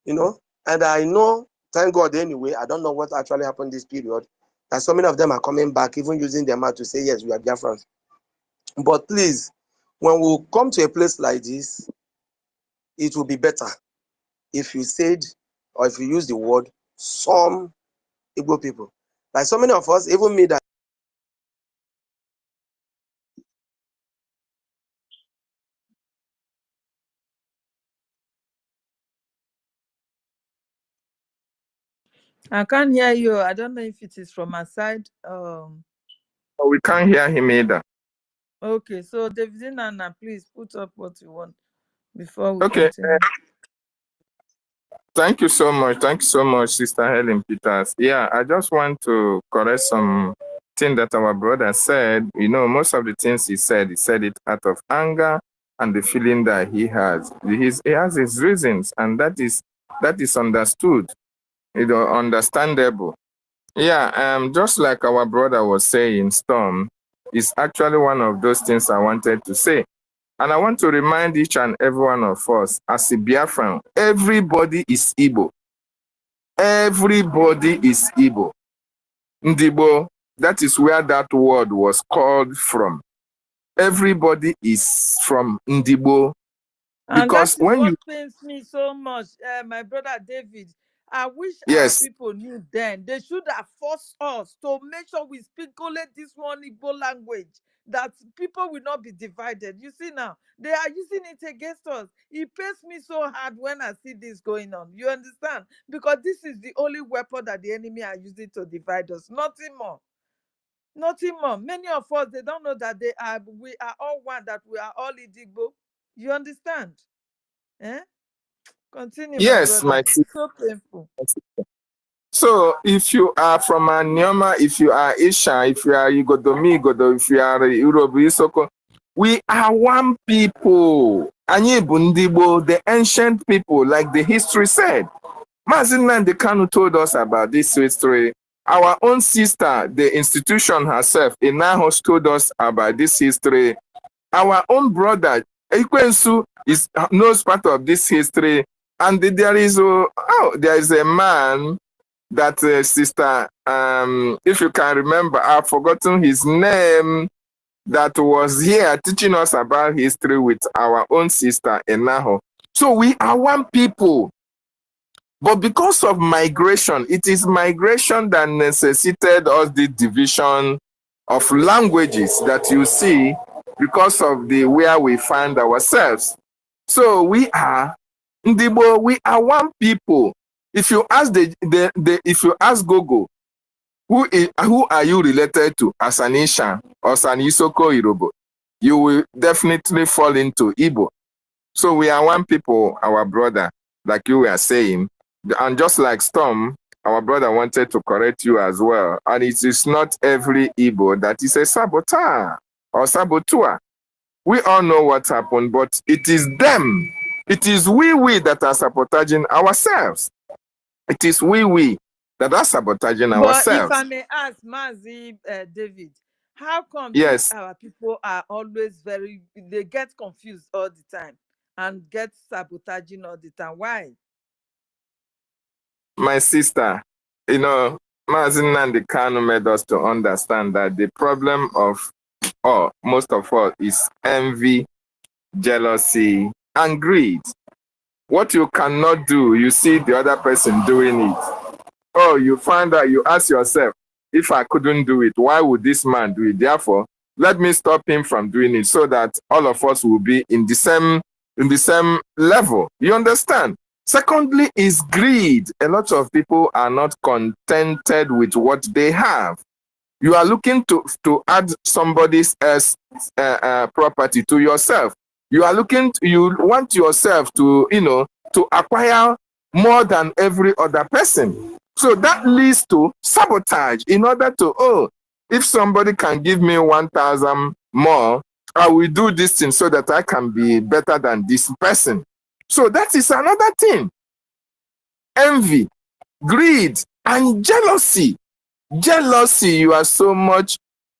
you know, and I know, thank God anyway, I don't know what actually happened this period, that so many of them are coming back, even using their mouth to say, yes, we are Biafrans. But please, when we come to a place like this, it will be better if you said, or if you use the word, some Igbo people. Like so many of us, even me, that I can't hear you. I don't know if it is from my side. We can't hear him either. Okay, so David and Anna, please put up what you want before we Okay. continue. Thank you so much. Thank you so much, Sister Helen Peters. Yeah, I just want to correct some thing that our brother said. You know, most of the things he said it out of anger and the feeling that he has. He has his reasons, and that is understood, you know, understandable. Yeah, just like our brother was saying, Storm, is actually one of those things I wanted to say. And I want to remind each and every one of us, as a Biafran, everybody is Igbo. Everybody is Igbo. Ndibo, that is where that word was called from. Everybody is from Ndibo. And Because that is when what you... pains me so much, my brother David. I wish our Yes. people knew then. They should have forced us to make sure we speak only this one Igbo language, that people will not be divided. You see now, they are using it against us. It pains me so hard when I see this going on. You understand? Because this is the only weapon that the enemy are using to divide us. Nothing more. Nothing more. Many of us, they don't know that we are all one, that we are all Igbo. You understand? Eh? Continue, my Yes, brother. my It's so painful. So if you are from Anyama, if you are Isha, if you are Igodomi, Igodo, if you are Urobu Isoko, We are one people. Anyị bụ ndị Igbo, the ancient people, like the history said. Mazi Nnamdi Kanu told us about this history. Our own sister, the institution herself, Inahos, told us about this history. Our own brother, Ekwensu, knows part of this history. And there is a man that sister, if you can remember, I've forgotten his name, that was here teaching us about history with our own sister, Enaho. So we are one people. But because of migration, it is migration that necessitated us the division of languages that you see because of the where we find ourselves. So we are Ndibo, we are one people. If you ask if you ask Gogo, who are you related to, as an Ishan or an Isoko Irobo, you will definitely fall into Igbo. So we are one people, our brother, like you were saying. And just like Storm, our brother wanted to correct you as well. And it is not every Igbo that is a saboteur or saboteur. We all know what happened, but it is them. It is we that are sabotaging ourselves. It is we that are sabotaging ourselves. But if I may ask, Mazi David, how come yes, our people are always they get confused all the time and get sabotaging all the time? Why? My sister, you know, Mazi Nnamdi Kanu made us to understand that the problem of most of all is envy, jealousy, and greed. What you cannot do, you see the other person doing it. Oh, you find out, you ask yourself, if I couldn't do it, why would this man do it? Therefore, let me stop him from doing it so that all of us will be in the same level. You understand? Secondly is greed. A lot of people are not contented with what they have. You are looking to add somebody else's property to yourself. You want yourself to, to acquire more than every other person. So that leads to sabotage in order to, if somebody can give me 1,000 more, I will do this thing so that I can be better than this person. So that is another thing. Envy, greed, and jealousy. Jealousy, you are so much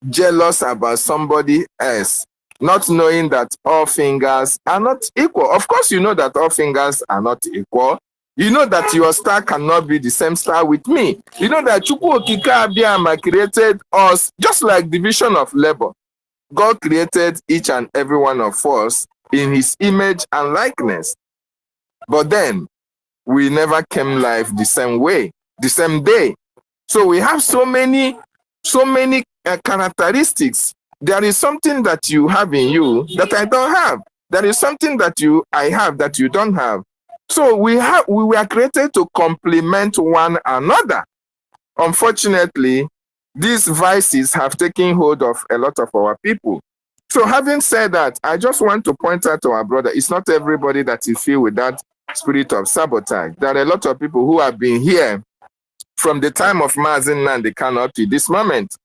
jealous about somebody else, not knowing that all fingers are not equal. Of course, you know that all fingers are not equal. You know that your star cannot be the same star with me. You know that Chukwu Okike Abiyama created us just like division of labor. God created each and every one of us in his image and likeness. But then, we never came live the same way, the same day. So we have so many characteristics. There is something that you have in you that I don't have. There is something that I have that you don't have. So we were created to complement one another. Unfortunately, these vices have taken hold of a lot of our people. So having said that, I just want to point out to our brother, it's not everybody that is filled with that spirit of sabotage. There are a lot of people who have been here from the time of Mazi Nnamdi Kanu up to this moment.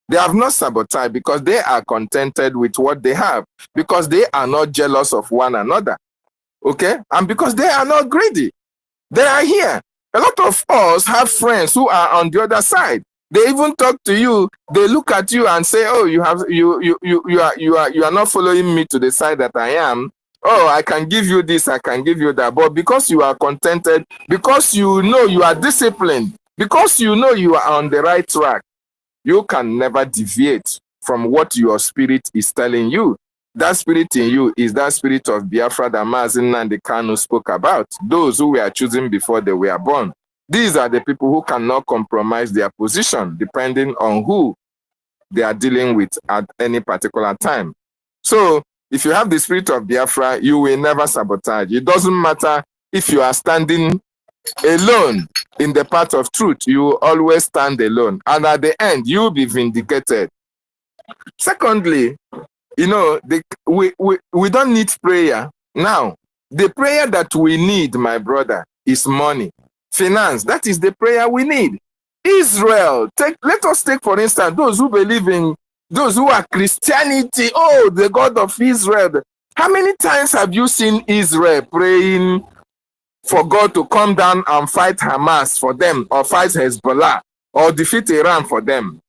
They have not sabotaged because they are contented with what they have, because they are not jealous of one another. Okay? And because they are not greedy. They are here. A lot of us have friends who are on the other side. They even talk to you, they look at you and say, oh, you are not following me to the side that I am. Oh, I can give you this, I can give you that. But because you are contented, because you know you are disciplined, because you know you are on the right track, you can never deviate from what your spirit is telling you. That spirit in you is that spirit of Biafra that Mazi Nnamdi Kanu spoke about. Those who were chosen before they were born. These are the people who cannot compromise their position depending on who they are dealing with at any particular time. So if you have the spirit of Biafra, you will never sabotage. It doesn't matter if you are standing alone in the path of truth, you will always stand alone. And at the end, you will be vindicated. Secondly, you know, we don't need prayer. Now, the prayer that we need, my brother, is money. Finance, that is the prayer we need. Israel, let us take, for instance, those who believe in Those who are Christianity, oh, the God of Israel. How many times have you seen Israel praying for God to come down and fight Hamas for them, or fight Hezbollah, or defeat Iran for them?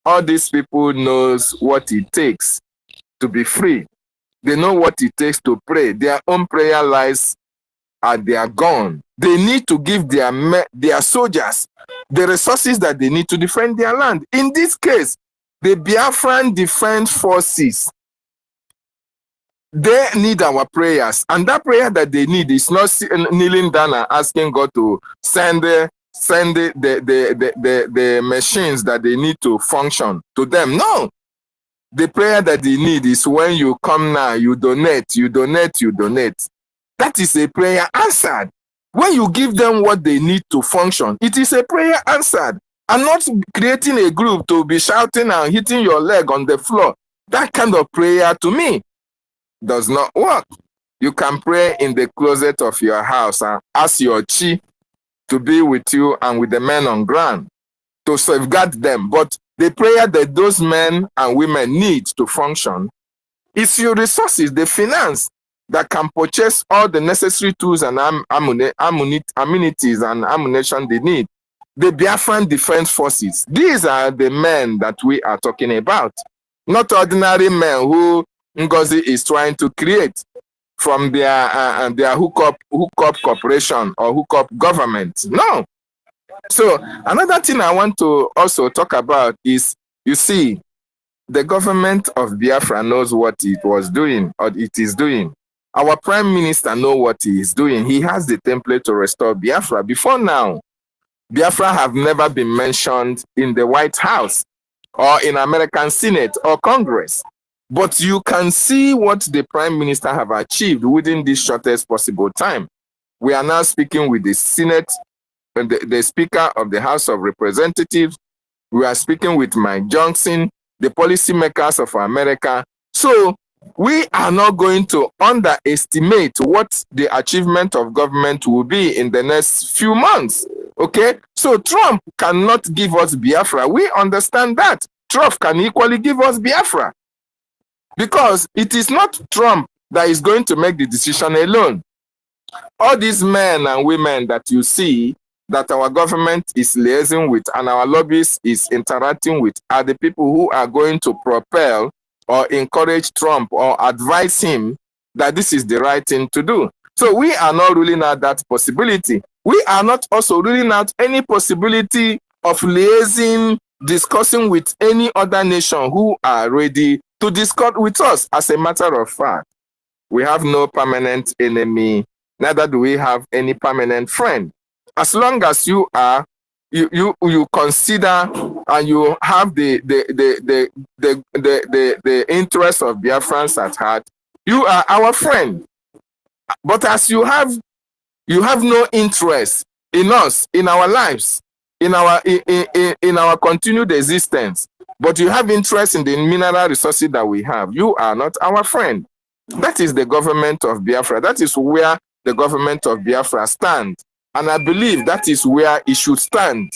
All these people knows what it takes to be free. They know what it takes to pray. Their own prayer lives they are gone. They need to give their soldiers the resources that they need to defend their land. In this case, the Biafran Defense Forces, they need our prayers. And that prayer that they need is not kneeling down and asking God to send the machines that they need to function to them. No. The prayer that they need is when you come now, you donate. That is a prayer answered. When you give them what they need to function, it is a prayer answered. And not creating a group to be shouting and hitting your leg on the floor. That kind of prayer, to me, does not work. You can pray in the closet of your house and ask your chi to be with you and with the men on ground to safeguard them. But the prayer that those men and women need to function is your resources, the finance that can purchase all the necessary tools and amenities and ammunition they need. The Biafran Defense Forces, these are the men that we are talking about. Not ordinary men who Ngozi is trying to create from their hookup corporation or hookup government. No. So another thing I want to also talk about is, you see, the government of Biafra knows what it was doing or it is doing. Our prime minister knows what he is doing. He has the template to restore Biafra. Before now, Biafra have never been mentioned in the White House or in American Senate or Congress. But you can see what the prime minister have achieved within this shortest possible time. We are now speaking with the Senate, the Speaker of the House of Representatives. We are speaking with Mike Johnson, the policymakers of America. So we are not going to underestimate what the achievement of government will be in the next few months. Okay? So Trump cannot give us Biafra. We understand that. Trump can equally give us Biafra. Because it is not Trump that is going to make the decision alone. All these men and women that you see that our government is liaising with and our lobbyists is interacting with are the people who are going to propel or encourage Trump or advise him that this is the right thing to do. So we are not ruling out that possibility. We are not also ruling out any possibility of liaising, discussing with any other nation who are ready to discuss with us. As a matter of fact, we have no permanent enemy, neither do we have any permanent friend. As long as you are, you consider and you have the interest of Biafrans at heart, you are our friend. But as you have no interest in us, in our lives, in our continued existence, but you have interest in the mineral resources that we have, you are not our friend. That is the government of Biafra. That is where the government of Biafra stands. And I believe that is where it should stand.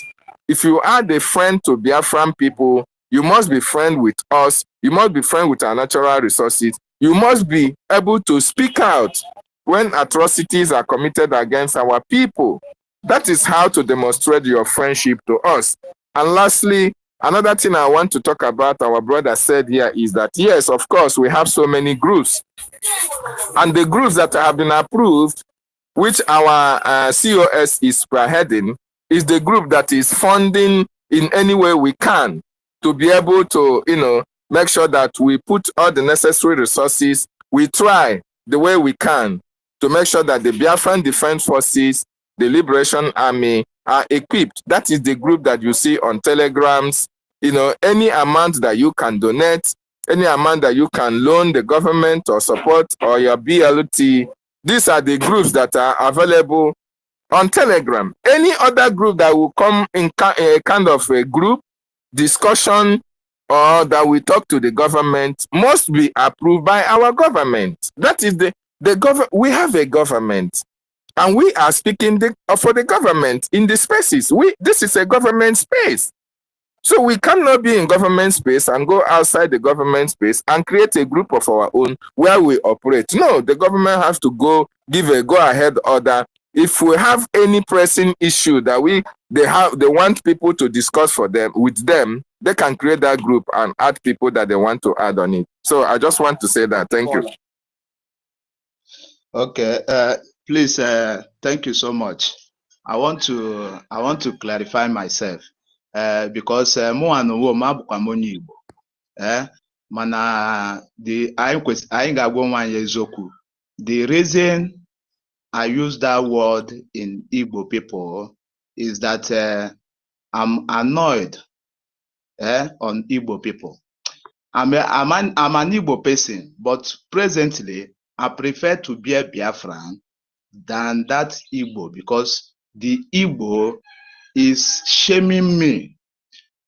If you are the friend to Biafran people, you must be friend with us. You must be friend with our natural resources. You must be able to speak out when atrocities are committed against our people. That is how to demonstrate your friendship to us. And lastly, another thing I want to talk about, our brother said here, is that yes, of course, we have so many groups. And the groups that have been approved, which our COS is spearheading, is the group that is funding in any way we can to be able to, make sure that we put all the necessary resources. We try the way we can to make sure that the Biafran Defense Forces, the Liberation Army are equipped. That is the group that you see on Telegrams. Any amount that you can donate, any amount that you can loan the government or support or your BLT, these are the groups that are available on Telegram. Any other group that will come in a kind of a group discussion or that we talk to the government must be approved by our government. That is the government. We have a government and we are speaking for the government in the spaces. This is a government space. So we cannot be in government space and go outside the government space and create a group of our own where we operate. No, the government has to give a go-ahead order. If we have any pressing issue that they want people to discuss with them, they can create that group and add people that they want to add on it. So I just want to say that. Thank you. Okay. Please. Thank you so much. I want to clarify myself. Because mụ anụwo m abụkwa m onye Igbo. Mana anyị ga-agwa onwe anyị eziokwu. The reason I use that word in Igbo people is that I'm annoyed on Igbo people. I'm an Igbo person, but presently I prefer to be a Biafran than that Igbo because the Igbo is shaming me.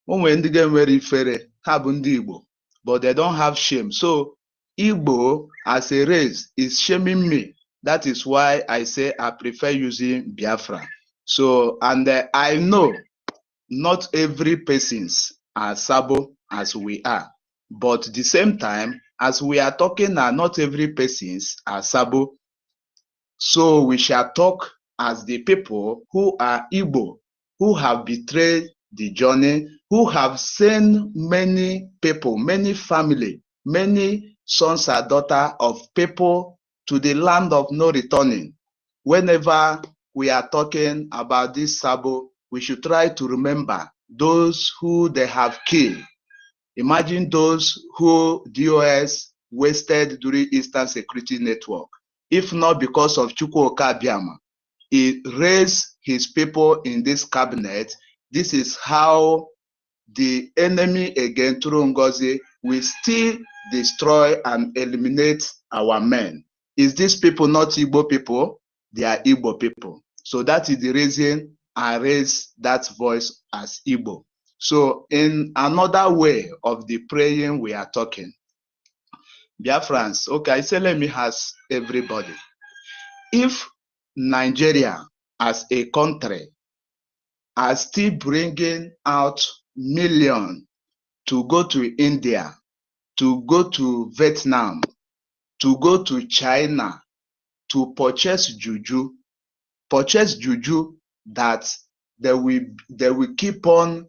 When they very fair, have Igbo, but they don't have shame. So Igbo as a race is shaming me. That is why I say I prefer using Biafra. So, and I know not every persons are Sabo as we are, but at the same time, as we are talking now, not every persons are Sabo. So we shall talk as the people who are Igbo, who have betrayed the journey, who have sent many people, many family, many sons and daughters of people to the land of no returning. Whenever we are talking about this Sabo, we should try to remember those who they have killed. Imagine those who DOS wasted during Eastern Security Network. If not because of Chukwuka Biama, he raised his people in this cabinet. This is how the enemy again, through Ngozi, will still destroy and eliminate our men. Is these people not Igbo people? They are Igbo people. So that is the reason I raise that voice as Igbo. So in another way of the praying we are talking, Biafrans, okay, so let me ask everybody. If Nigeria as a country are still bringing out millions to go to India, to go to Vietnam, to go to China, to purchase juju that they will keep on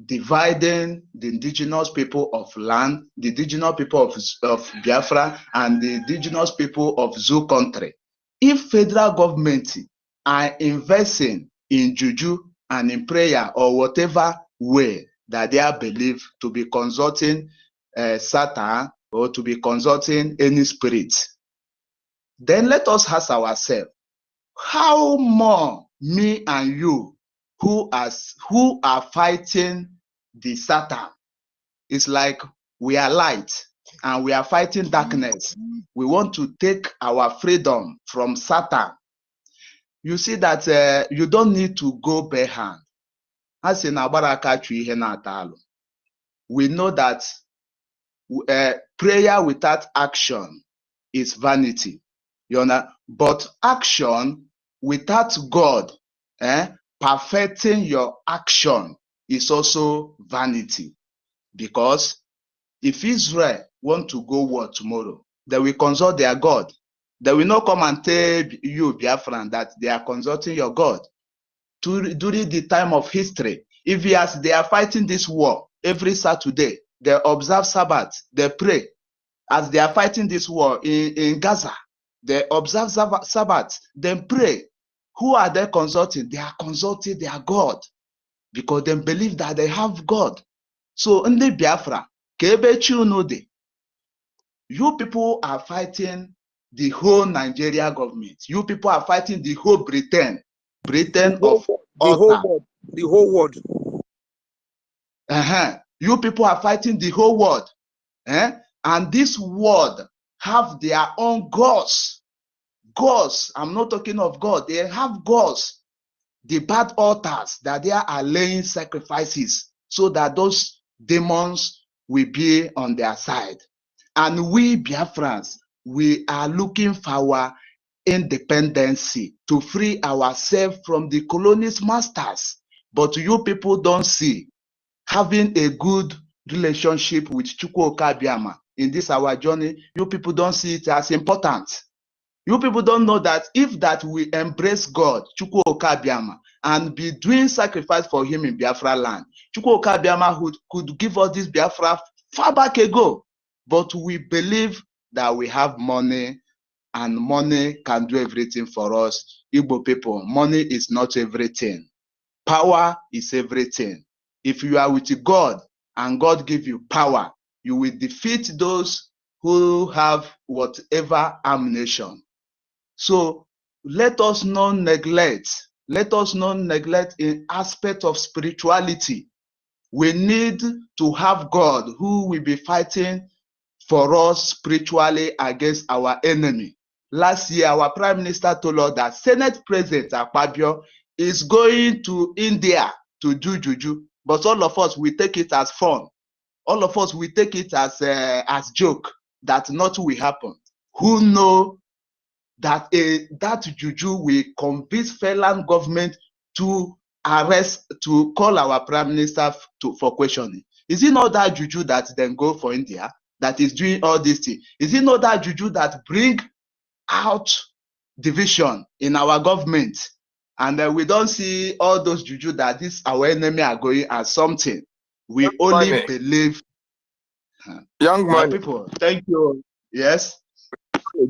dividing the indigenous people of land, the indigenous people of Biafra, and the indigenous people of Zoo country. If federal government are investing in juju and in prayer or whatever way that they believe to be consulting Satan or to be consulting any spirit, then let us ask ourselves, how more me and you who are fighting the Satan? It's like we are light and we are fighting darkness. We want to take our freedom from Satan. You see that you don't need to go bare hand. As in we know that prayer without action is vanity. You know, but action without God perfecting your action is also vanity. Because if Israel want to go war tomorrow, they will consult their God. They will not come and tell you, Biafran, that they are consulting your God. During the time of history, if they are fighting this war every Saturday, they observe Sabbath, they pray. As they are fighting this war in Gaza, they observe Sabbath, then pray. Who are they consulting? They are consulting their God because they believe that they have God. So in the Biafra, you people are fighting the whole Nigeria government. You people are fighting the whole Britain of the whole world. You people are fighting the whole world. And this world have their own gods. Gods, I'm not talking of God. They have gods. The bad altars that they are laying sacrifices so that those demons will be on their side. And we Biafrans, we are looking for our independency to free ourselves from the colonial masters. But you people don't see. having a good relationship with Chukwu Okabiama in this our journey, you people don't see it as important. You people don't know that if that we embrace God, Chukwu Okabiama, and be doing sacrifice for him in Biafra land, Chukwu Okabiama could give us this Biafra far back ago. But we believe that we have money, and money can do everything for us. Igbo people, money is not everything. Power is everything. If you are with God and God give you power, you will defeat those who have whatever ammunition. So let us not neglect. Let us not neglect in aspect of spirituality. We need to have God who will be fighting for us spiritually against our enemy. Last year, our Prime Minister told us that Senate President Ekpa is going to India to do juju, but all of us, we take it as fun. All of us, we take it as joke that nothing will happen. Who know that that juju will convince Finland government to arrest, to call our Prime Minister for questioning? Is it not that juju that then go for India that is doing all this thing? Is it not that juju that bring out division in our government? And we don't see all those juju that this our enemy are going as something. We only believe. Young My man, people, thank you. Yes.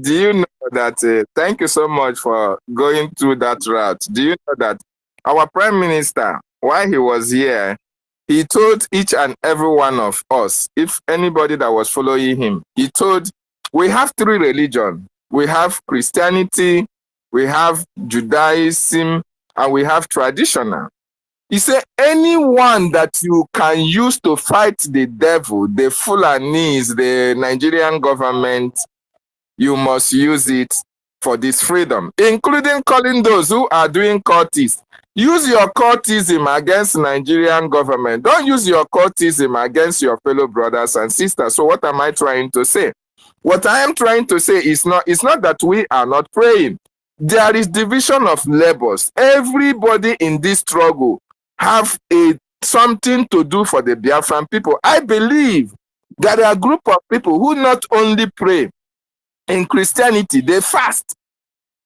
do you know that? Thank you so much for going through that route. Do you know that our Prime Minister, while he was here, he told each and every one of us, if anybody that was following him, he told, we have three religions. We have Christianity, we have Judaism, and we have traditional. He said, anyone that you can use to fight the devil, the Fulanese, the Nigerian government, you must use it for this freedom, including calling those who are doing cultists. Use your cultism against Nigerian government. Don't use your cultism against your fellow brothers and sisters. So what am I trying to say? What I am trying to say is not that we are not praying. There is division of labors. Everybody in this struggle have something to do for the Biafran people. I believe there are a group of people who not only pray in Christianity, they fast,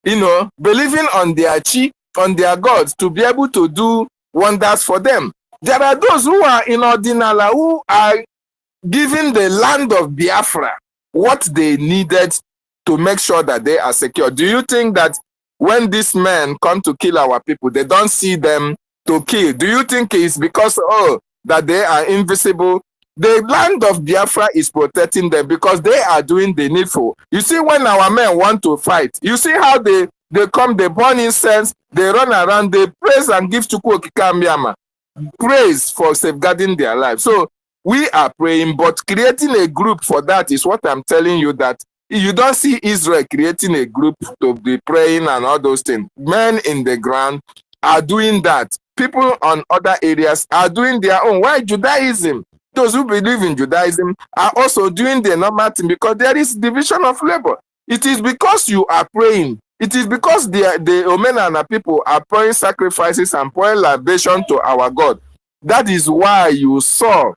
believing on their chi, on their gods to be able to do wonders for them. There are those who are in Ordinala who are giving the land of Biafra what they needed to make sure that they are secure. Do you think that when these men come to kill our people, they don't see them to kill? Do you think it's because, that they are invisible? The land of Biafra is protecting them because they are doing the needful. You see, when our men want to fight, you see how they come, they burn incense, they run around, they praise and give Chukwu Okike praise for safeguarding their lives. So we are praying, but creating a group for that is what I'm telling you, that you don't see Israel creating a group to be praying and all those things. Men in the ground are doing that. People on other areas are doing their own. Why Judaism? Those who believe in Judaism are also doing the normal thing because there is division of labor. It is because you are praying. It is because the Omenana people are pouring sacrifices and pouring libation to our God. That is why you saw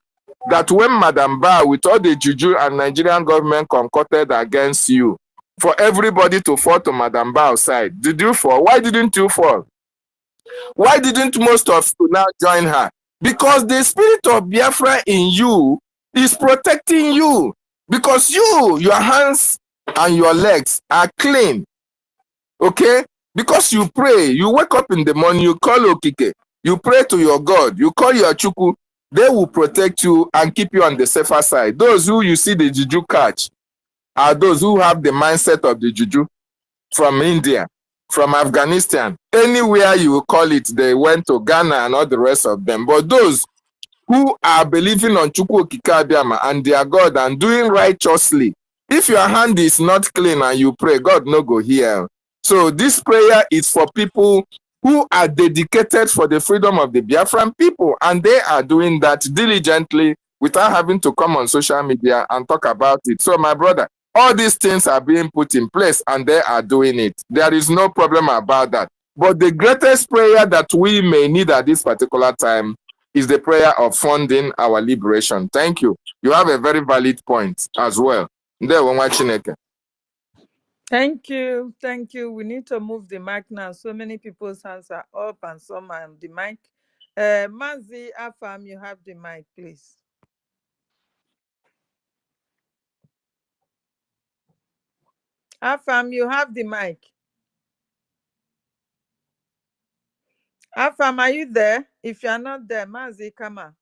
that when Madam Ba, with all the juju and Nigerian government concocted against you, for everybody to fall to Madam Ba's side, did you fall? Why didn't you fall? Why didn't most of you now join her? Because the spirit of Biafra in you is protecting you. Because your hands and your legs are clean. Okay? Because you pray, you wake up in the morning, you call Okike, you pray to your God, you call your Chukwu, they will protect you and keep you on the safer side. Those who you see the juju catch are those who have the mindset of the juju from India, from Afghanistan. Anywhere you call it, they went to Ghana and all the rest of them. But those who are believing on Chukwu Okike and their God and doing righteously, if your hand is not clean and you pray, God no go hear. So this prayer is for people who are dedicated for the freedom of the Biafran people, and they are doing that diligently without having to come on social media and talk about it. So my brother, all these things are being put in place and they are doing it. There is no problem about that. But the greatest prayer that we may need at this particular time is the prayer of funding our liberation. Thank you. You have a very valid point as well. Thank you. Thank you. We need to move the mic now. So many people's hands are up and some are on the mic. Mazi Afam, you have the mic, please. Afam, you have the mic. Afam, are you there? If you are not there, Mazi, come on.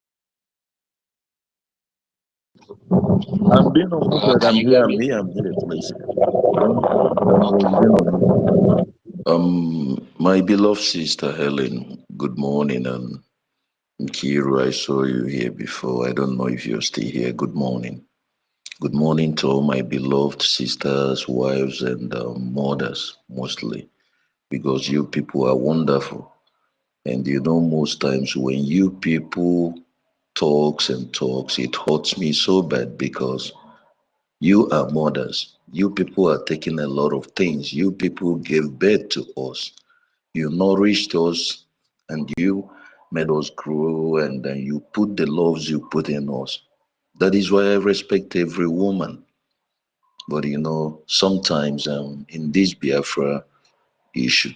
I'm being unmuted. I'm here, please. My beloved sister Helen, good morning. And Kiru, I saw you here before. I don't know if you're still here. Good morning. Good morning to all my beloved sisters, wives, and mothers, mostly, because you people are wonderful. And you know, most times when you people talks, it hurts me so bad because you are mothers. You people are taking a lot of things. You people gave birth to us. You nourished us and you made us grow, and then you put the loves you put in us. That is why I respect every woman. But you know, sometimes in this Biafra issue,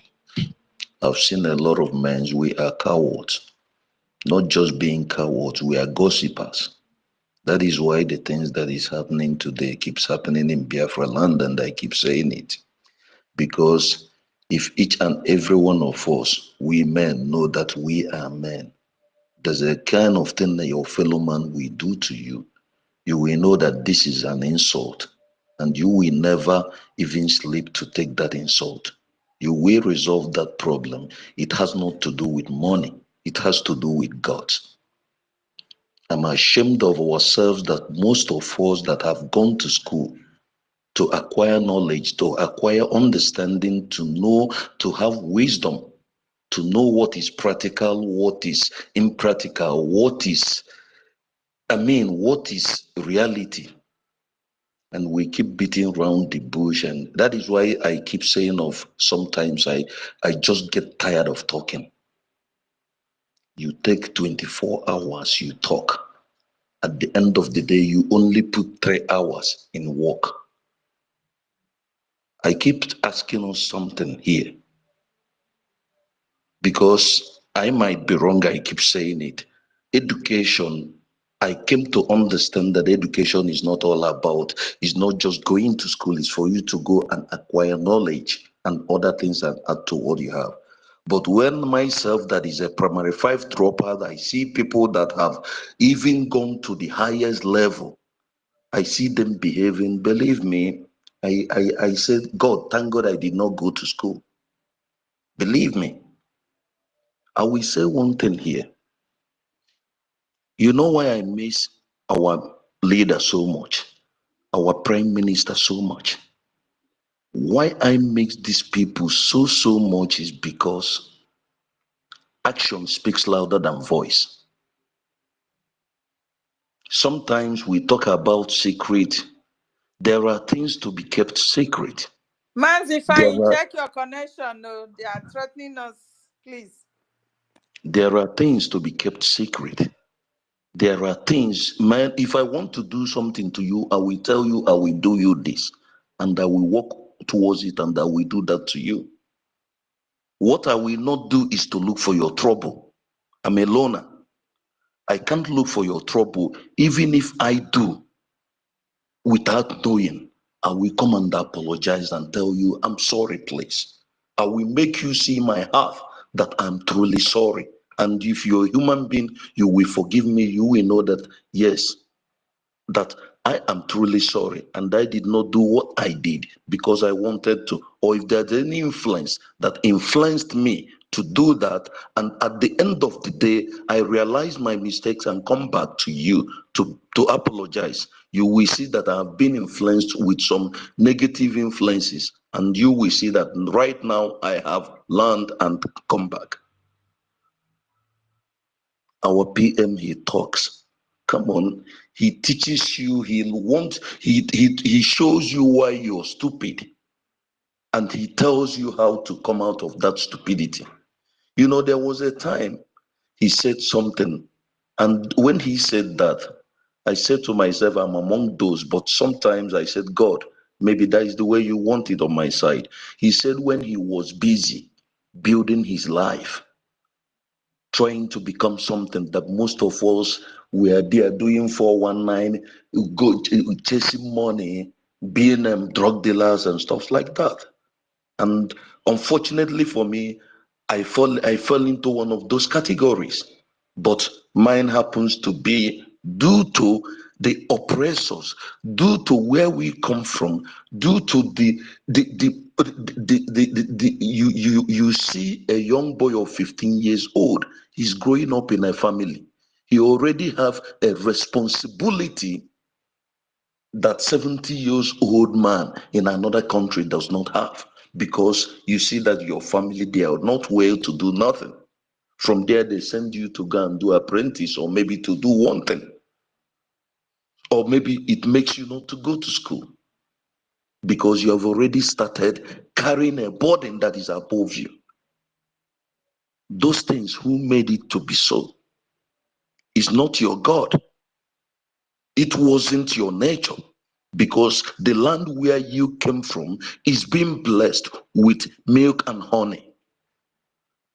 I've seen a lot of men, we are cowards. Not just being cowards, we are gossipers. That is why the things that is happening today keeps happening in Biafra land, and I keep saying it. Because if each and every one of us, we men, know that we are men, there's a kind of thing that your fellow man will do to you, you will know that this is an insult, and you will never even sleep to take that insult. You will resolve that problem. It has not to do with money, it has to do with God. I'm ashamed of ourselves that most of us that have gone to school to acquire knowledge, to acquire understanding, to know, to have wisdom, to know what is practical, what is impractical, what is reality. And we keep beating around the bush. And that is why I keep saying sometimes I just get tired of talking. You take 24 hours, you talk. At the end of the day, you only put 3 hours in work. I keep asking us something here because I might be wrong. I keep saying it. Education, I came to understand that education is not all about, it's not just going to school, it's for you to go and acquire knowledge and other things and add to what you have. But when myself, that is a primary 5 dropout, I see people that have even gone to the highest level, I see them behaving. Believe me, I said, God, thank God I did not go to school. Believe me. I will say one thing here. You know why I miss our leader so much, our prime minister so much? Why I miss these people so much is because action speaks louder than voice. Sometimes we talk about secret. There are things to be kept secret. Manzi, fine, check your connection. No, they are threatening us, please. There are things to be kept secret. There are things, man, if I want to do something to you, I will tell you, I will do you this, and I will walk towards it, and I will do that to you. What I will not do is to look for your trouble. I'm a loner. I can't look for your trouble. Even if I do, without knowing, I will come and apologize and tell you, I'm sorry, please. I will make you see my heart that I'm truly sorry. And if you're a human being, you will forgive me. You will know that, yes, that I am truly sorry and I did not do what I did because I wanted to, or if there's any influence that influenced me to do that, and at the end of the day I realize my mistakes and come back to you to apologize, you will see that I have been influenced with some negative influences, and you will see that right now I have learned and come back. Our PM, he talks. Come on, he teaches you, he shows you why you're stupid, and he tells you how to come out of that stupidity. You know, there was a time he said something And when he said that, I said to myself, I'm among those, but sometimes I said, God, maybe that is the way you want it on my side. He said when he was busy building his life, trying to become something that most of us were there doing 419, go chasing money, being drug dealers and stuff like that. And unfortunately for me, I fell into one of those categories. But mine happens to be due to the oppressors, due to where we come from, due to you see a young boy of 15 years old, he's growing up in a family. He already have a responsibility that 70 years old man in another country does not have, because you see that your family, they are not well to do nothing. From there, they send you to go and do apprentice, or maybe to do one thing. Or maybe it makes you not to go to school because you have already started carrying a burden that is above you. Those things, who made it to be so? Is not your God. It wasn't your nature, because the land where you came from is being blessed with milk and honey.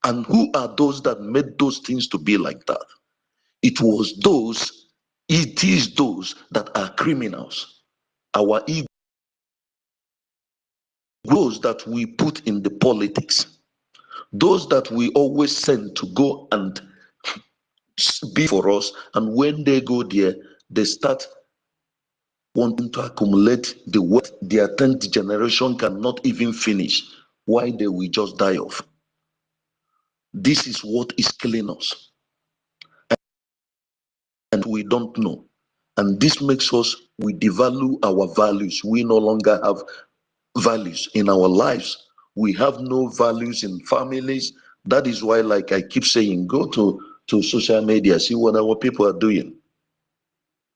And who are those that made those things to be like that? It is those that are criminals. Our ego, those that we put in the politics, those that we always send to go and be for us, and when they go there, they start wanting to accumulate the wealth their 10th generation cannot even finish. Why they will just die off? This is what is killing us, and we don't know. And this makes us, we devalue our values. We no longer have values in our lives. We have no values in families. That is why, like I keep saying, go to social media, see what our people are doing.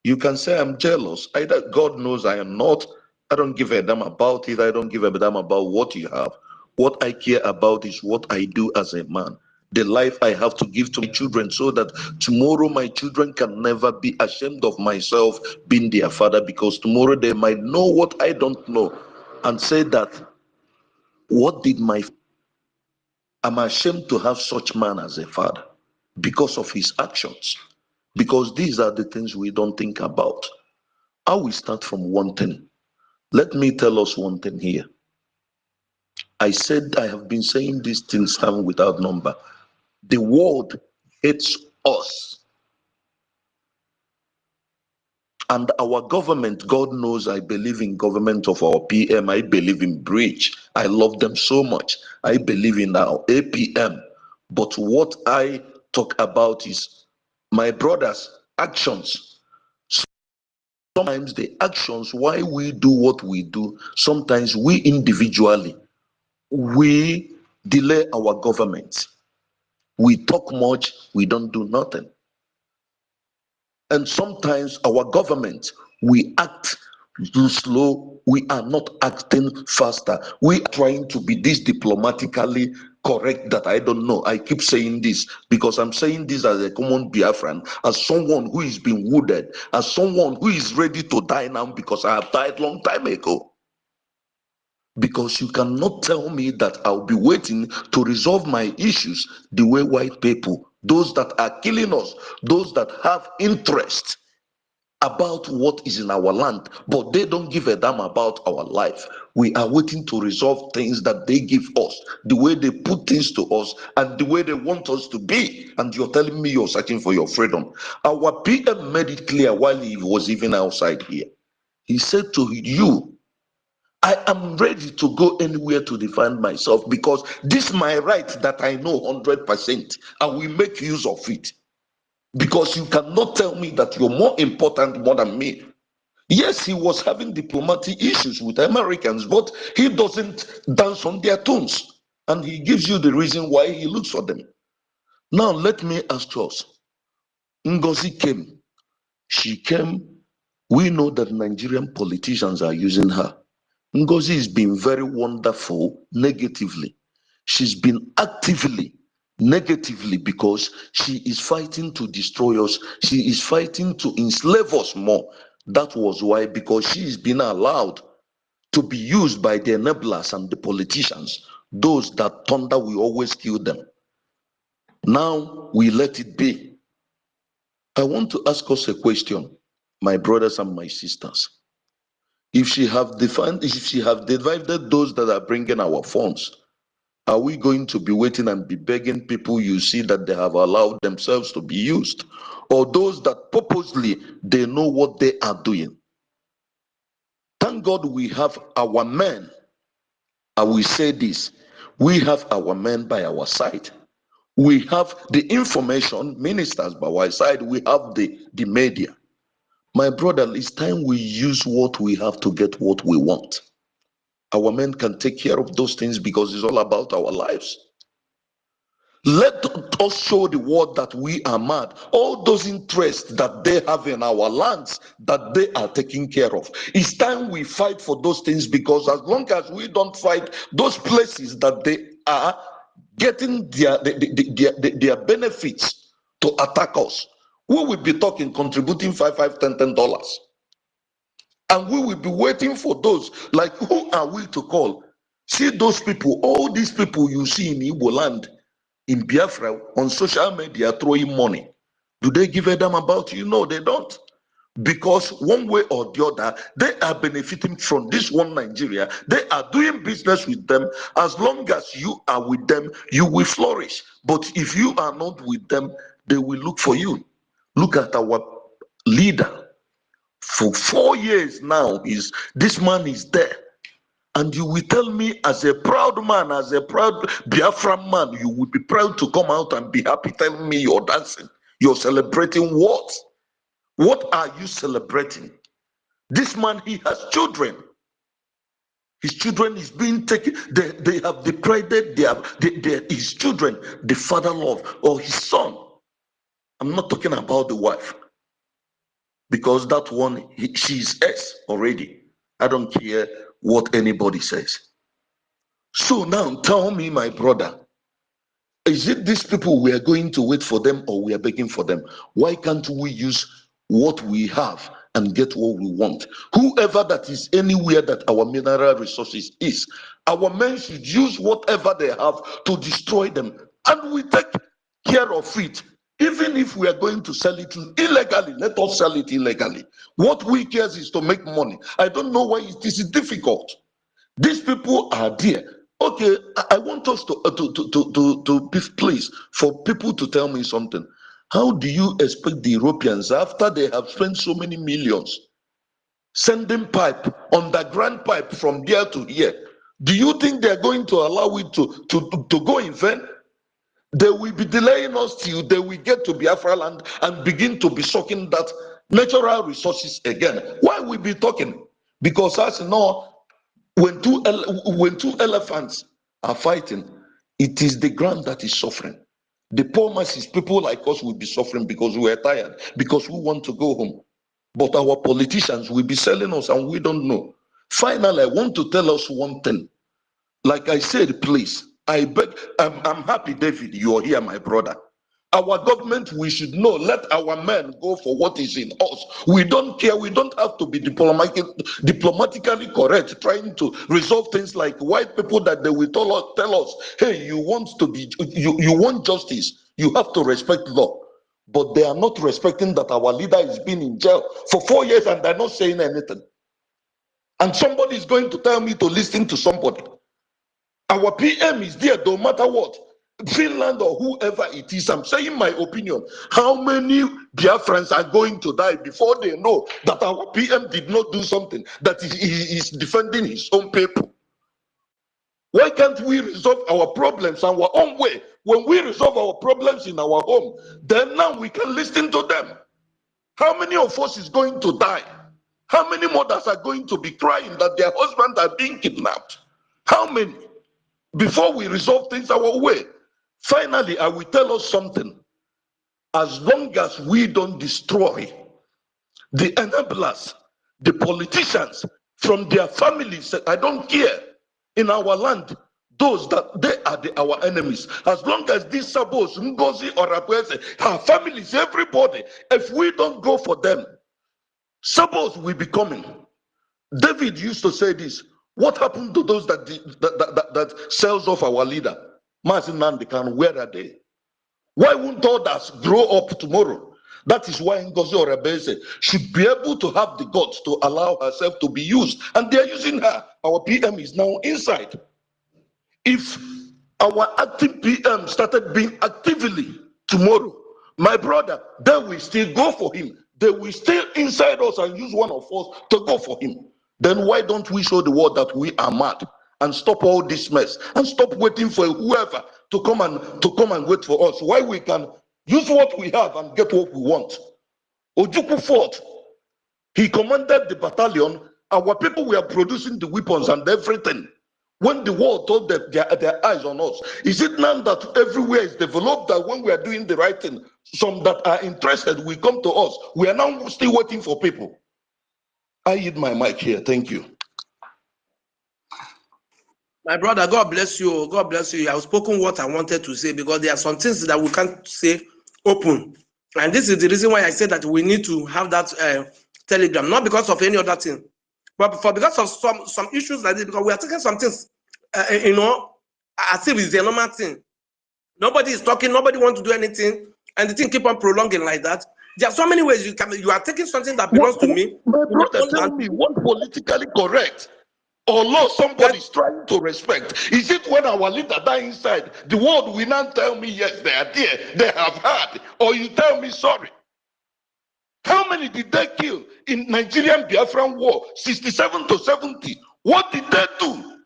You can say I'm jealous. God knows I am not. I don't give a damn about it. I don't give a damn about what you have. What I care about is what I do as a man. The life I have to give to my children, so that tomorrow my children can never be ashamed of myself being their father, because tomorrow they might know what I don't know and say that, what did I'm ashamed to have such man as a father because of his actions. Because these are the things we don't think about. I will start from one thing. Let me tell us one thing here. I have been saying these things time without number. The world hates us. And our government, God knows I believe in government of our PM. I believe in BRGIE. I love them so much. I believe in our APM. But what I talk about is my brothers' actions. Sometimes the actions, why we do what we do, sometimes we individually, we delay our government. We talk much, we don't do nothing. And sometimes our government, we act too slow, we are not acting faster. We are trying to be this diplomatically correct that I don't know. I keep saying this because I'm saying this as a common Biafran, as someone who is being wounded, as someone who is ready to die now because I have died long time ago. Because you cannot tell me that I'll be waiting to resolve my issues the way white people, those that are killing us, those that have interest about what is in our land, but they don't give a damn about our life. We are waiting to resolve things that they give us, the way they put things to us, and the way they want us to be. And you're telling me you're searching for your freedom. Our PM made it clear while he was even outside here. He said to you, I am ready to go anywhere to defend myself, because this is my right that I know 100%. I will make use of it. Because you cannot tell me that you're more important more than me. Yes, he was having diplomatic issues with Americans, but he doesn't dance on their tunes. And he gives you the reason why he looks for them. Now, let me ask us. Ngozi came. She came. We know that Nigerian politicians are using her. Ngozi has been very wonderful negatively. She's been actively negatively because she is fighting to destroy us. She is fighting to enslave us more. That was why, because she is being allowed to be used by the enablers and the politicians. Those that thunder, we always kill them. Now we let it be. I want to ask us a question, my brothers and my sisters. If she have divided those that are bringing our funds, are we going to be waiting and be begging people you see that they have allowed themselves to be used? Or those that purposely, they know what they are doing? Thank God we have our men. I will say this, we have our men by our side. We have the information ministers by our side. We have the media. My brother, it's time we use what we have to get what we want. Our men can take care of those things because it's all about our lives. Let us show the world that we are mad. All those interests that they have in our lands that they are taking care of. It's time we fight for those things, because as long as we don't fight those places that they are getting their benefits to attack us, we will be talking, contributing $10. And we will be waiting for those. Like, who are we to call? See those people, all these people you see in Igbo land, in Biafra, on social media throwing money. Do they give a damn about you? No, they don't. Because one way or the other, they are benefiting from this one Nigeria. They are doing business with them. As long as you are with them, you will flourish. But if you are not with them, they will look for you. Look at our leader. For 4 years now, this man is there. And you will tell me, as a proud man, as a proud Biafran man, you will be proud to come out and be happy telling me you're dancing. You're celebrating what? What are you celebrating? This man, he has children. His children is being taken. They have depreded his children, the father love, or his son. I'm not talking about the wife. Because that one, she's S already. I don't care what anybody says. So now tell me, my brother, is it these people we are going to wait for them, or we are begging for them? Why can't we use what we have and get what we want? Whoever that is anywhere that our mineral resources is, our men should use whatever they have to destroy them, and we take care of it. Even if we are going to sell it illegally, let us sell it illegally. What we care is to make money. I don't know why it is difficult. These people are there. Okay, I want us to please, for people to tell me something. How do you expect the Europeans, after they have spent so many millions sending pipe, underground pipe from there to here, do you think they're going to allow it to go in vain? They will be delaying us till they will get to Biafra land and begin to be sucking that natural resources again. Why we be talking? Because as you know, when two elephants are fighting, it is the ground that is suffering. The poor masses, people like us, will be suffering because we are tired, because we want to go home. But our politicians will be selling us and we don't know. Finally, I want to tell us one thing. Like I said, please, I beg, I'm happy, David, you're here, my brother. Our government, we should know, let our men go for what is in us. We don't care, we don't have to be diplomatically correct, trying to resolve things like white people that they will tell us, hey, you want justice, you have to respect law. But they are not respecting that our leader is been in jail for 4 years and they're not saying anything. And somebody is going to tell me to listen to somebody. Our PM is there no matter what. Finland or whoever it is, I'm saying my opinion. How many Biafrans are going to die before they know that our PM did not do something, that he is defending his own people? Why can't we resolve our problems our own way? When we resolve our problems in our home, then now we can listen to them. How many of us is going to die? How many mothers are going to be crying that their husbands are being kidnapped? How many? Before we resolve things our way. Finally, I will tell us something. As long as we don't destroy the enablers, the politicians from their families, I don't care, in our land, those that they are our enemies. As long as these Sabos, Ngozi or Akwese, our families, everybody, if we don't go for them, Sabos will be coming. David used to say this. What happened to those that sells off our leader? Martin Nandekan, where are they? Why won't others grow up tomorrow? That is why Ngozi Orebeze should be able to have the guts to allow herself to be used. And they are using her. Our PM is now inside. If our acting PM started being actively tomorrow, my brother, they will still go for him. They will still inside us and use one of us to go for him. Then why don't we show the world that we are mad and stop all this mess and stop waiting for whoever to come and wait for us? Why we can use what we have and get what we want? Ojukwu fought. He commanded the battalion. Our people were producing the weapons and everything. When the world told them their eyes on us, is it now that everywhere is developed that when we are doing the right thing, some that are interested will come to us? We are now still waiting for people. I hit my mic here. Thank you. My brother, God bless you. God bless you. I've spoken what I wanted to say because there are some things that we can't say open. And this is the reason why I said that we need to have that telegram, not because of any other thing, but because of some issues like this, because we are taking some things, as if it's a normal thing. Nobody is talking, nobody wants to do anything, and the thing keep on prolonging like that. There are so many ways you are taking something that belongs to me. My brother, tell me what politically correct or law somebody is trying to respect? Is it when our leader die inside, the world will not tell me yes, they are there, they have had, or you tell me sorry? How many did they kill in Nigerian Biafran war, 67 to 70? What did they do?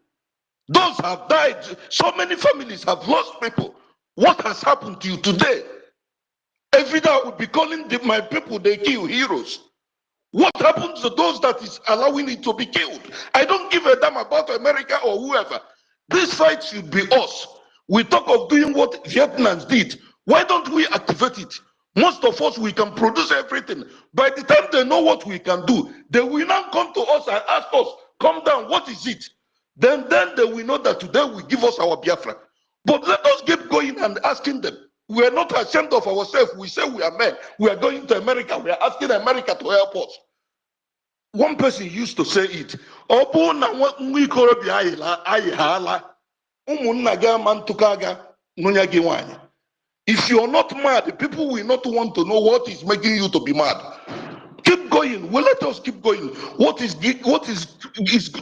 Those have died. So many families have lost people. What has happened to you today? Every day I would be calling my people, they kill heroes. What happens to those that is allowing it to be killed? I don't give a damn about America or whoever. This fight should be us. We talk of doing what Vietnam did. Why don't we activate it? Most of us, we can produce everything. By the time they know what we can do, they will now come to us and ask us, come down, what is it? Then they will know that today will give us our Biafra. But let us keep going and asking them. We are not ashamed of ourselves. We say we are men. We are going to America. We are asking America to help us. One person used to say it. If you are not mad, people will not want to know what is making you to be mad. Keep going. Well, let us keep going. What is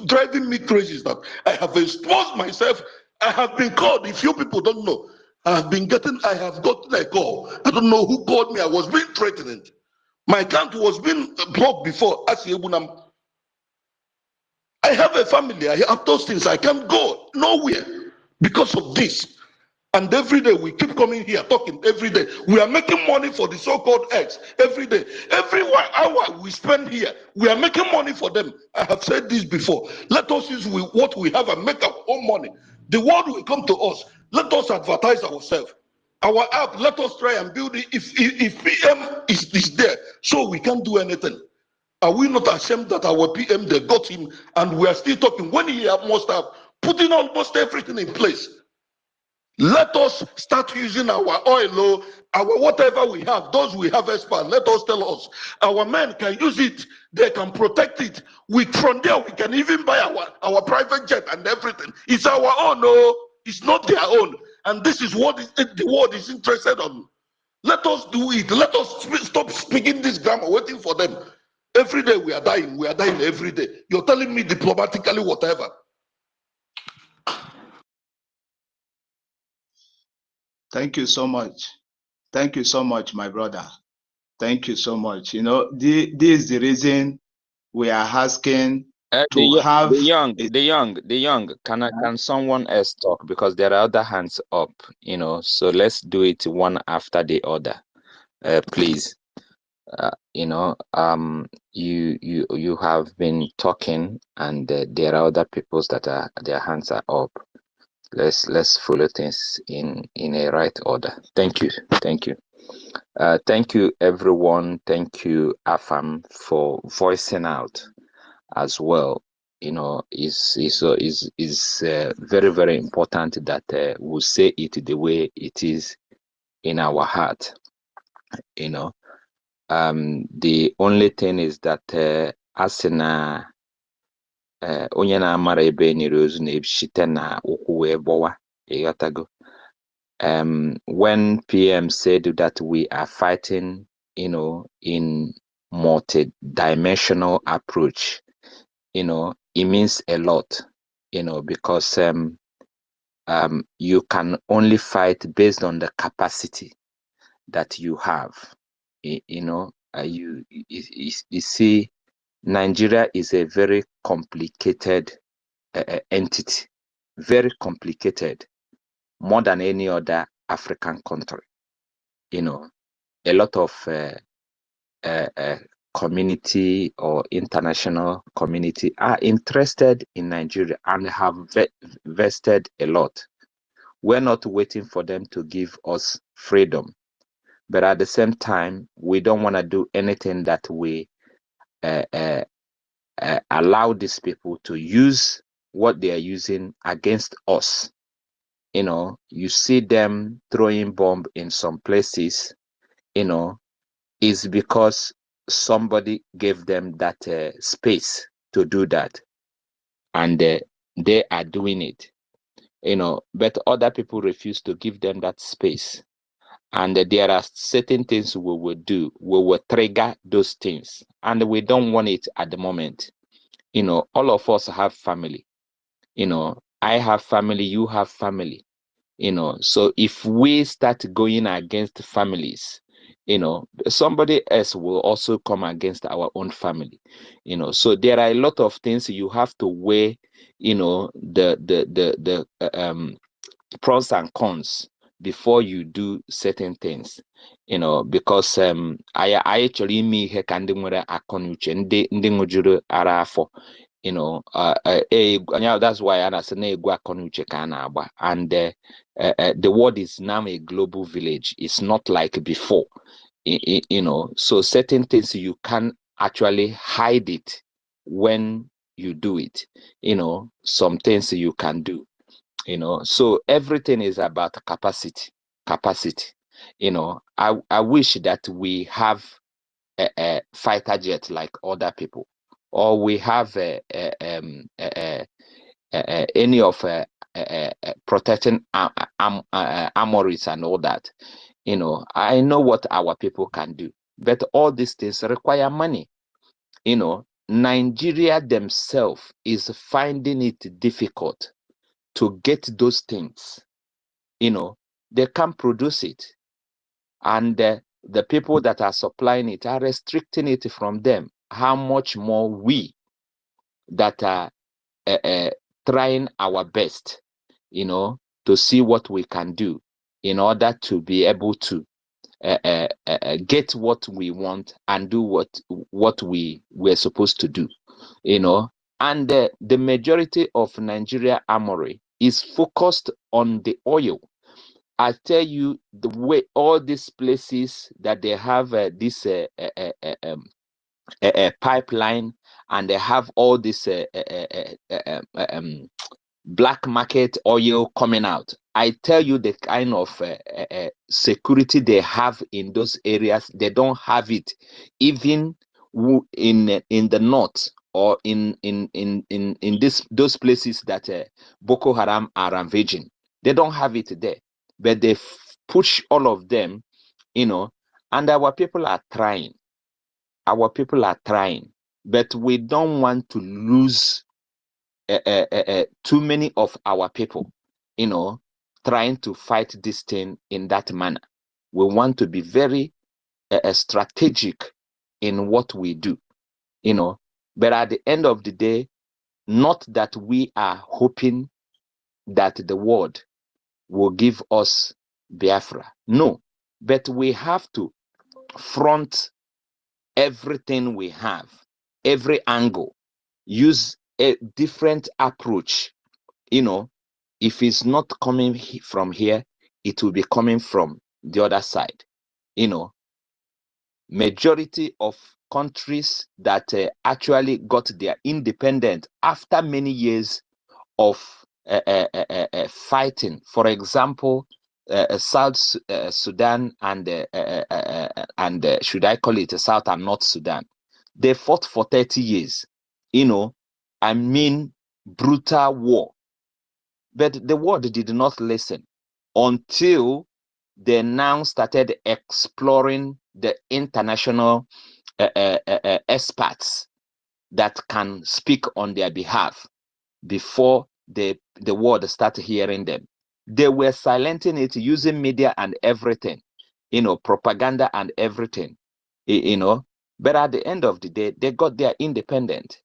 driving me crazy is that I have exposed myself. I have been called. If you people don't know, I have gotten a call. I don't know who called me. I was being threatened. My account was being blocked before. I have a family. I have those things. I can't go nowhere because of this. And every day we keep coming here talking every day. We are making money for the so-called X every day. Every 1 hour we spend here, we are making money for them. I have said this before. Let us use what we have and make our own money. The world will come to us. Let us advertise ourselves. Our app, let us try and build it. If PM is there, so we can't do anything. Are we not ashamed that our PM, they got him and we are still talking when he must have putting almost everything in place? Let us start using our oil, our whatever we have, those we have expert. Let us tell us. Our men can use it, they can protect it. From there, we can even buy our private jet and everything. It's our own, it's not their own. And this is what the world is interested on. Let us do it. Let us stop speaking this grammar, waiting for them. Every day we are dying every day. You're telling me diplomatically whatever. Thank you so much. Thank you so much, my brother. Thank you so much. You know, this is the reason we are asking to have the young. Can someone else talk, because there are other hands up? You know, so let's do it one after the other, please. You have been talking, and there are other peoples that their hands are up. Let's follow things in a right order. Thank you. Thank you everyone. Thank you, Afam, for voicing out as well. is very, very important that we say it the way it is in our heart. The only thing is that asina onye na-amara ebe nyere ozu na-ebishite na ụkwụ wee gbọwa. Ịghọtago? When PM said that we are fighting, in multi-dimensional approach, it means a lot, because you can only fight based on the capacity that you have. You see, Nigeria is a very complicated entity, very complicated, more than any other African country. A lot of community or international community are interested in Nigeria and have vested a lot. We're not waiting for them to give us freedom, but at the same time, we don't want to do anything that we allow these people to use what they are using against us. You see them throwing bomb in some places, is because somebody gave them that space to do that, and they are doing it. But other people refuse to give them that space, and there are certain things we will do. We will trigger those things, and we don't want it at the moment. All of us have family. I have family, you have family. So if we start going against families, somebody else will also come against our own family. So there are a lot of things you have to weigh, the pros and cons before you do certain things. Because I actually me he ka ndị nwere akọ na uche, ndị ṅụjuru ara afọ. That's why I say na egwu akọ na uche ka a na-agba. And the world is now a global village. It's not like before. So certain things you can actually hide it when you do it. Some things you can do. So everything is about capacity. I wish that we have a fighter jet like other people, or we have any of protecting armories and all that. I know what our people can do, but all these things require money. Nigeria themselves is finding it difficult to get those things. They can't produce it, and the people that are supplying it are restricting it from them. How much more we that are trying our best, to see what we can do in order to be able to get what we want and do what we were supposed to do. And the majority of Nigeria armory is focused on the oil. I tell you, the way all these places that they have this pipeline, and they have all this black market oil coming out. I tell you, the kind of security they have in those areas, they don't have it even in the north, or in those places that Boko Haram are ravaging. They don't have it there, but they push all of them, and our people are trying. Our people are trying, but we don't want to lose too many of our people, trying to fight this thing in that manner. We want to be very strategic in what we do, but at the end of the day, not that we are hoping that the world will give us Biafra. No, but we have to front everything we have, every angle, use a different approach. If it's not coming from here, it will be coming from the other side. Majority of countries that actually got their independence after many years of fighting. For example, South Sudan and should I call it South and North Sudan? They fought for 30 years. I mean, brutal war. But the world did not listen until they now started exploring the international experts that can speak on their behalf before the world started hearing them. They were silencing it using media and everything, propaganda and everything, But at the end of the day, they got their independence,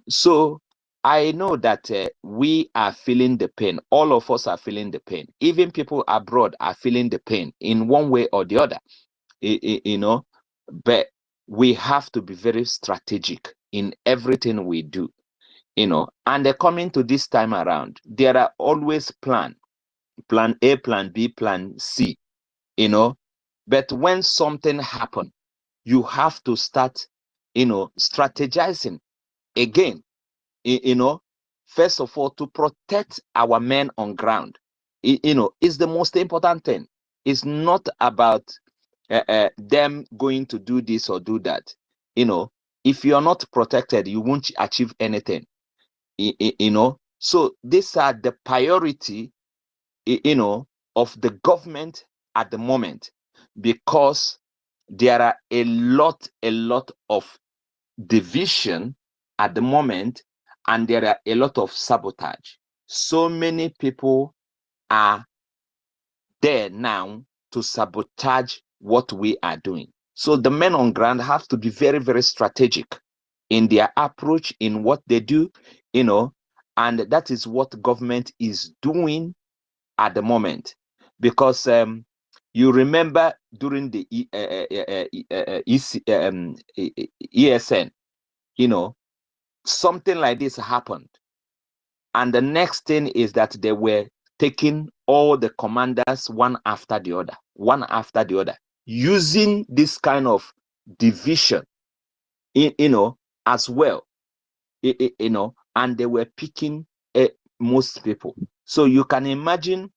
So I know that we are feeling the pain. All of us are feeling the pain. Even people abroad are feeling the pain in one way or the other, But we have to be very strategic in everything we do. And coming to this time around, there are always plan A, plan B, plan C, But when something happens, you have to start, strategizing again, First of all, to protect our men on ground, is the most important thing. It's not about them going to do this or do that. If you're not protected, you won't achieve anything. So these are the priority of the government at the moment, because there are a lot of division at the moment, and there are a lot of sabotage. So many people are there now to sabotage what we are doing. So the men on ground have to be very, very strategic in their approach, in what they do, and that is what government is doing at the moment. Because you remember during the ESN, something like this happened. And the next thing is that they were taking all the commanders one after the other, using this kind of division, as well, and they were picking most people. So you can imagine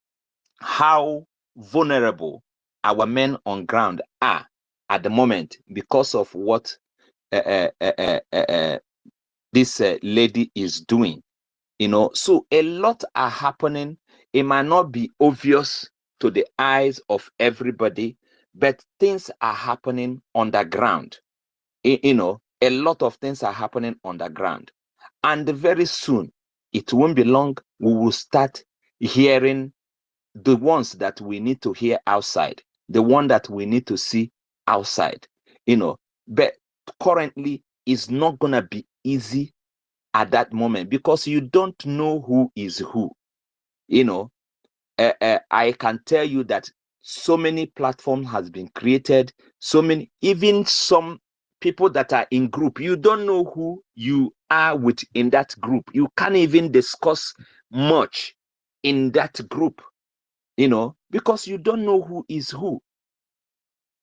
how vulnerable our men on ground are at the moment because of what this lady is doing. So a lot are happening. It might not be obvious to the eyes of everybody, but things are happening underground. A lot of things are happening underground, and very soon, it won't be long, we will start hearing the ones that we need to hear outside, the one that we need to see outside. But currently, it's not gonna be easy at that moment, because you don't know who is who. I can tell you that so many platforms has been created, so many, even some people that are in group, you don't know who you are with in that group. You can't even discuss much in that group, because you don't know who is who,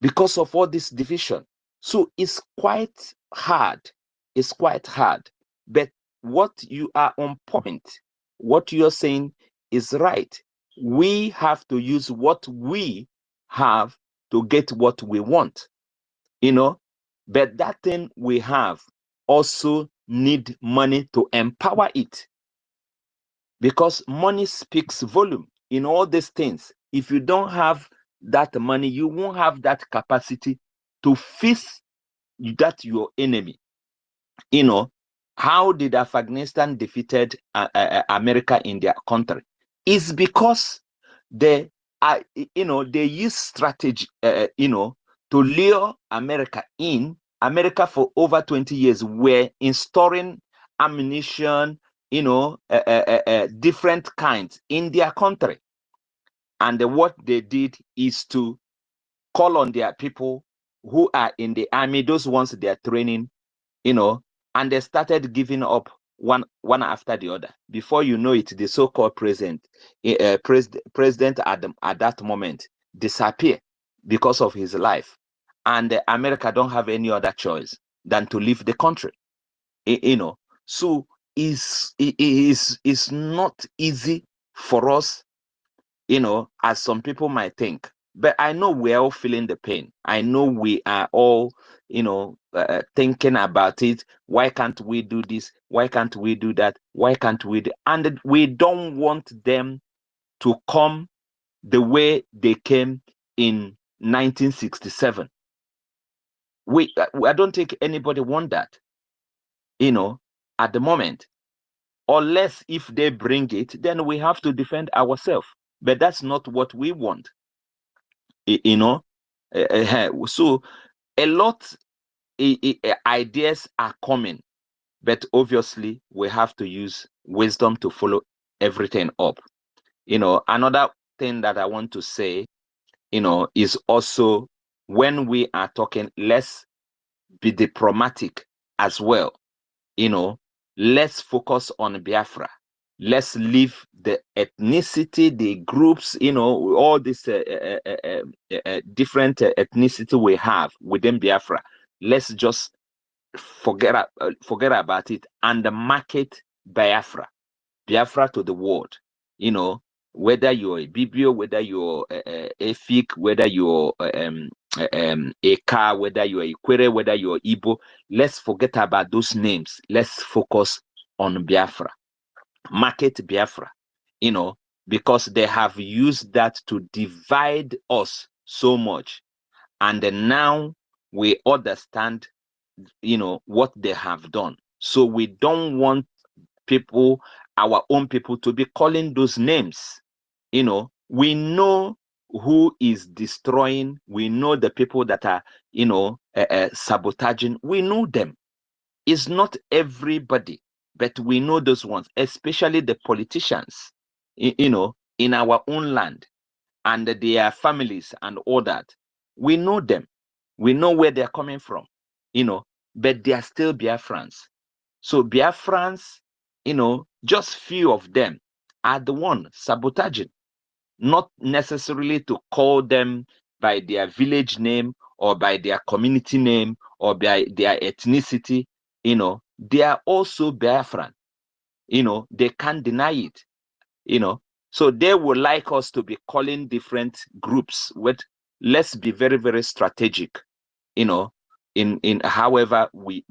because of all this division. So it's quite hard. It's quite hard. But what you are on point, what you're saying is right. We have to use what we have to get what we want, But that thing we have also need money to empower it, because money speaks volume in all these things. If you don't have that money, you won't have that capacity to face that your enemy. How did Afghanistan defeated America in their country? It's because they use strategy, to lure America in. America for over 20 years were installing ammunition, different kinds in their country. And what they did is to call on their people who are in the army, those ones they are training, and they started giving up one after the other. Before you know it, the so-called president at that moment disappeared because of his life. and America don't have any other choice than to leave the country. So it's not easy for us, as some people might think. But I know we're all feeling the pain. I know we are all, thinking about it. Why can't we do this? Why can't we do that? Why can't we do? And we don't want them to come the way they came in 1967. I don't think anybody want that, at the moment. Unless if they bring it, then we have to defend ourselves. But that's not what we want. So a lot ideas are coming, but obviously we have to use wisdom to follow everything up. Another thing that I want to say, is also when we are talking, let's be diplomatic as well. Let's focus on Biafra. Let's leave the ethnicity, the groups, all this different ethnicity we have within Biafra. Let's just forget about it and market Biafra to the world. Whether you're a BIBIO, whether you're EFIK, whether you're Eka, whether you're Ikwere, whether you're Igbo, let's forget about those names. Let's focus on Biafra. Market Biafra, because they have used that to divide us so much. And then now we understand, what they have done. So we don't want people, our own people, to be calling those names. We know who is destroying. We know the people that are, sabotaging. We know them. It's not everybody, but we know those ones, especially the politicians, in our own land and their families and all that. We know them. We know where they're coming from, but they are still Biafrans. So Biafrans, just few of them are the one sabotaging, not necessarily to call them by their village name or by their community name or by their ethnicity. They are also Biafran. They can't deny it. So they would like us to be calling different groups. Let's be very, very strategic, in however we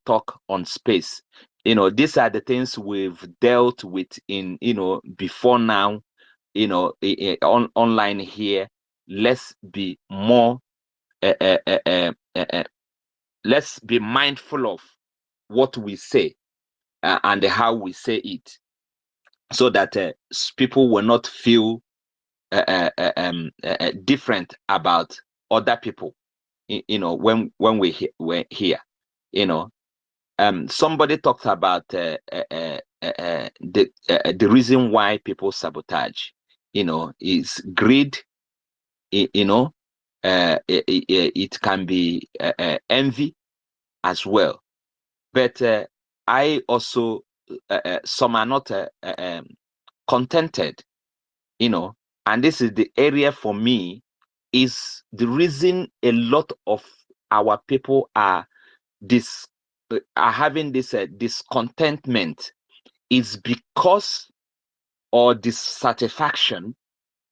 talk on space. These are the things we've dealt with in, before now, online here. Let's be more, let's be mindful of what we say and how we say it, so that people will not feel different about other people. When we're here, somebody talked about the reason why people sabotage, is greed. It can be envy as well. But I also, some are not contented, and this is the area for me, is the reason a lot of our people are having this discontentment, is because, or dissatisfaction,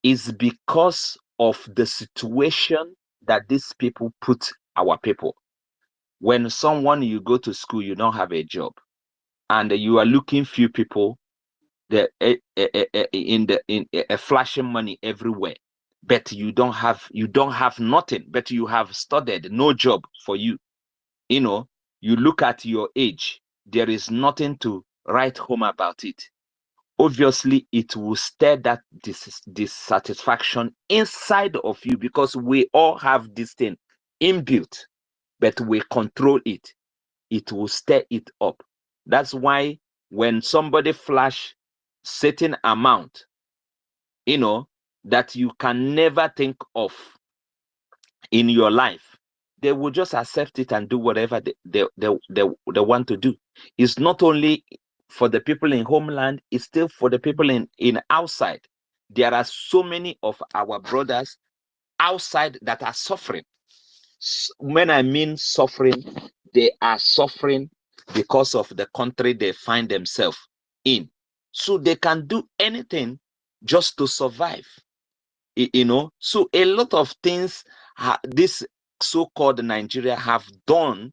is because of the situation that these people put our people. When you go to school, you don't have a job, and you are looking few people, in flashing money everywhere, but you don't have nothing, but you have studied, no job for you. You look at your age, there is nothing to write home about it. Obviously it will stir that dissatisfaction inside of you, because we all have this thing inbuilt, but we control it. It will stir it up. That's why when somebody flash certain amount, that you can never think of in your life, they will just accept it and do whatever they want to do. It's not only for the people in homeland, it's still for the people in outside. There are so many of our brothers outside that are suffering. When I mean suffering, they are suffering because of the country they find themselves in. So they can do anything just to survive. You know, so a lot of things this so-called Nigeria have done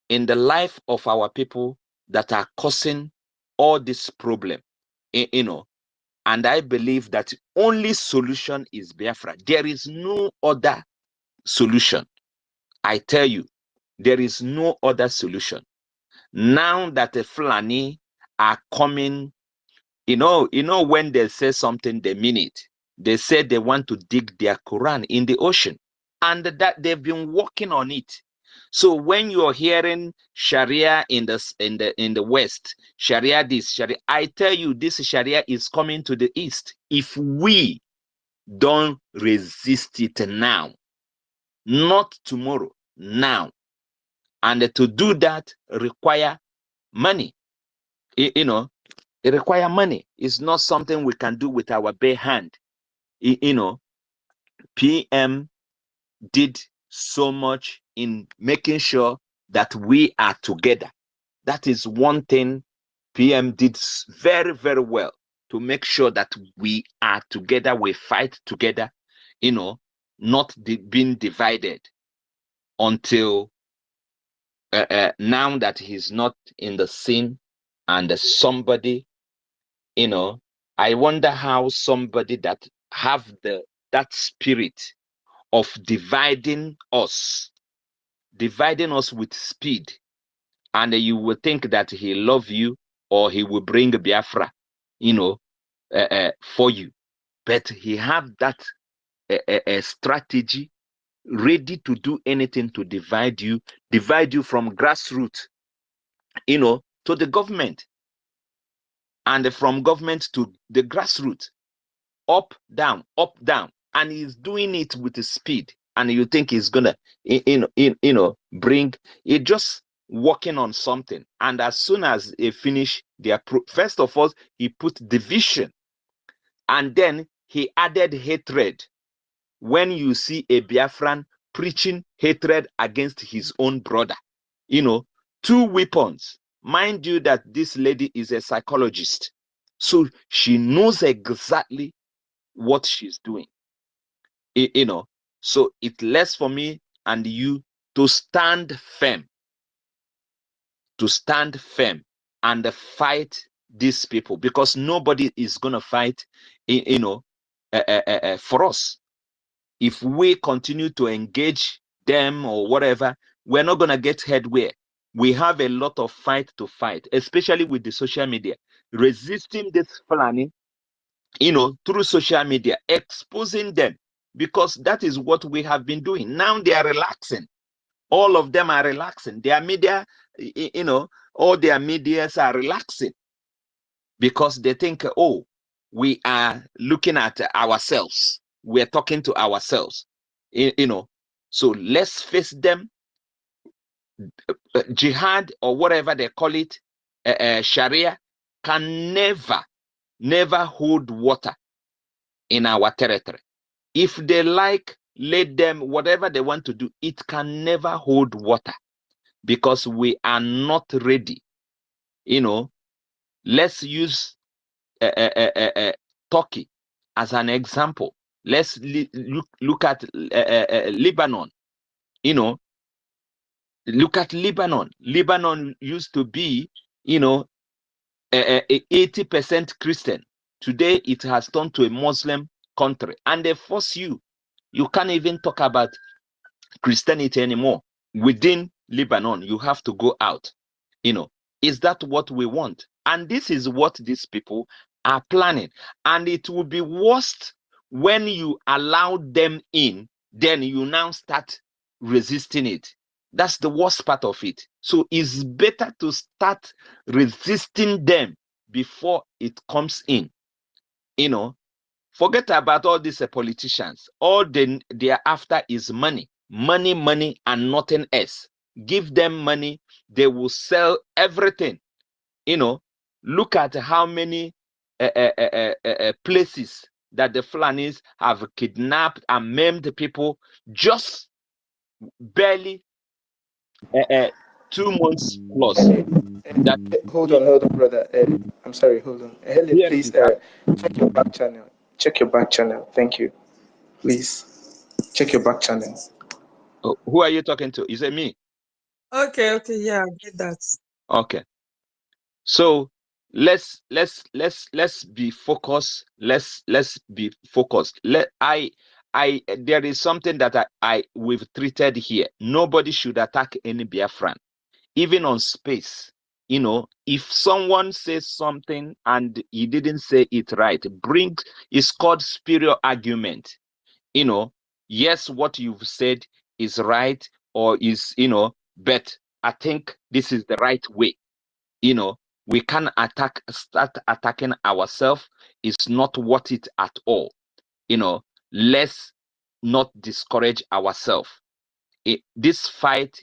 in the life of our people that are causing all this problem. You know, and I believe that only solution is Biafra. There is no other solution. I tell you, there is no other solution. Now that the Fulani are coming, you know, when they say something, they mean it. They say they want to dig their Quran in the ocean, and that they've been working on it. So when you're hearing Sharia in the West, Sharia this, Sharia, I tell you, this Sharia is coming to the East. If we don't resist it now, not tomorrow, now. And to do that require money. You know, it require money. It's not something we can do with our bare hand. You know, PM did so much in making sure that we are together. That is one thing PM did very, very well, to make sure that we are together, we fight together, you know, not being divided until now that he's not in the scene, and somebody, you know, I wonder how somebody that have that spirit of dividing us with speed, and you will think that he love you or he will bring Biafra, you know, for you, but he have that strategy, ready to do anything to divide you from grassroots, you know, to the government, and from government to the grassroots, up, down, and he's doing it with the speed. And you think he's gonna, you know, bring it, just working on something. And as soon as he finish their first of all, he put division, and then he added hatred. When you see a Biafran preaching hatred against his own brother, you know, two weapons. Mind you that this lady is a psychologist, so she knows exactly what she's doing. You know, so it's less for me and you to stand firm, and fight these people, because nobody is gonna fight, you know, for us. If we continue to engage them or whatever, we're not gonna get headway. We have a lot of fight to fight, especially with the social media, resisting this planning, you know, through social media, exposing them, because that is what we have been doing. Now they are relaxing. All of them are relaxing. Their media, you know, all their medias are relaxing, because they think, oh, we are looking at ourselves. We're talking to ourselves, you know. So let's face them. Jihad, or whatever they call it, Sharia, can never hold water in our territory. If they like, let them, whatever they want to do, it can never hold water, because we are not ready. You know, let's use Turkey as an example. Let's look at Lebanon. You know, look at Lebanon. Lebanon used to be, you know, 80% Christian. Today it has turned to a Muslim country, and they force you. You can't even talk about Christianity anymore. Within Lebanon, you have to go out. You know, is that what we want? And this is what these people are planning. And it will be worst when you allow them in, then you now start resisting it. That's the worst part of it. So it's better to start resisting them before it comes in. You know, forget about all these politicians. All they are after is money. Money, and nothing else. Give them money, they will sell everything. You know, look at how many places that the Fulanis have kidnapped and maimed people, just barely 2 months plus. That Hold on, brother. I'm sorry, hold on. Helen, yes, please sister. check your back channel. Check your back channel. Thank you. Please check your back channel. Oh, who are you talking to? Is it me? Okay, yeah, I get that. Okay. So let's be focused. Let's be focused. There is something that we've treated here. Nobody should attack any Biafran, even on space. You know, if someone says something and he didn't say it right, it's called spurious argument. You know, yes, what you've said is right, or is, but I think this is the right way. You know, we can start attacking ourselves. It's not worth it at all. You know, let's not discourage ourselves. This fight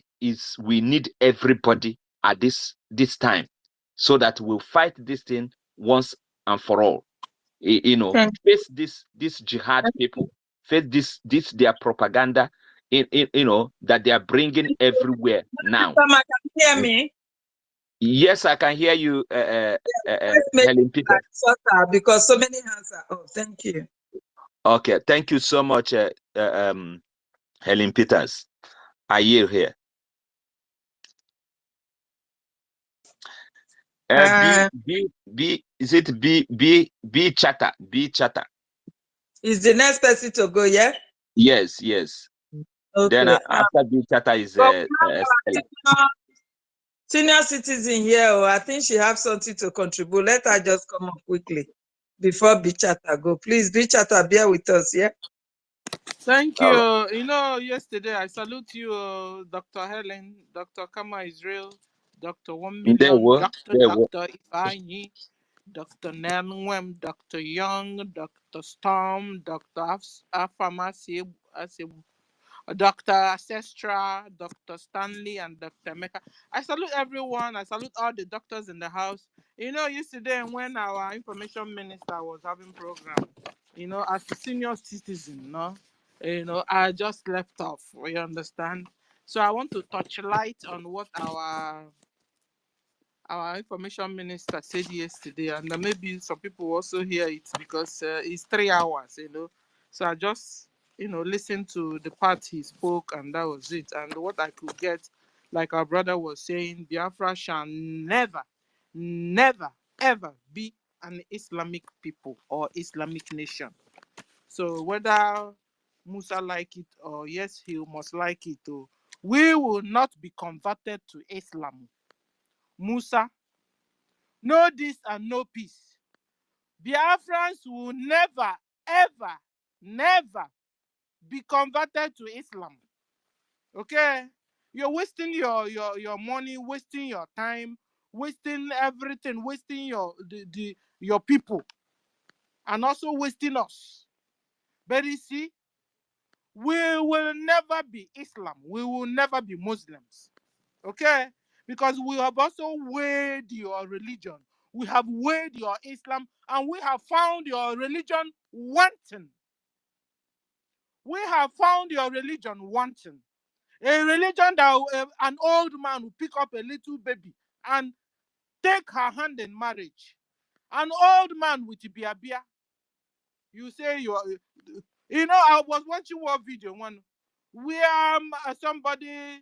we need everybody at this time, so that we'll fight this thing once and for all. You know, face this jihad people, face this their propaganda, that they are bringing everywhere now. Can you hear me? Yes, I can hear you, Helen Peter. Because so many hands are up. Thank you. Okay, thank you so much, Helen Peters. I yield here. Is it B chatter? B chatter. Is the next person to go? Yeah. Yes. Okay. Then after B chatter is Stella. Senior citizen here. I think she has something to contribute. Let her just come up quickly before B chatter go. Please, B chatter, bear with us. Yeah. Thank you. You know, yesterday I salute you, Dr. Helen, Dr. Kama Israel, Dr. 1 Million, Dr. EFIK-IBIBIO, Dr. Nelwem, Dr. Young, Dr. Storm, Dr. Afamasi, Dr. Ancestra, Dr. Stanley, and Dr. Mecca. I salute everyone. I salute all the doctors in the house. You know, yesterday when our information minister was having program, you know, as a senior citizen, I just left off. You understand? So I want to touch light on what our information minister said yesterday, and maybe some people also hear it because it's 3 hours, So I just, listened to the part he spoke, and that was it. And what I could get, like our brother was saying, Biafra shall never, ever be an Islamic people or Islamic nation. So whether Musa like it or yes, he must like it, we will not be converted to Islam. Musa, no this and no peace. Biafrans will never, ever, never be converted to Islam. Okay? You're wasting your money, wasting your time, wasting everything, wasting your people, and also wasting us. But you see, we will never be Islam. We will never be Muslims. Okay? Because we have also weighed your religion. We have weighed your Islam, and we have found your religion wanting. We have found your religion wanting. A religion that an old man will pick up a little baby and take her hand in marriage. An old man with biabia. You say you are. I was watching one video one where somebody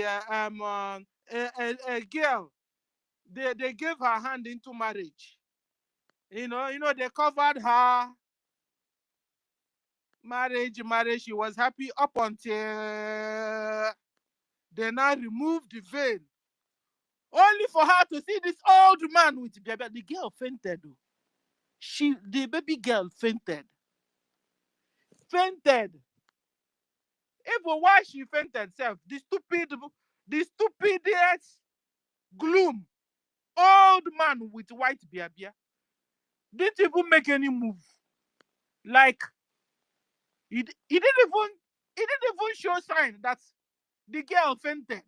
a girl, they gave her hand into marriage. They covered her marriage. She was happy up until they now removed the veil, only for her to see this old man with baby. The girl fainted. The baby girl fainted. Even why she fainted self, the stupidest gloom old man with white beard didn't even make any move. Like he didn't even show sign that the girl fainted.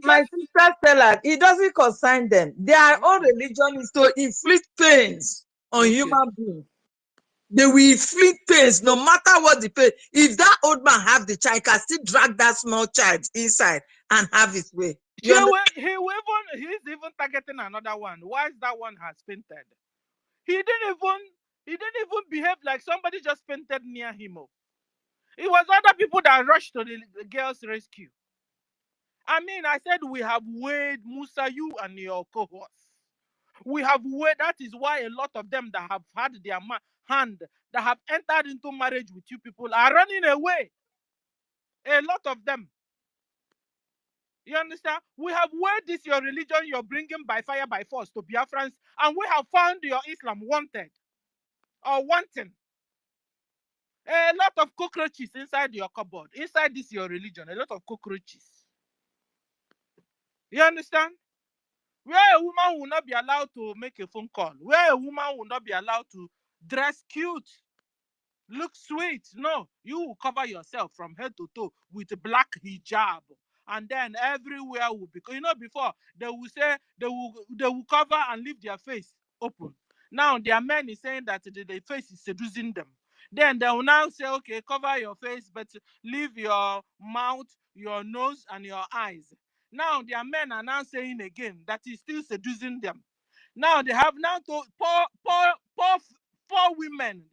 My sister Stella, it doesn't concern them. Their own religion is to inflict pains on human beings. They will inflict pains no matter what the pain. If that old man have the child, can still drag that small child inside and have his way. He's even targeting another one. Why is that one has fainted? He didn't even behave like somebody just fainted near him. It was other people that rushed to the girl's rescue. I mean, I said we have weighed Musa, you and your cohorts. We have weighed. That is why a lot of them that have had their hand, that have entered into marriage with you people, are running away. A lot of them. You understand? We have weighed this your religion you're bringing by fire by force to Biafrans, and we have found your Islam wanted or wanting. A lot of cockroaches inside your cupboard, inside this your religion. A lot of cockroaches. You understand? Where a woman will not be allowed to make a phone call, where a woman will not be allowed to dress cute, look sweet. No, you will cover yourself from head to toe with a black hijab, and then everywhere will be. You know, before they will say they will cover and leave their face open. Now their men is saying that the face is seducing them. Then they will now say, okay, cover your face, but leave your mouth, your nose, and your eyes. Now their men are now saying again that is still seducing them. Now they have now to poor women.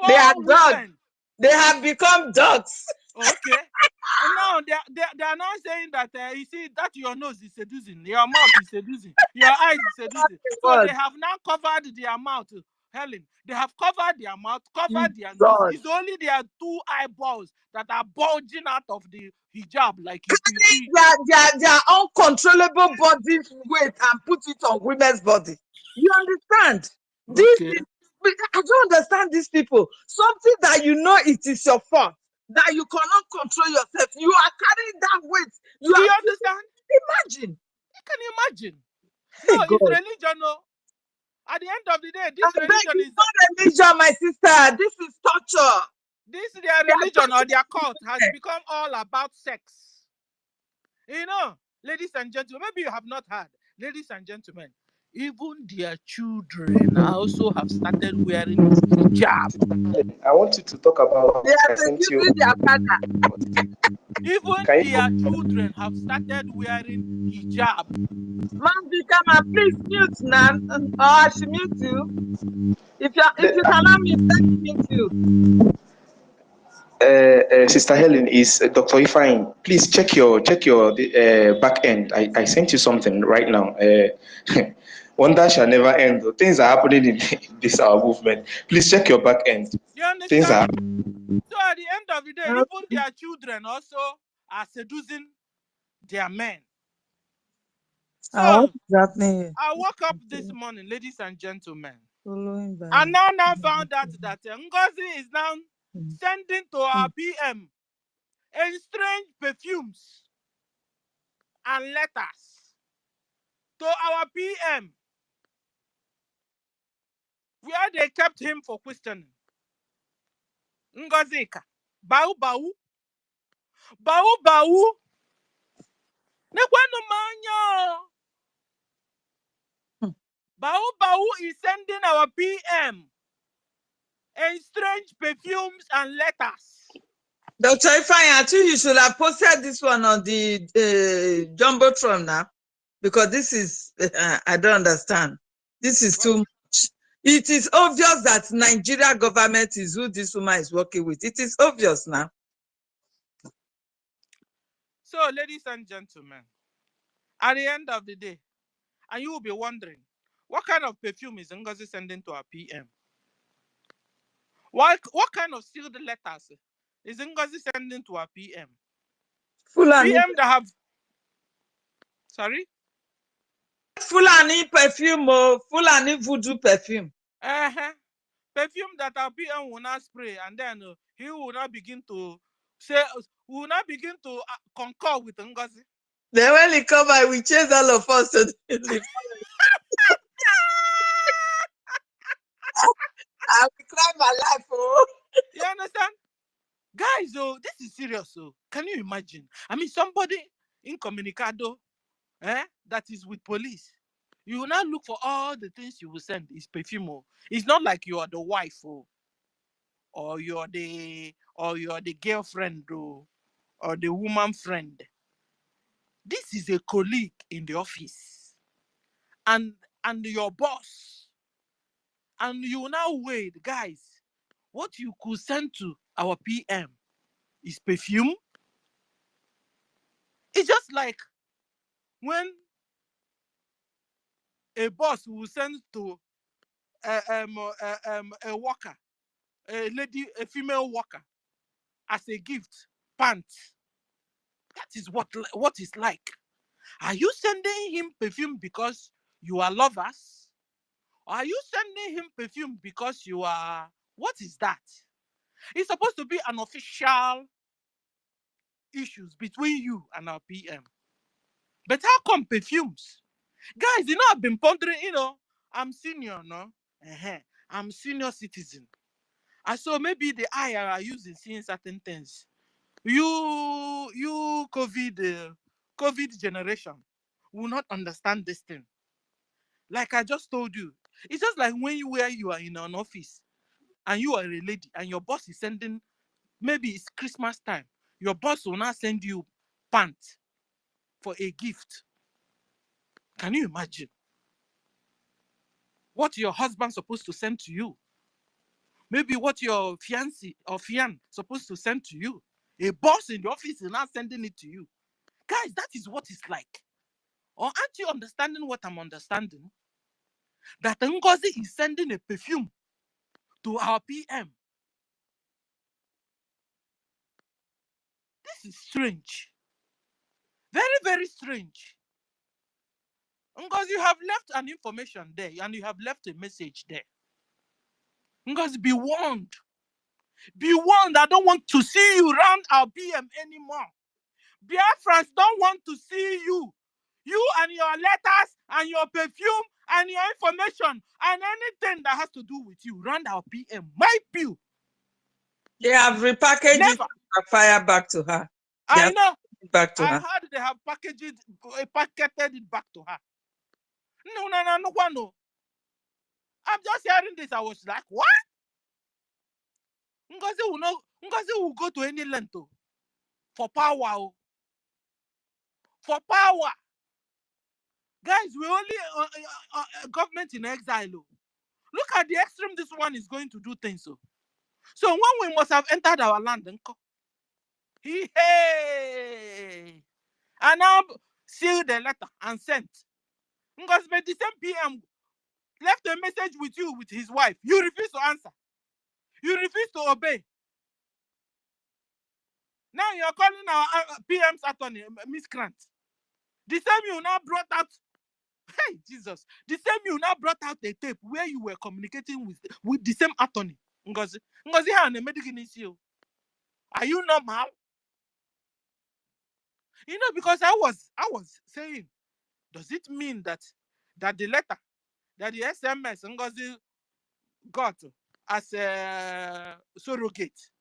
They are dogs. They have become dogs. Okay. And now they are now saying that you see that your nose is seducing, your mouth is seducing, your eyes is seducing. So they have now covered their mouth, Helen. They have covered their mouth, covered their nose. It's only their two eyeballs that are bulging out of the hijab, like you see. Their uncontrollable body weight and put it on women's body. You understand? Okay. I don't understand these people. Something that you know it is your fault, that you cannot control yourself. You are carrying that weight. Do you understand? Imagine. Can you imagine? No, it's religion. No. At the end of the day, this religion is not religion, my sister. This is torture. This their religion or their cult has become all about sex. You know, ladies and gentlemen, maybe you have not heard, ladies and gentlemen, even their children also have started wearing hijab. I want you to talk about. Even their children have started wearing hijab. Mandy, come on, please mute now. Or I should mute you. If you cannot mute, let me mute you. Sister Helen is Dr. Ifeanyi. Please check your back end. I sent you something right now. Wonder shall never end. Things are happening in this our movement. Please check your back end. You understand? So at the end of the day, even their children also are seducing their men. So I woke up this morning, ladies and gentlemen, and now found out that Ngozi is now sending to our PM strange perfumes and letters to our PM, where they kept him for questioning. Ngozi, bau bau, bau bau. Bau Bau is sending our PM strange perfumes and letters. Dr. Ifeanyi, I think you should have posted this one on the Jumbotron now, because this is, I don't understand. This is too much. It is obvious that Nigeria government is who this woman is working with. It is obvious now. So, ladies and gentlemen, at the end of the day, and you will be wondering, what kind of perfume is Ngozi sending to our PM? What kind of sealed letters is Ngozi sending to our PM? PM that have... Sorry? Fulani perfume or Fulani voodoo perfume. Perfume that our PM will not spray, and then he will not begin to say, will not begin to concur with Ngozi. Then when he come by, we chase all of us to the I will cry my life, oh. You understand? Guys, oh, this is serious, oh. Can you imagine? I mean, somebody incommunicado, that is with police. You will now look for all the things you will send. It's perfume, oh. It's not like you are the wife, oh. or you're the girlfriend or the woman friend. This is a colleague in the office, and your boss, and you now wait, guys. What you could send to our PM is perfume. It's just like when a boss will send to a worker, a lady, a female worker, as a gift, pants. That is what it's like. Are you sending him perfume because you are lovers? Or are you sending him perfume because you are... What is that? It's supposed to be an official issues between you and our PM. But how come perfumes? Guys, I've been pondering, I'm senior, no? I'm senior citizen. And so maybe the eye are using seeing certain things. You COVID generation will not understand this thing. Like I just told you, it's just like when you are in an office and you are a lady and your boss is sending, maybe it's Christmas time, your boss will not send you pants for a gift. Can you imagine what your husband's supposed to send to you? Maybe what your fiancé or fiancé supposed to send to you. A boss in the office is not sending it to you. Guys, that is what it's like. Or aren't you understanding what I'm understanding? That Ngozi is sending a perfume to our PM. This is strange. Very, very strange. Ngozi, you have left an information there and you have left a message there. Ngozi, be warned. Be warned. I don't want to see you around our PM anymore. Biafrans don't want to see you. You and your letters and your perfume and your information and anything that has to do with you around our PM. My pew. They have repackaged it and fire back to her. I know. Back to her. I heard they have packeted it back to her. No. I'm just hearing this. I was like, what? Ngozi will go to any length for power. For power. Guys, we only government in exile. Look at the extreme this one is going to do things. So when we must have entered our land, hey, and now sealed the letter and sent. Because the same PM left a message with you with his wife. You refuse to answer. You refuse to obey. Now you're calling our PM's attorney miscreant. The same you now brought out. Hey, Jesus. The same you now brought out a tape where you were communicating with the same attorney. Ngozi, are you normal? Because I was saying, does it mean that the letter, that the SMS Ngozi got as a surrogate,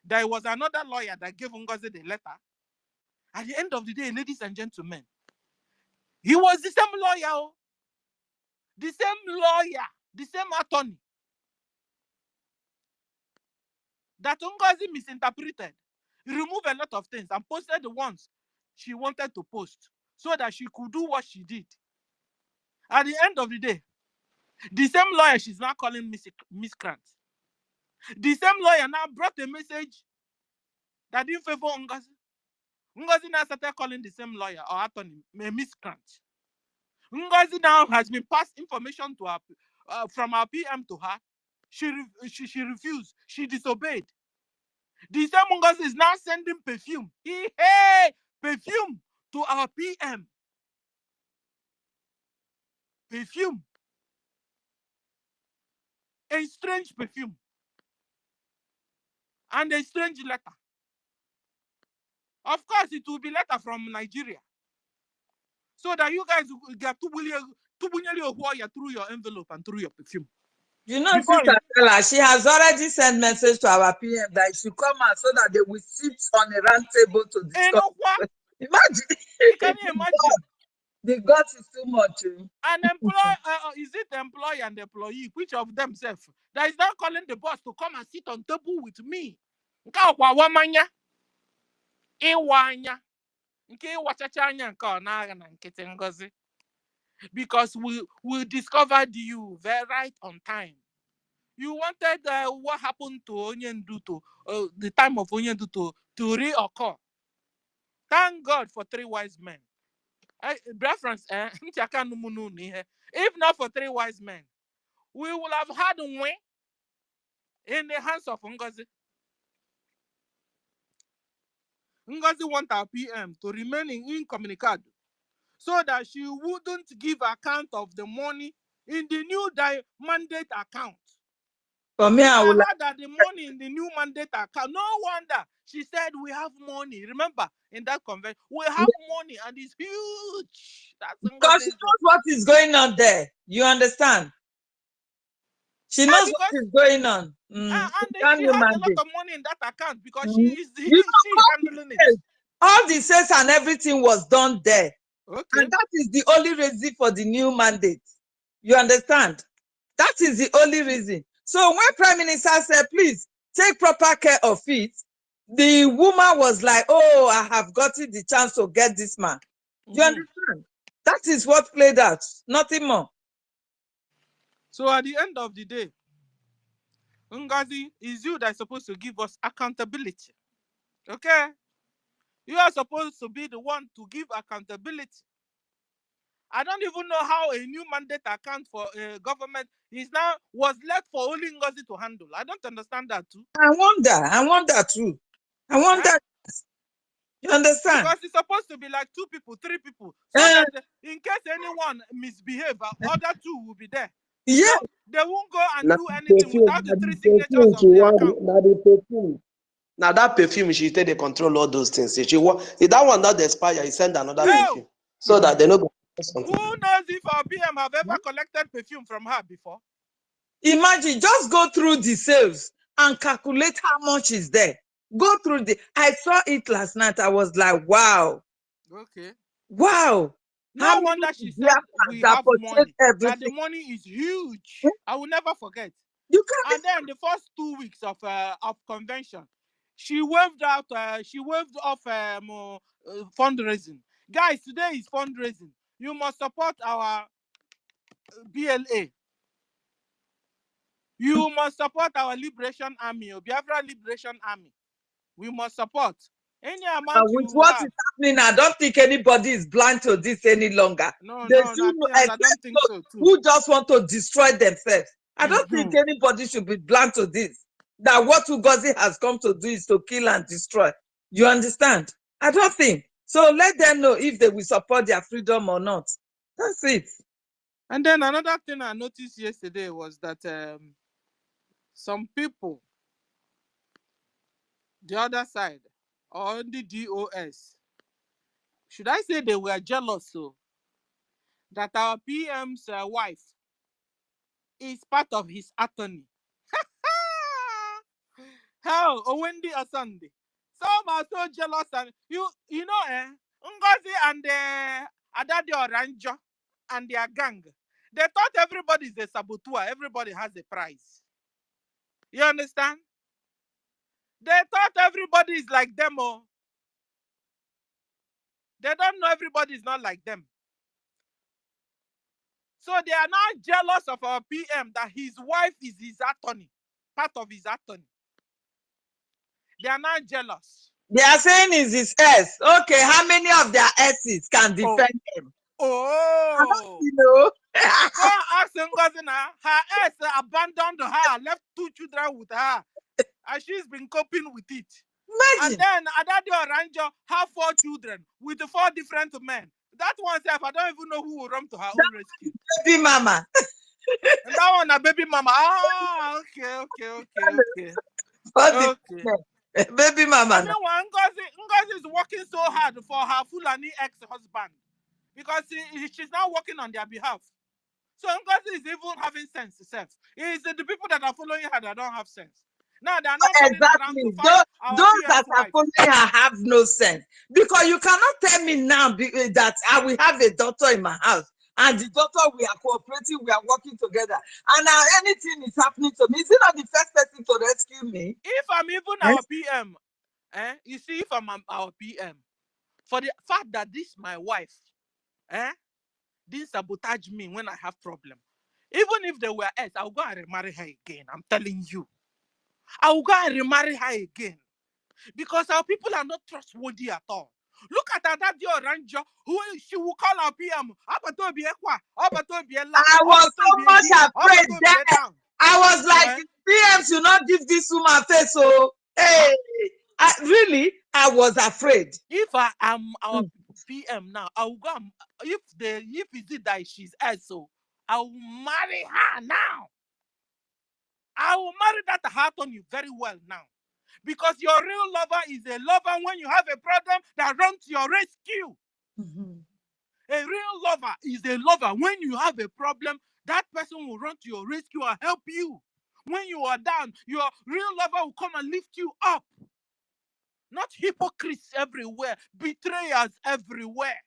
there was another lawyer that gave Ngozi the letter? At the end of the day, ladies and gentlemen, he was the same lawyer, the same attorney that Ngozi misinterpreted. He removed a lot of things and posted the ones she wanted to post so that she could do what she did. At the end of the day, the same lawyer she's now calling miscreant. The same lawyer now brought a message that didn't favor Ngozi. Ngozi now started calling the same lawyer or attorney a miscreant. Ngozi now has been passed information to her from our PM to her. She refused. She disobeyed. The same Ngozi is now sending perfume. Perfume to our PM. Perfume. A strange perfume. And a strange letter. Of course, it will be letter from Nigeria. So that you guys will get through your envelope and through your perfume. Sister Stella, she has already sent message to our PM that she should come out so that they will sit on a round table to discuss. What? Imagine. Can you imagine? The guts is too much. An is it employer and employee? Which of them self? That is not calling the boss to come and sit on table with me. Nke ọkwa wamanya, ịwanya, nke ịwachacha anya nke ọ na-agha na nkịtị Ngozi. Because we discovered you very right on time. You wanted what happened to Onyendu to the time of Onyendu to reoccur. Thank God for 3 wise men. BIAFRANS, if not for 3 wise men, we will have had Nwe in the hands of Ngozi. Ngozi want our PM to remain incommunicado so that she wouldn't give account of the money in the new mandate account. For me, I would heard that the money in the new mandate account. No wonder she said we have money. Remember in that convention, we have money and it's huge. That's because she knows what is going on there. You understand? She knows what is going on. And she has a lot of money in that account because she handling it. All the sales and everything was done there. Okay. And that is the only reason for the new mandate. You understand? That is the only reason. So when Prime Minister said, please take proper care of it, the woman was like, oh, I have gotten the chance to get this man. You understand? That is what played out. Nothing more. So at the end of the day, Ngozi, is you that is supposed to give us accountability. Okay? You are supposed to be the one to give accountability. I don't even know how a new mandate account for government was left for only Ngozi to handle. I don't understand that too. I wonder too. I wonder. You understand? Because it's supposed to be like 2 people, 3 people. So that in case anyone misbehave, other 2 will be there. Yeah. So they won't go and do anything without the 3 signatures of the account. Now that perfume, she take the control all those things. That one that expire, he send another perfume. So that they know. Who knows if our PM have ever collected perfume from her before? Imagine, just go through the sales and calculate how much is there. Go through I saw it last night. I was like, wow. Okay. Wow. No wonder she said we have money. That the money is huge. I will never forget. And then the first 2 weeks of convention, she waved off fundraising. Guys, today is fundraising. You must support our BLA. You must support our Liberation Army, or Biafra Liberation Army. We must support. Any amount with what is happening, I don't think anybody is blind to this any longer. I don't think so too. Who just want to destroy themselves. I don't think anybody should be blind to this. That what Ngozi has come to do is to kill and destroy. You understand? I don't think. So let them know if they will support their freedom or not. That's it. And then another thing I noticed yesterday was that some people, the other side, or the DOS, should I say they were jealous so that our PM's wife is part of his attorney. Hell, Wendy or Sunday. Some are so jealous, and you know, Ngozi and Adadi Oranjo and their gang, they thought everybody is a saboteur, everybody has a prize. You understand? They thought everybody is like them, oh. They don't know everybody is not like them. So they are now jealous of our PM that his wife is his attorney, part of his attorney. They are not jealous. They are saying is his S. Okay, how many of their S's can defend him? Oh, you know. Go ask Ngozi now. Her S abandoned her, left 2 children with her, and she's been coping with it. Imagine. And then Adadi Oranjo have 4 children with 4 different men. That one self, I don't even know who will run to her own rescue. Baby mama. And that one a baby mama. Ah, okay. Baby mama. I mean, Ngozi is working so hard for her Fulani ex-husband because she's now working on their behalf. So Ngozi is even having sense herself. It's the people that are following her that don't have sense. Now they are not turning around to fight our Those that PM's are wife. following her have no sense. Because you cannot tell me now that I will have a daughter in my house. And the daughter, we are cooperating, we are working together. And now anything is happening to me. Is it not the first person to rescue me? If I'm even our PM, you see, if I'm our PM, for the fact that this my wife, didn't sabotage me when I have problem. Even if they were else, I'll go and remarry her again. I'm telling you. I will go and remarry her again. Because our people are not trustworthy at all. Look at that Ranger, who she will call our PM. I was so much afraid then. I was like, PM should not give this woman face. So, hey, I was afraid. If I am our PM now, I will go. If is it that she's SO, I will marry her now. I will marry that heart on you very well now. Because your real lover is a lover when you have a problem that runs to your rescue. A real lover is a lover when you have a problem, that person will run to your rescue and help you. When you are down, your real lover will come and lift you up. Not hypocrites everywhere, betrayers everywhere.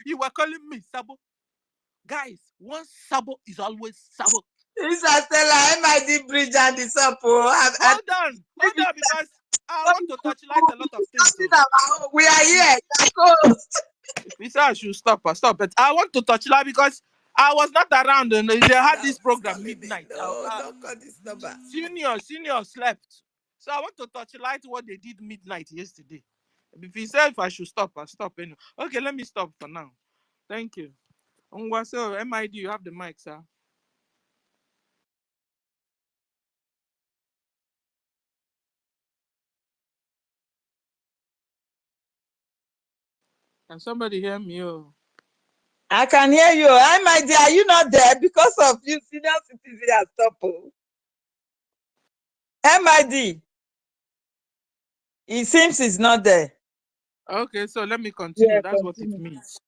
You were calling me Sabo. Guys, one Sabo is always Sabo. This is Stella, MID bridge and the support. Hold on, because I want to touchlight a lot of things. We are here. We said I should stop. But I want to touchlight because I was not around and they had this program midnight. Don't call this number. Senior slept. So I want to touchlight what they did midnight yesterday. If he said if I should stop, I'll stop anyway. Okay, let me stop for now. Thank you. So MID, you have the mic, sir. Can somebody hear me? Oh? I can hear you. MID, are you not there? Because of you, senior citizen has stopped. MID. It seems he's not there. Okay, so let me continue. Yeah, that's continue. what it means.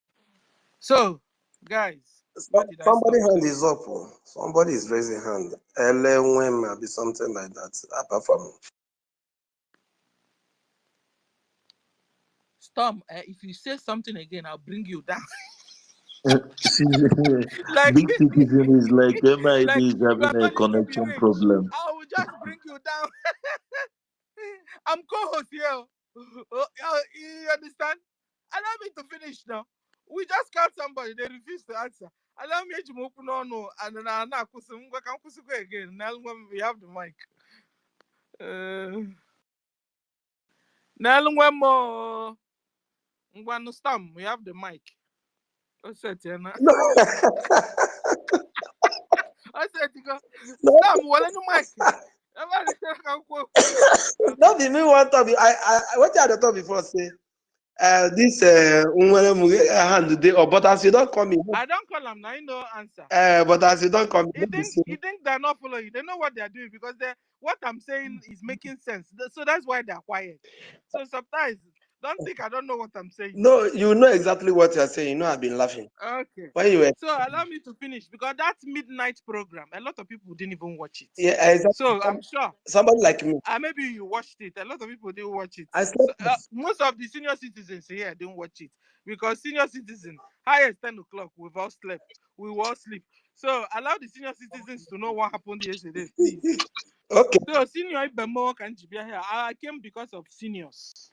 So, guys. Somebody hand is up. Somebody is raising hand. LM be something like that. Apart from Storm, if you say something again, I'll bring you down. Like, Big Citizen is like MID is having a connection problem. I will just bring you down. I'm co-host here. You understand? Allow me to finish now. We just called somebody, they refused to answer. Allow me to open on and then I go again. Now we have the mic. Now Stam, we have the mic. I said, Stam, what the mic? Not be me one time. I what I thought before say this hand today, but as you don't come in. I don't call them now, you know answer. But as you don't come in, you think they're not following you. They know what they're doing because what I'm saying is making sense. So that's why they're quiet. So sometimes don't think I don't know what I'm saying. No, you know exactly what you're saying. You know I've been laughing. Okay. When you were... So allow me to finish because that midnight program, a lot of people didn't even watch it. Yeah, exactly. So I'm sure somebody like me. Maybe you watched it. A lot of people didn't watch it. So, most of the senior citizens here didn't watch it because senior citizens, highest 10 o'clock, we've all slept. We will all sleep. So allow the senior citizens to know what happened yesterday, please. Okay. So senior Ibemo can be here. I came because of seniors.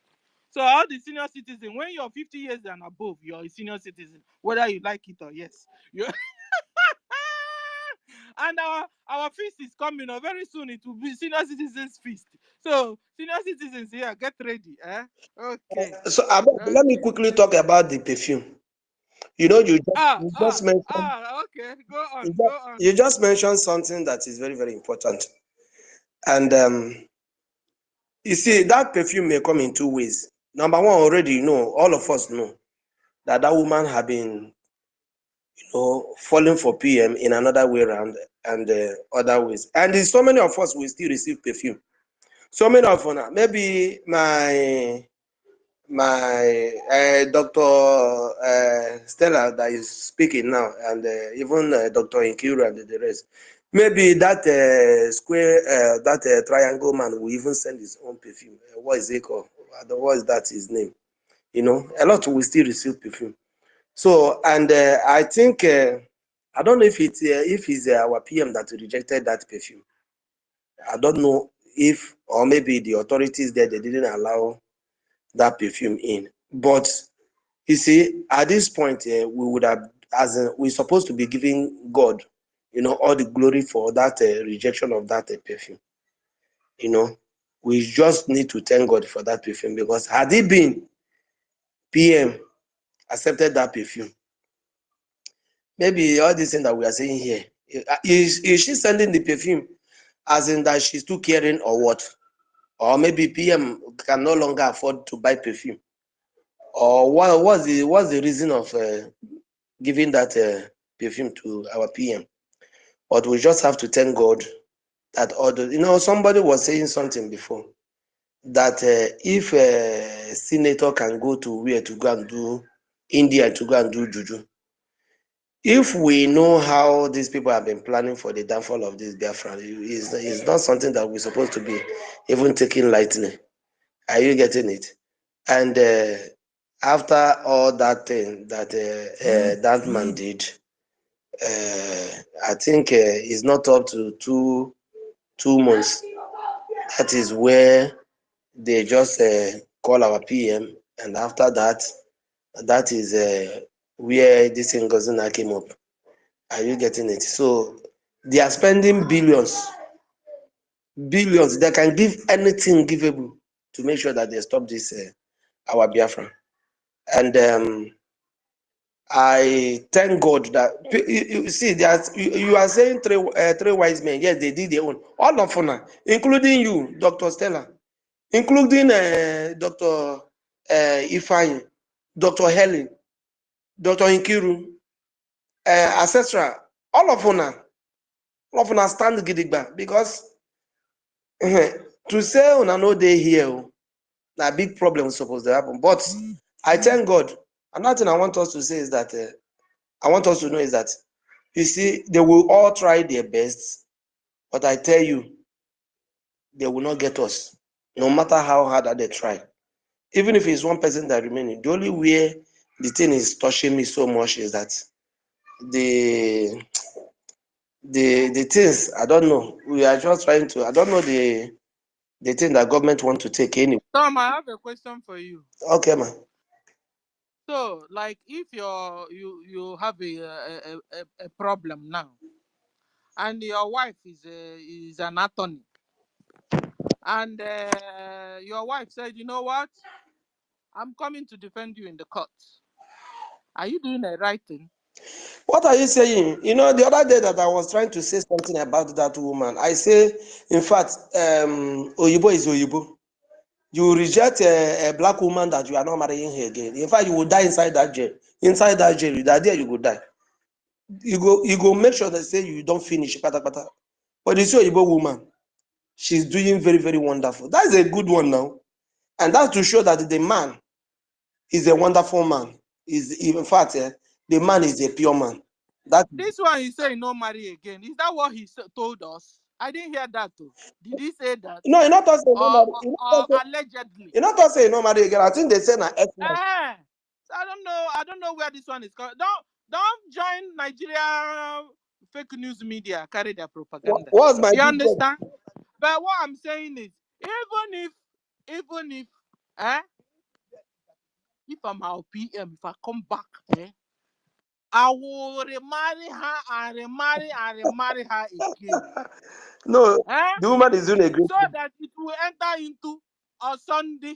So all the senior citizens, when you're 50 years and above, you're a senior citizen, whether you like it or yes. And our feast is coming. Very soon it will be senior citizens feast. So senior citizens here, get ready. Okay. So let me quickly talk about the perfume. You know, you just mentioned. Okay, go on. You just mentioned something that is very, very important. And you see, that perfume may come in two ways. Number one, already you know, all of us know that woman have been, falling for PM in another way around and other ways. And so many of us will still receive perfume. So many of us, maybe my my Dr. Stella that is speaking now, and even Dr. Inkiru and the rest. Maybe that square, that triangle man will even send his own perfume. What is it called? What is that his name? You know, a lot will still receive perfume. So, and I think, I don't know if it's our PM that rejected that perfume. I don't know if, or maybe the authorities there, they didn't allow that perfume in. But you see, at this point, we would have, we're supposed to be giving God, you know, all the glory for that rejection of that perfume. You know, we just need to thank God for that perfume, because had it been PM accepted that perfume, maybe all this thing that we are saying here, is she sending the perfume as in that she's too caring or what? Or maybe PM can no longer afford to buy perfume? Or what's the reason of giving that perfume to our PM? But we just have to thank God that all the, you know, somebody was saying something before, that if a senator can go to where to go and do India to go and do juju, if we know how these people have been planning for the downfall of this Biafra, it's not something that we're supposed to be even taking lightly. Are you getting it? And after all that thing that that man did, I think it's not up to two months. That is where they just call our PM, and after that, that is where this Ngozi came up. Are you getting it? So they are spending billions. They can give anything givable to make sure that they stop this our Biafra. And I thank God that you see that you are saying three wise men. Yes, they did their own. All of them, including you, Dr. Stella, including Dr. Ifeanyi, Dr. Helen, Dr. Nkiru, etc. All of them stand gidigba, because to say una no dey here, na big problem supposed to happen. But I thank God. Another thing I want us to say is that I want us to know is that, you see, they will all try their best, but I tell you, they will not get us, no matter how hard that they try. Even if it's one person that remaining, the only way the thing is touching me so much is that the things, I don't know. We are just trying to, I don't know the thing that government want to take anyway. Tom, I have a question for you. Okay, man. So, like, if you have a problem now, and your wife is an attorney, and your wife said, you know what, I'm coming to defend you in the court. Are you doing the right thing? What are you saying? You know, the other day that I was trying to say something about that woman, I say, in fact, Oyibo is Oyibo. You reject a black woman that you are not marrying her again. In fact, you will die inside that jail. Inside that jail, you die there, you will die. You go make sure they say you don't finish. Pata, pata. But you see Oyibo woman, she's doing very, very wonderful. That's a good one now. And that's to show that the man is a wonderful man. In fact, the man is a pure man. This one he say no marry again. Is that what he told us? I didn't hear that too. Did he say that? No, you're not saying no marry. Allegedly. You're not saying no marry again. I think they say na So I don't know where this one is coming. Don't join Nigeria fake news media carry their propaganda. What's my you understand? But what I'm saying is, even if I'm our PM, if I come back, I will remarry her and remarry her again. No, the woman is doing a great so that it will enter into a Sunday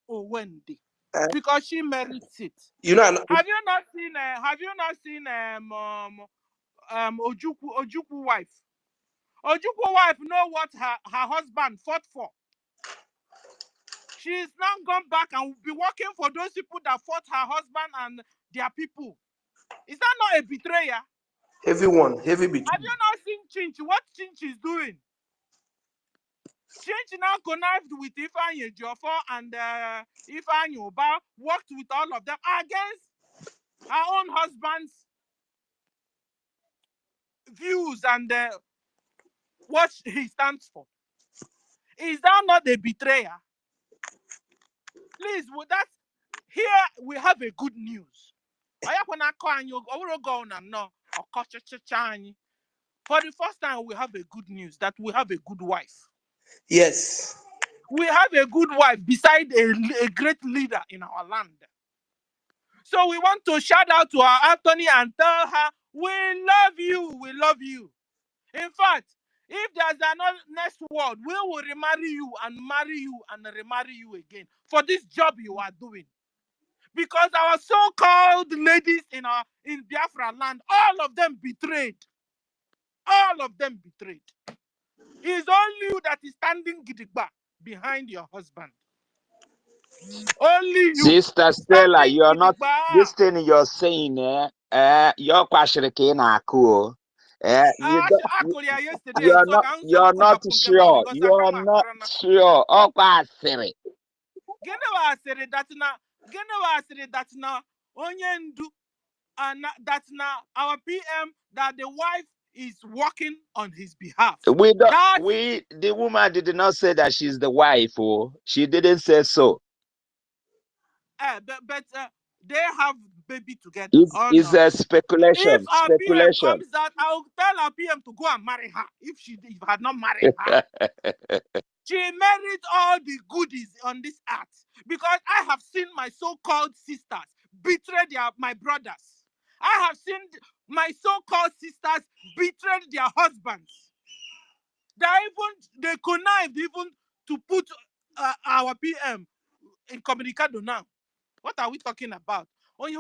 or Wednesday, because she merits it. You know, have you not seen Ojukwu wife? Ojukwu wife know what her husband fought for. She's now gone back and will be working for those people that fought her husband and their people. Is that not a betrayer? Heavy one, heavy betrayal. Have you not seen Chinch? What Chinch is doing? Change now connived with Ifeanyi Ejiofor and Ifeanyi Uba, worked with all of them against her own husband's views and what he stands for. Is that not a betrayer? Please, with that, here we have a good news. For the first time, we have a good news that we have a good wife. Yes. We have a good wife beside a great leader in our land. So we want to shout out to our Anthony and tell her, we love you, we love you. In fact, if there's another next word, we will remarry you and marry you and remarry you again for this job you are doing. Because our so-called ladies in Biafra land, all of them betrayed. All of them betrayed. It's only you that is standing gidigba behind your husband. Only you. Sister Stella, you're not, this thing you're saying, you're questioning cool. You're not sure. You're not sure. Oh, quite that's now and that's now our PM that the wife is working on his behalf. We don't. The woman did not say that she's the wife. Oh, she didn't say so. But they have baby together. It's a speculation. If our PM comes out, I'll tell our PM to go and marry her. If had not married her, she married all the goodies on this earth. Because I have seen my so-called sisters betray my brothers. I have seen my so-called sisters betray their husbands. They connived even to put our PM in communicado now. What are we talking about? If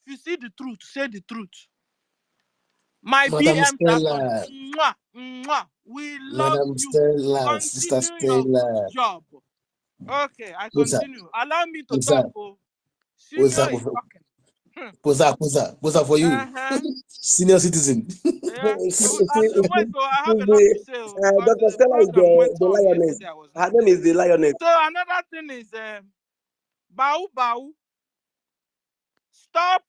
you see the truth, say the truth. My PM Stella. We love Madam you. Stella, Sister Continue your Stella. good job. Okay, I continue. Allow me to What's talk. up? Senior What's up? is talking. What's up for you? Senior citizen. Yeah. Wait, so I have a lot to say. Dr. Stella is the lioness. Her name is the lioness. So another thing is Bau. Stop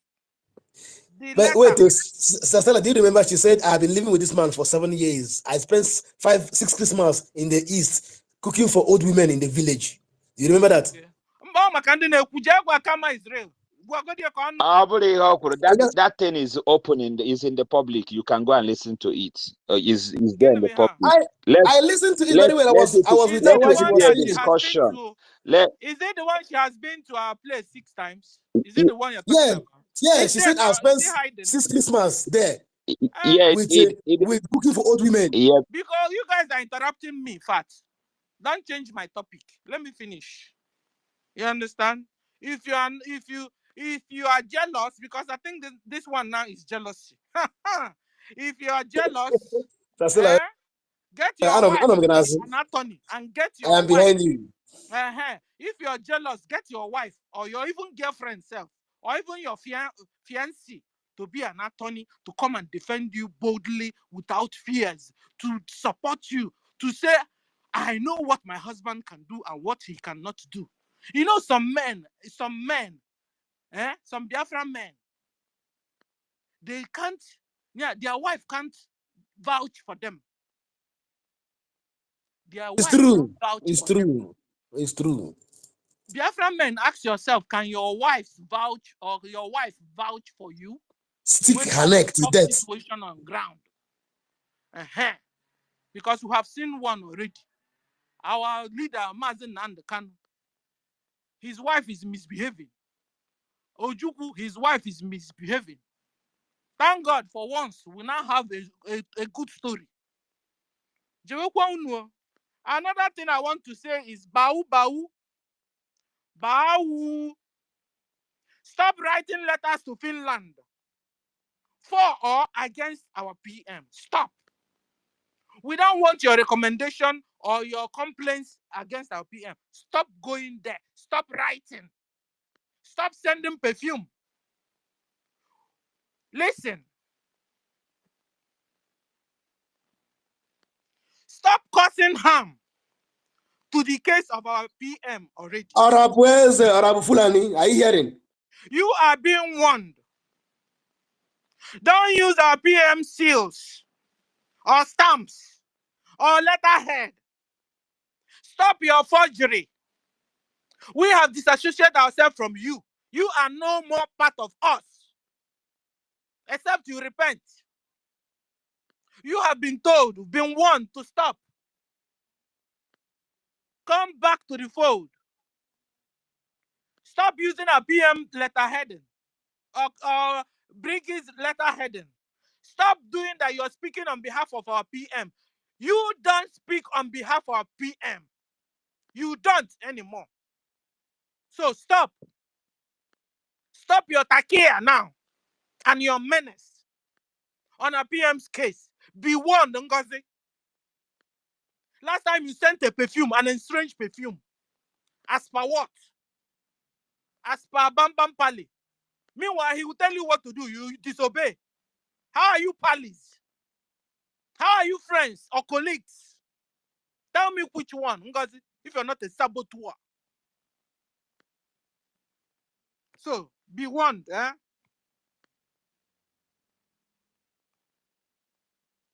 the But letter. wait, Sister Stella, do you remember she said, I've been living with this man for 7 years. I spent 5-6 Christmas in the East cooking for old women in the village. Do you remember that? Okay. That thing is open is in the public. You can go and listen to it. Is there in the public? I listened to it very well. I was with her while she was saying discussion. Is it the one she has been to our place 6 times? Is it the one you're talking about? Yeah, she said I spent 6 Christmas there. With cooking for old women. Yeah. Because you guys are interrupting me, fat. Don't change my topic. Let me finish. You understand? If you are jealous, because I think this one now is jealousy. If you are jealous, get your wife an attorney and get your wife. I am behind you. If you're jealous, get your wife or your even girlfriend self or even your fiancé to be an attorney to come and defend you boldly without fears, to support you, to say, I know what my husband can do and what he cannot do. You know, some men, some Biafran men, they can't, their wife can't vouch for them. It's true. It's true. It's true. Biafran men, ask yourself, can your wife vouch or your wife vouch for you? Stick her neck to death. Situation on ground. Because we have seen one already. Our leader, Mazen Nandekan, his wife is misbehaving. Ojukwu, his wife is misbehaving. Thank God for once, we now have a good story. Another thing I want to say is Bau. Stop writing letters to Finland for or against our PM. Stop. We don't want your recommendation or your complaints against our PM. Stop going there. Stop writing. Stop sending perfume. Listen. Stop causing harm to the case of our PM already. Arabu Fulani, are you hearing? You are being warned. Don't use our PM seals or stamps or letterhead. Stop your forgery. We have disassociated ourselves from you. You are no more part of us. Except you repent. You have been told, been warned to stop. Come back to the fold. Stop using our PM letterheading or BRGIE's letterheading. Stop doing that. You're speaking on behalf of our PM. You don't speak on behalf of our PM. You don't anymore. So stop. Stop your takia now and your menace on our PM's case. Be warned, Ngozi. Last time you sent a perfume, an estranged perfume. As per what? As per Bam Bam Pali. Meanwhile, he will tell you what to do. You disobey. How are you pals? How are you friends or colleagues? Tell me which one, Ngozi, if you're not a saboteur. So, be warned, eh?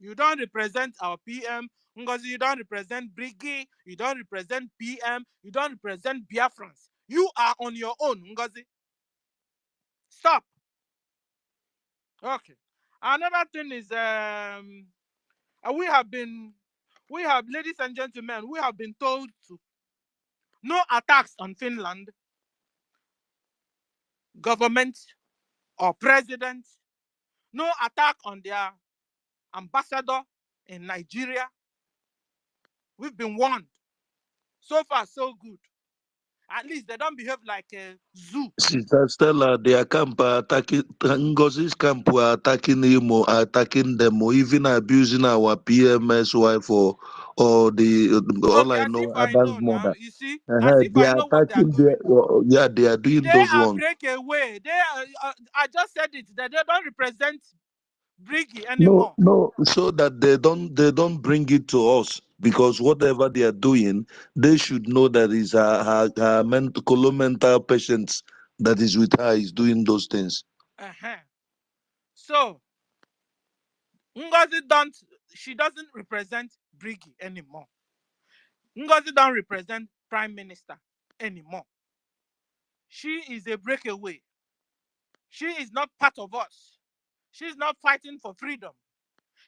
You don't represent our PM. Ngozi, you don't represent BRGIE. You don't represent PM. You don't represent BIAFRANS. You are on your own, Ngozi. Stop. Okay. Another thing is, ladies and gentlemen, we have been told to no attacks on Finland, government or president, no attack on their ambassador in Nigeria. We've been warned. So far, so good. At least they don't behave like a zoo. Sister Stella, their camp are attacking, Ngozi's camp were attacking him or attacking them or even abusing our PMS wife or the, all Okay, I as know, if I Adam's know now. mother. You see, as if They I are know what they are attacking doing. yeah, they are doing They those are ones. breakaway. They are, I just said it, that they don't represent BRGIE No, anymore. no, so that they don't bring it to us because whatever they are doing, they should know that is her mental patients that is with her is doing those things. So, Ngozi she doesn't represent BRGIE anymore. Ngozi don't represent Prime Minister anymore. She is a breakaway. She is not part of us. She is not fighting for freedom.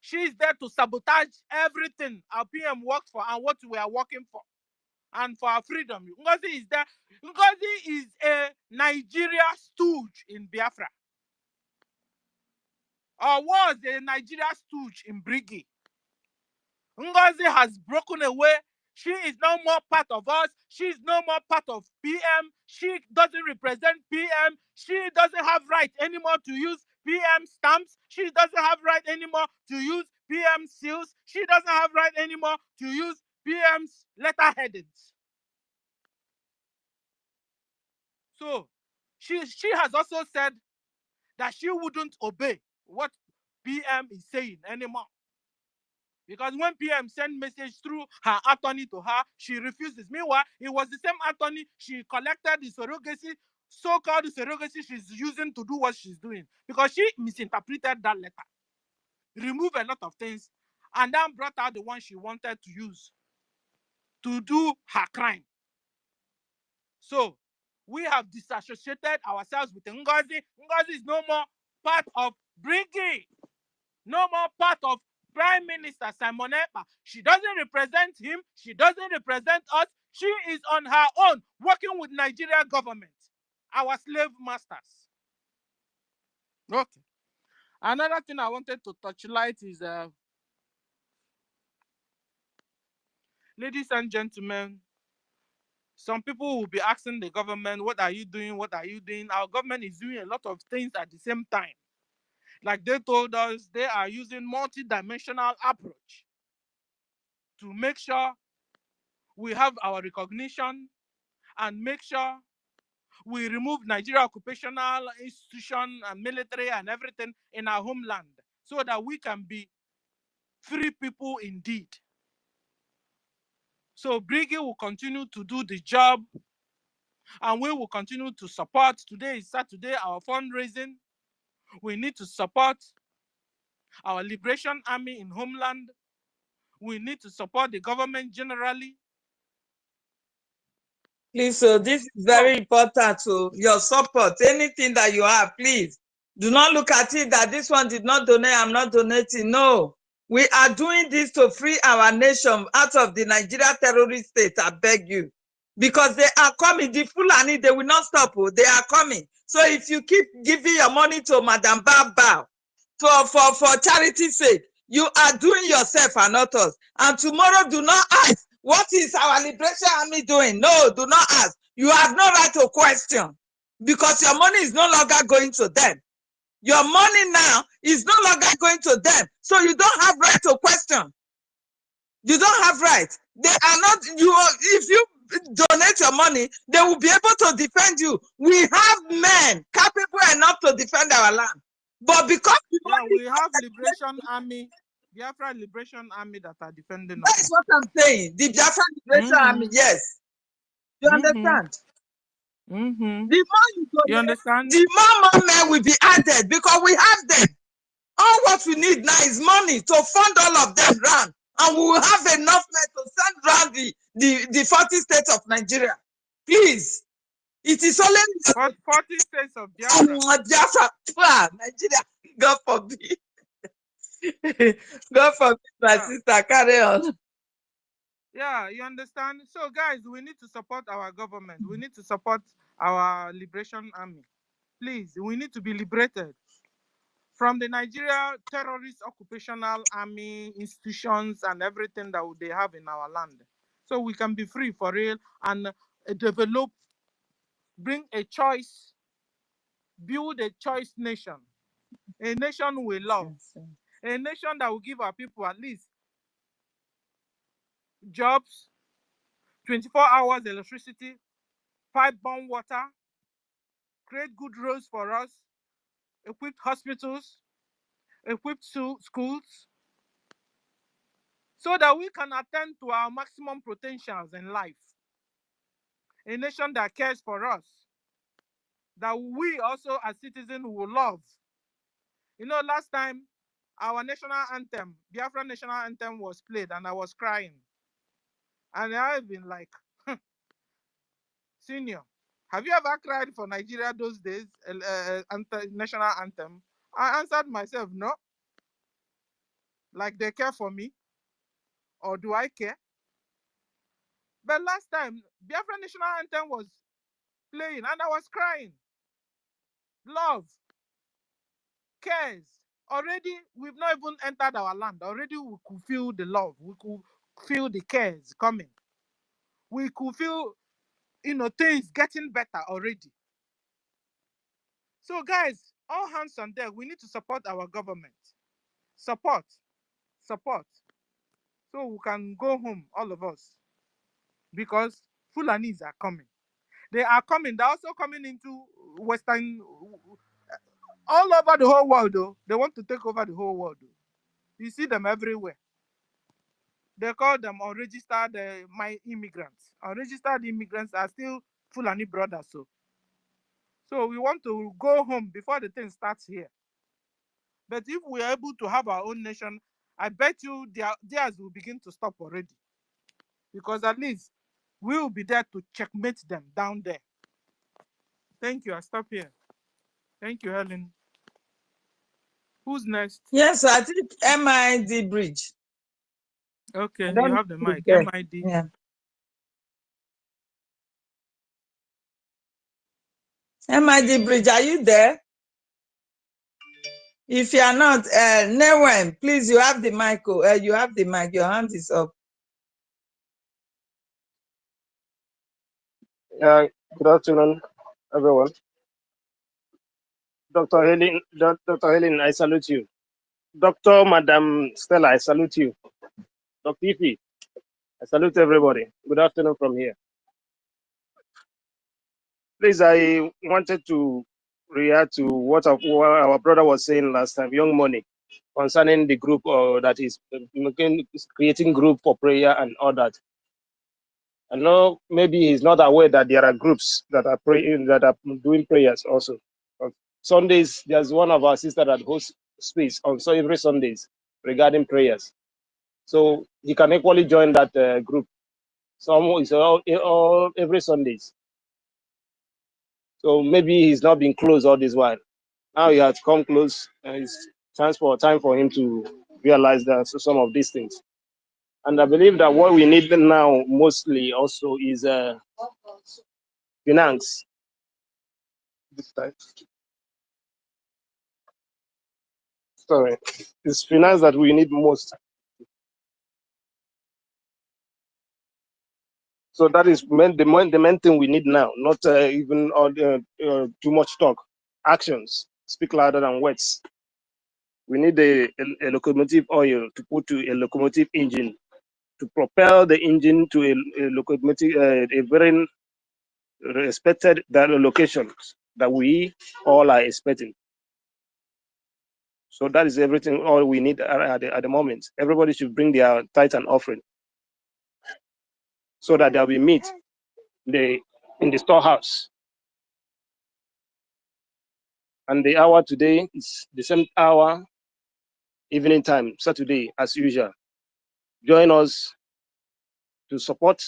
She is there to sabotage everything our PM works for and what we are working for. And for our freedom. Ngozi is there. Ngozi is a Nigeria stooge in Biafra. Or was a Nigeria stooge in BRGIE. Ngozi has broken away. She is no more part of us. She is no more part of PM. She doesn't represent PM. She doesn't have right anymore to use PM stamps. She doesn't have right anymore to use PM seals. She doesn't have right anymore to use PM's letterheadings. So she has also said that she wouldn't obey what PM is saying anymore. Because when PM sent message through her attorney to her, she refuses. Meanwhile, it was the same attorney she collected the surrogacy, so-called surrogacy she's using to do what she's doing. Because she misinterpreted that letter, removed a lot of things, and then brought out the one she wanted to use to do her crime. So, we have disassociated ourselves with Ngozi. Ngozi is no more part of BRGIE. No more part of Prime Minister Simon Ekpa. She doesn't represent him. She doesn't represent us. She is on her own, working with Nigeria government, our slave masters. Okay. Another thing I wanted to touch light is, ladies and gentlemen, some people will be asking the government, what are you doing? What are you doing? Our government is doing a lot of things at the same time. Like they told us, they are using multi-dimensional approach to make sure we have our recognition and make sure we remove Nigeria occupational institution and military and everything in our homeland so that we can be free people indeed. So BRGIE will continue to do the job, and we will continue to support. Today is Saturday, our fundraising. We need to support our liberation army in homeland. We need to support the government generally. Please, so this is very important to your support. Anything that you have, please. Do not look at it that this one did not donate, I'm not donating. No. We are doing this to free our nation out of the Nigeria terrorist state, I beg you. Because they are coming, the Fulani, they will not stop. They are coming. So if you keep giving your money to Madam Bao for charity's sake, you are doing yourself and not us. And tomorrow, do not ask, what is our liberation army doing? No, do not ask. You have no right to question because your money is no longer going to them. Your money now is no longer going to them. So you don't have right to question. You don't have right. They are not, if you donate your money, they will be able to defend you. We have men capable enough to defend our land. But because we have liberation army, Biafra Liberation Army that are defending us. That is what I'm saying. The Biafra Liberation Army, yes. You understand? The more you donate, understand? the more men will be added because we have them. All what we need now is money to fund all of them round. And we will have enough men to send round the 40 states of Nigeria. Please. It is only 40 states of Biafra. Biafra, Nigeria. God forbid. God forbid, my sister. Carry on. Yeah, you understand? So, guys, we need to support our government. We need to support our liberation army. Please, we need to be liberated from the Nigeria terrorist occupational army institutions and everything that they have in our land. So we can be free for real and develop, bring a choice, build a choice nation. A nation we love. A nation that will give our people at least jobs, 24 hours electricity, pipe-borne water, create good roads for us, equipped hospitals, equipped schools, so that we can attend to our maximum potentials in life. A nation that cares for us, that we also as citizens will love. You know, last time our national anthem, Biafra national anthem was played and I was crying. And I've been like, Senior, have you ever cried for Nigeria those days, national anthem? I answered myself, no. Like they care for me, or do I care? But last time, Biafra national anthem was playing and I was crying. Love, cares. Already, we've not even entered our land. Already, we could feel the love. We could feel the cares coming. We could feel, things getting better already. So, guys, all hands on deck. We need to support our government. Support. So we can go home, all of us. Because Fulanis are coming. They are coming. They're also coming into Western, all over the whole world, though. They want to take over the whole world, though. You see them everywhere. They call them unregistered immigrants. Unregistered immigrants are still Fulani brothers. So we want to go home before the thing starts here. But if we are able to have our own nation, I bet you theirs will begin to stop already. Because at least we will be there to checkmate them down there. Thank you. I stop here. Thank you, Helen. Who's next? Yes, I think MID Bridge. Okay, you have the mic. MID. Yeah. MID Bridge, are you there? If you are not, Newen, please, you have the mic. You have the mic. Your hand is up. Good afternoon, everyone. Dr. Helen, I salute you. Dr. Madam Stella, I salute you. Dr. Ifi, I salute everybody. Good afternoon from here. Please, I wanted to react to what our brother was saying last time, Young Money, concerning the group that is creating group for prayer and all that. I know maybe he's not aware that there are groups that are praying, that are doing prayers also. On Sundays, there's one of our sisters that hosts space on so every Sundays regarding prayers. So he can equally join that group. Some is all every Sundays. So maybe he's not been close all this while. Now he has come close, and it's time for him to realize that some of these things. And I believe that what we need now mostly also is finance. This time. Sorry, it's finance that we need most. So that is the main thing we need now, not even too much talk. Actions speak louder than words. We need a locomotive oil to put to a locomotive engine to propel the engine to a locomotive, a very respected location that we all are expecting. So that is everything, all we need at the moment. Everybody should bring their tithe and offering so that there will be meat in the storehouse. And the hour today is the same hour, evening time, Saturday, as usual. Join us to support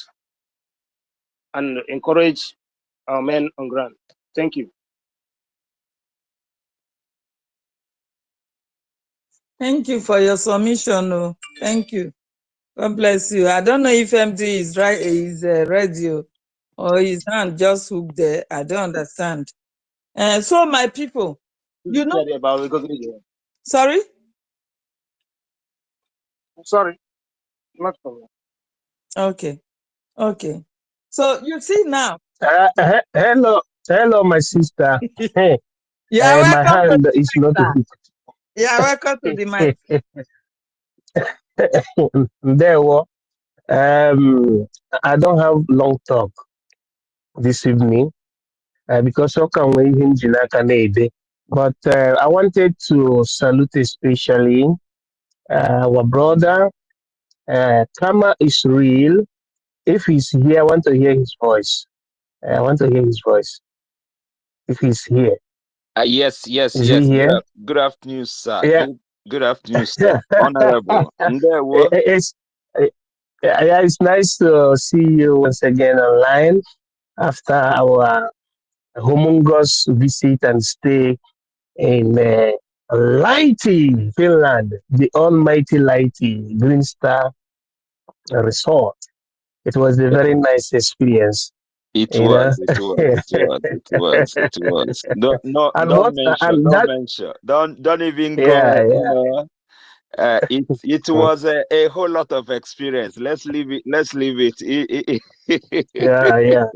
and encourage our men on ground. Thank you. Thank you for your submission. Oh. Thank you. God bless you. I don't know if MD is right, is radio or his hand just hooked there. I don't understand. So my people, you know. Sorry? Sorry, not for me. Okay. Okay. So you see now. Hello, my sister. Hey, Yeah, my welcome to hand the is mic, not sir. hooked. Yeah, welcome to the mic. There were. I don't have long talk this evening because so can we in Canada. But I wanted to salute especially our brother. Kama is real. If he's here, I want to hear his voice. I want to hear his voice. If he's here. Yes. Is he here? Good afternoon, sir. Yeah. Good afternoon, sir. Honorable. Yeah, it's nice to see you once again online after our humongous visit and stay in Lighty, Finland, the almighty Lighty Green Star Resort. It was a very nice experience. It you know. was. Don't mention. Don't even Yeah, go. yeah. It was a whole lot of experience. Let's leave it. Yeah.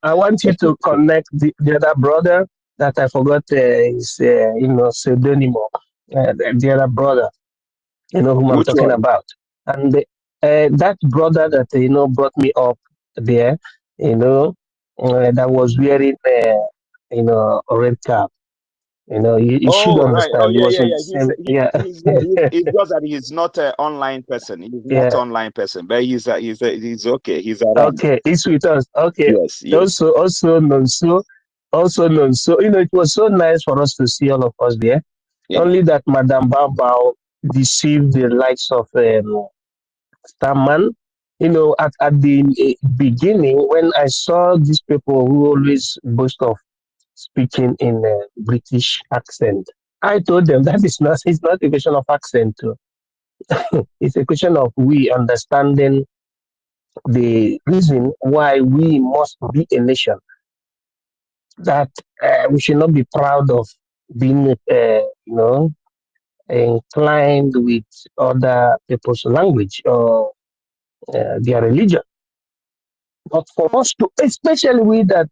I want you to connect the other brother that I forgot his pseudonym. The other brother, whom I'm Which talking one? about, and that brother that brought me up there, that was wearing a red cap. You should Oh, right. Oh, understand. He yeah. was in the same. Yeah. It's just that he's not an online person. He's not Yeah. online person, but he's okay. He's around. Okay, it's with us. Okay. Yes. Also known so. It was so nice for us to see all of us there. Yeah. Only that Madame Bao deceived the likes of Starman. At the beginning, when I saw these people who always boast of speaking in a British accent, I told them that it's not a question of accent. Too. It's a question of we understanding the reason why we must be a nation, that we should not be proud of being, inclined with other people's language or their religion. But for us to, especially we that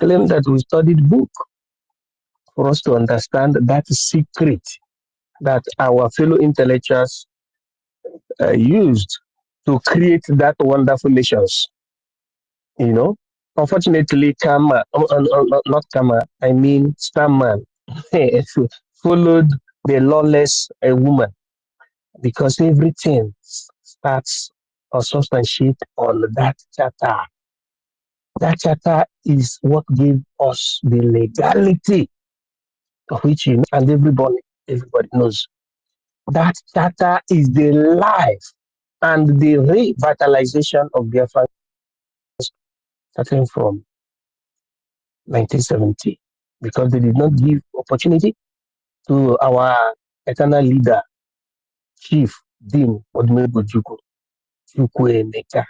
claim that we studied book, for us to understand that secret that our fellow intellectuals used to create that wonderful nations. Unfortunately, not Kama, I mean Starman, followed the lawless woman because everything starts or substantiate on that charter. That charter is what gave us the legality of which you know, and everybody knows. That charter is the life and the revitalization of Biafra starting from 1970, because they did not give opportunity to our eternal leader, Chief Dean Odumegwu Chukwuemeka,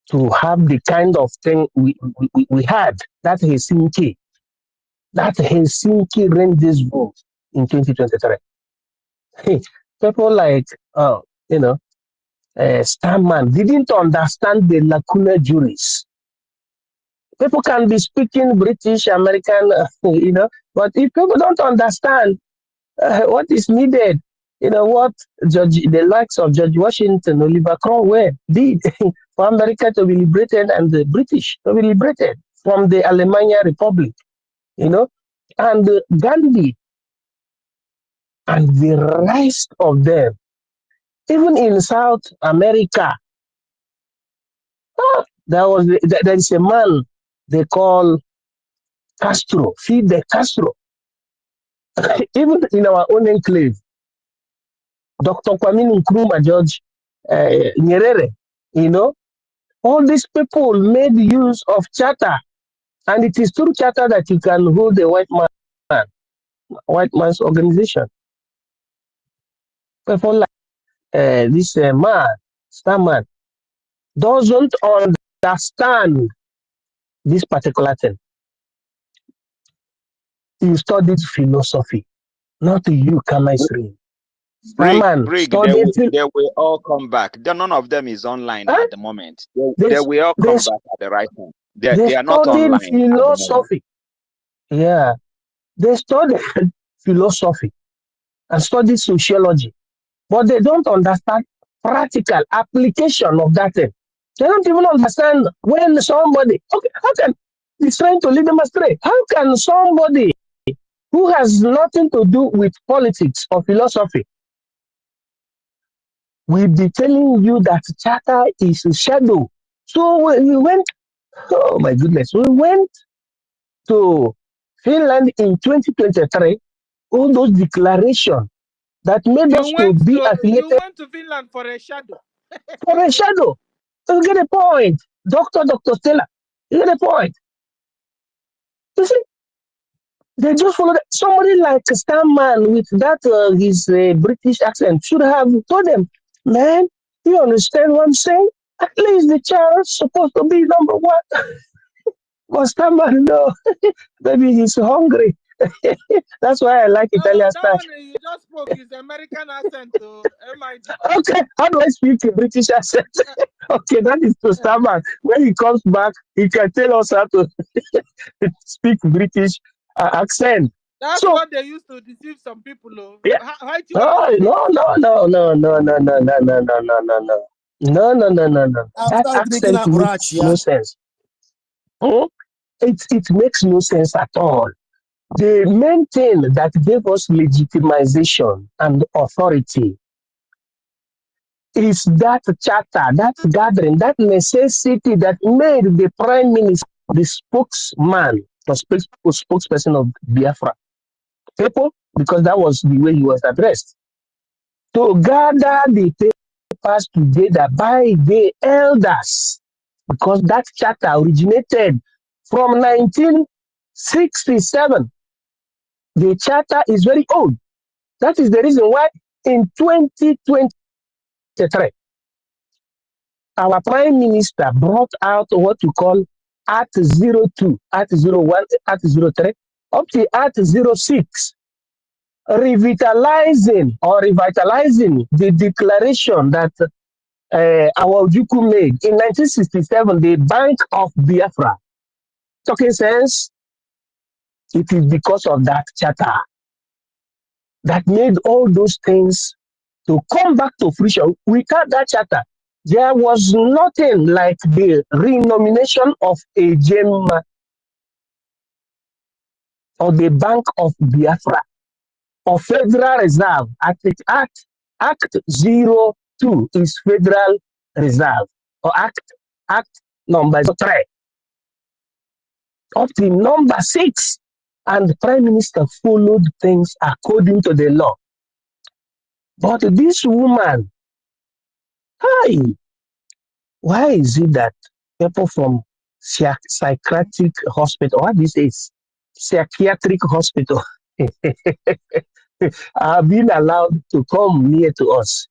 to have the kind of thing we had, that Helsinki rendezvous in 2023. Hey, people like, you know, Starman didn't understand the lacuna juris. People can be speaking British, American, you know, but if people don't understand what is needed, you know, what the likes of George Washington, Oliver Cromwell did for America to be liberated and the British to be liberated from the Alemania Republic, you know, and Gandhi and the rest of them, even in South America. There is a man they call Castro, Fidel Castro. Even in our own enclave, Dr. Kwame Nkrumah, George Nyerere, you know, all these people made use of charter, and it is through charter that you can hold a white man's organization. People like this man, Starman, doesn't understand this particular thing. You studied philosophy, not you, chemistry. Brig, they will all come back. None of them is online at the moment. They will all come back at the right time. They are not online. They studied philosophy. Yeah, they studied philosophy and studied sociology, but they don't understand practical application of that thing. They don't even understand when somebody, okay, how can he's trying to lead them astray? How can somebody who has nothing to do with politics or philosophy will be telling you that charter is a shadow? So we went, oh my goodness, we went to Finland in 2023, all those declarations that made us to be affiliated. You went to Finland for a shadow. For a shadow. You get a point. Dr. Stella, you get a point. You see, they just follow that. Somebody like Starman with that his British accent should have told them, man, you understand what I'm saying? At least the child's supposed to be number one. But Starman, no, maybe he's hungry. That's why I like Italian style. That one you just spoke is American accent to MID. Okay, how do I speak a British accent? Okay, that is to Starman. When he comes back, he can tell us how to speak British accent. That's what they used to deceive some people. Yeah. No. That accent makes no sense. It makes no sense at all. The main thing that gave us legitimization and authority is that charter, that gathering, that necessity that made the prime minister the spokesman, the spokesperson of Biafra people, because that was the way he was addressed. To gather the papers together by the elders, because that charter originated from 1967. The charter is very old. That is the reason why in 2023, our prime minister brought out what we call Act 02, Act 01, Act 03, up to Act 06, revitalizing the declaration that our Ojukwu made in 1967, the Bank of Biafra. Talking sense, it is because of that charter that made all those things to come back to fruition. Without that charter, there was nothing like the renomination of a gem or the Bank of Biafra or Federal Reserve. Act 02 is federal reserve or act number 3 up to number 6. And the Prime Minister followed things according to the law. But this woman, hi, why is it that people from psychiatric hospital, what this is, psychiatric hospital, are being allowed to come near to us?